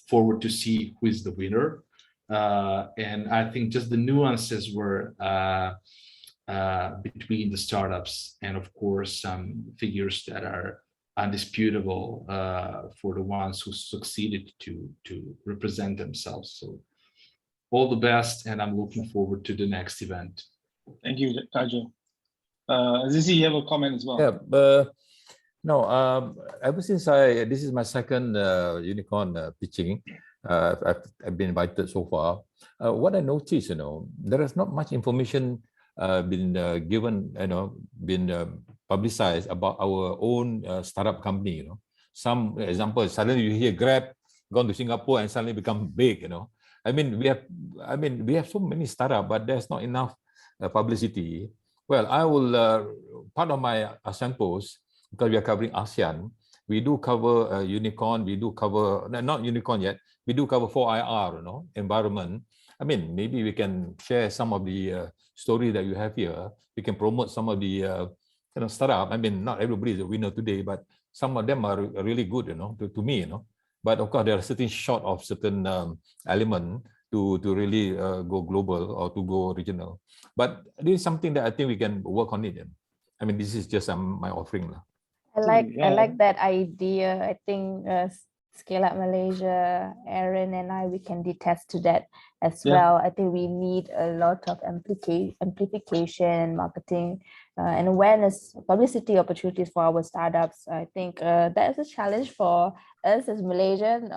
forward to see who is the winner. And I think just the nuances were between the startups, and of course some figures that are undisputable for the ones who succeeded to represent themselves. So all the best, and I'm looking forward to the next event. Thank you, Tajo. Azizi, you have a comment as well? Yeah, no, ever since this is my second unicorn pitching, I've been invited so far. What I noticed, you know, there is not much information been given, you know, been publicized about our own startup company. You know, some example, suddenly you hear Grab gone to Singapore and suddenly become big. You know, I mean, we have so many startups, but there's not enough publicity. Well, I will part of my ASEAN post, because we are covering ASEAN. We do cover unicorn. We do cover not unicorn yet. We do cover 4IR, you know, environment. I mean, maybe we can share some of the story that you have here. We can promote some of the you know, startup. I mean, not everybody is a winner today, but some of them are really good, you know, to me, you know. But of course, there are certain short of certain element to really go global or to go regional. But this is something that I think we can work on it. I mean, this is just my offering. I like that idea. I think Scale Up Malaysia, Aaron and I, we can detest to that as well. I think we need a lot of amplification, marketing, and awareness, publicity opportunities for our startups. I think that is a challenge for us as Malaysian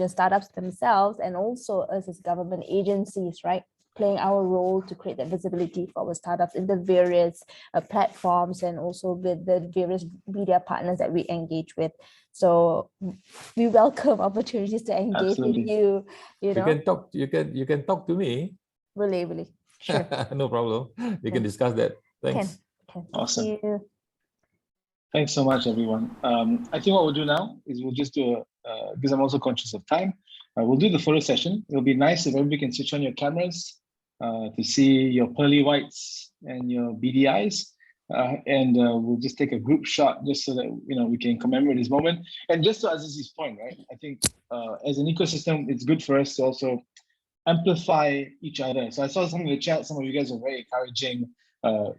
startups themselves, and also us as government agencies, right? Playing our role to create that visibility for our startups in the various platforms, and also with the various media partners that we engage with. So we welcome opportunities to engage with you. You know, you can talk to me. Really, sure. No problem. We can discuss that. Thanks. Awesome. Thank you. Thanks so much, everyone. I think what we'll do now is we'll just do because I'm also conscious of time. We'll do the photo session. It'll be nice if everybody can switch on your cameras to see your pearly whites and your beady eyes. and we'll just take a group shot just so that we can commemorate this moment. And just to Aziz's point, right? I think as an ecosystem, it's good for us to also amplify each other. So I saw some of the chat. Some of you guys are very encouraging,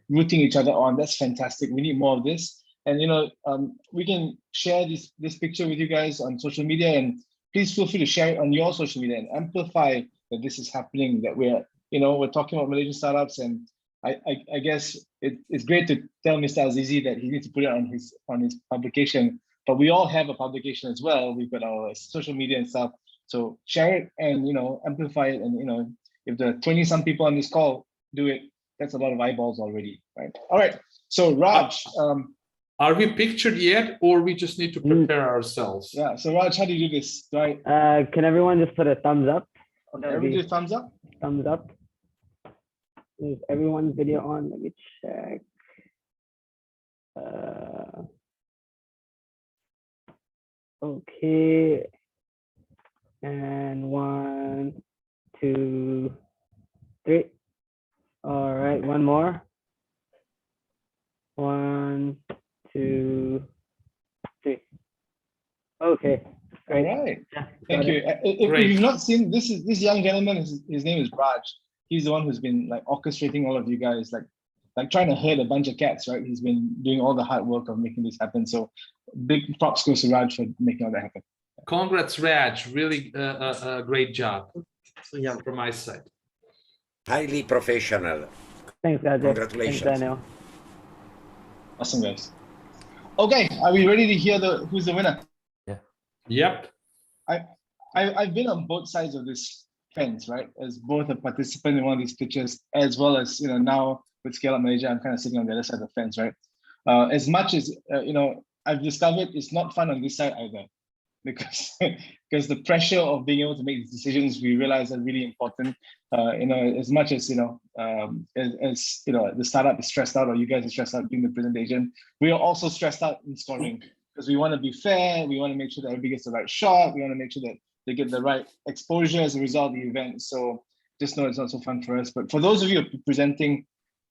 rooting each other on. That's fantastic. We need more of this. And we can share this picture with you guys on social media, and please feel free to share it on your social media and amplify that this is happening. That we're talking about Malaysian startups, and I guess it's great to tell Mr. Azizi that he needs to put it on his publication. But we all have a publication as well. We've got our social media and stuff. So share it and amplify it. And if the 20-some people on this call do it, that's a lot of eyeballs already, right? All right. So Raj. Are we pictured yet, or we just need to prepare ourselves? Yeah. So Raj, how do you do this? Can everyone just put a thumbs up? Okay, everybody do thumbs up? Thumbs up. Is everyone's video on? Let me check. Okay. And 1, 2, 3. All right, one more. 1, 2, 3. Okay. Great. All right. Thank you. If you've not seen this young gentleman, his name is Raj. He's the one who's been orchestrating all of you guys, like trying to herd a bunch of cats, right? He's been doing all the hard work of making this happen. So big props goes to Raj for making all that happen. Congrats, Raj. Really a great job. Yeah, from my side. Highly professional. Thanks, guys. Congratulations. Thanks, Daniel. Awesome, guys. Okay, are we ready to hear who's the winner? Yeah. Yep. I've been on both sides of this fence, right? As both a participant in one of these pitches, as well as now with Scale Up Malaysia, I'm kind of sitting on the other side of the fence, right? As much as I've discovered it's not fun on this side either, because the pressure of being able to make these decisions, we realize are really important. As much as the startup is stressed out, or you guys are stressed out doing the presentation, we are also stressed out in scoring, because we want to be fair. We want to make sure that everybody gets the right shot. We want to make sure that they get the right exposure as a result of the event. So just know it's not so fun for us. But for those of you presenting,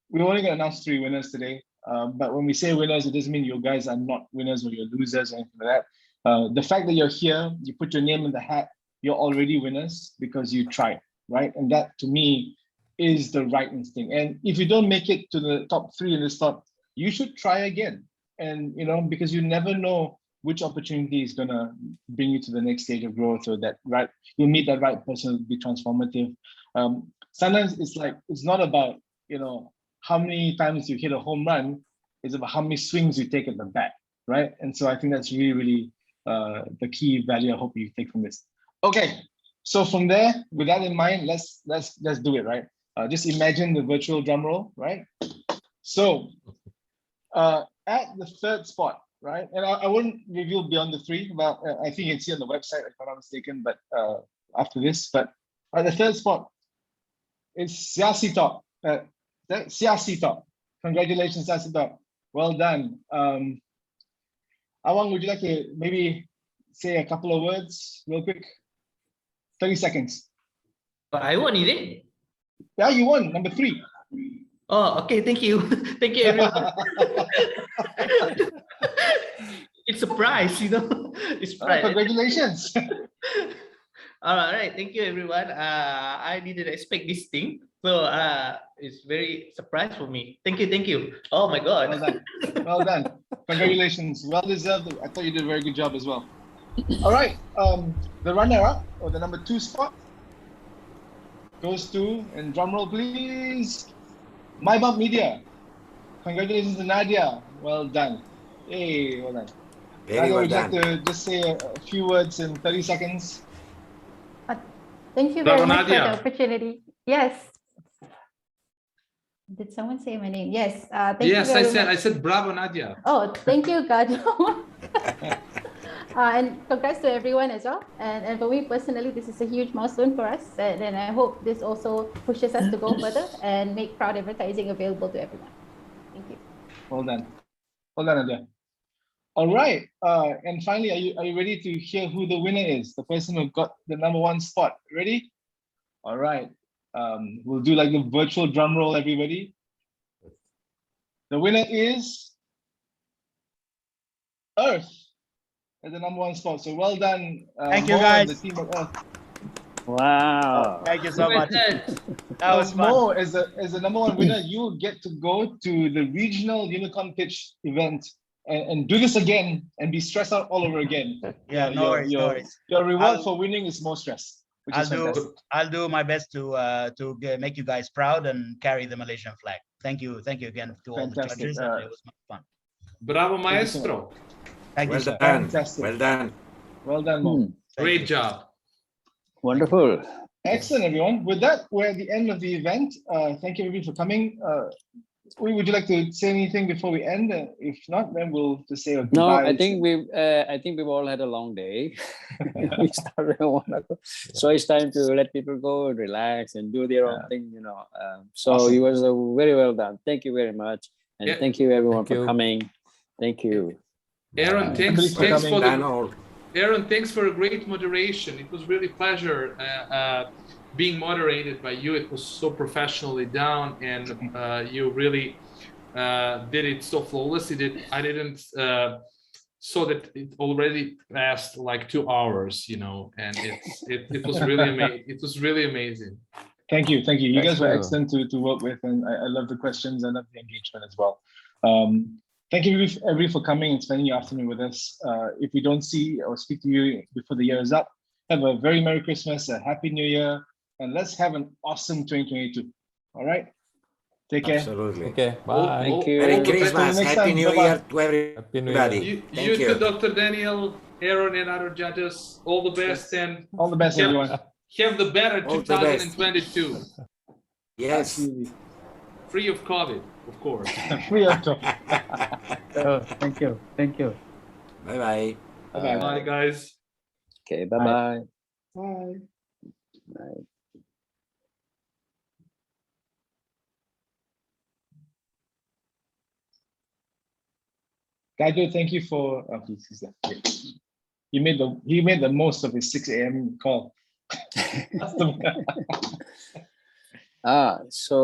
we're only going to announce 3 winners today. But when we say winners, it doesn't mean you guys are not winners or you're losers or anything like that. The fact that you're here, you put your name in the hat, you're already winners because you tried, right? And that, to me, is the right instinct. And if you don't make it to the top 3 in this slot, you should try again. And because you never know which opportunity is gonna bring you to the next stage of growth, or you'll meet that right person who'll be transformative. Sometimes it's not about how many times you hit a home run, it's about how many swings you take at the bat, right? And so I think that's really, really the key value I hope you take from this. Okay, so from there, with that in mind, let's do it, right? Just imagine the virtual drum roll, right? So at the 3rd spot, right? And I wouldn't reveal beyond the 3, but I think you can see on the website if I'm not mistaken, but after this, but at the 3rd spot, it's Siasi Talk. Siasi Talk. Congratulations, Siasi Talk. Well done. Awang, would you like to maybe say a couple of words real quick? 30 seconds. But I won, is it? Yeah, you won, number 3. Oh, okay. Thank you. Thank you, everyone. It's a prize, It's a prize. Congratulations. All right. Thank you, everyone. I didn't expect this thing. So it's very surprise for me. Thank you. Thank you. Oh my God. Well done. Well done. Congratulations. Well deserved. I thought you did a very good job as well. All right. The runner-up, or the number 2 spot, goes to, and drum roll please, My Bump Media. Congratulations to Nadia. Well done. Hey, well done. Nadia, would you like to just say a few words in 30 seconds? Thank you very much for the opportunity. Yes. Did someone say my name? Yes. Thank you very much. I said bravo, Nadia. Oh, thank you, Gajo. And congrats to everyone as well. And for me personally, this is a huge milestone for us. And I hope this also pushes us to go further and make crowd advertising available to everyone. Thank you. Well done. Well done, Nadia. All right. And finally, are you ready to hear who the winner is? The person who got the number 1 spot. Ready? All right. We'll do like the virtual drum roll, everybody. The winner is Earth at the #1 spot. So well done. Thank you, Mo guys. and the team of Earth. Wow. Thank you so much. That was fun. Mo, as the #1 winner, you'll get to go to the regional Unicorn Pitch event and do this again and be stressed out all over again. Yeah, no worries, no worries. Your reward for winning is more stress, which is fantastic. I'll do my best to make you guys proud and carry the Malaysian flag. Thank you again to all the judges. It was much fun. Bravo, maestro. Thank you, sir. Fantastic. Well done. Well done, Mo. Great job. Wonderful. Excellent, everyone. With that, we're at the end of the event. Thank you, everybody, for coming. Would you like to say anything before we end? If not, then we'll just say a goodbye. No, I think we've all had a long day. We started at 1 o'clock, so it's time to let people go and relax and do their own thing. So Awesome. it was very well done. Thank you very much, and thank you everyone for coming. Thank you. Aaron, thanks for Daniel. Aaron, thanks for a great moderation. It was really a pleasure being moderated by you. It was so professionally done, and you really did it so flawlessly. I didn't saw that it already passed like 2 hours, and it was really amazing. It was really amazing. Thank you. You guys were excellent to work with, and I love the questions. I love the engagement as well. Thank you, everybody, for coming and spending your afternoon with us. If we don't see or speak to you before the year is up, have a very Merry Christmas, a Happy New Year, and let's have an awesome 2022. All right? Take care. Absolutely. Okay, bye. Thank you. Merry Christmas. Happy New Year to everybody. You too, Dr. Daniel, Aaron, and other judges. All the best, and all the best, everyone. Have the better All 2022. Yes. Free of COVID, of course. Free of COVID. Thank you. Bye-bye. Bye, guys. Okay, bye-bye. Bye. Bye. Gajo, thank you for he made the most of his 6 a.m. call. So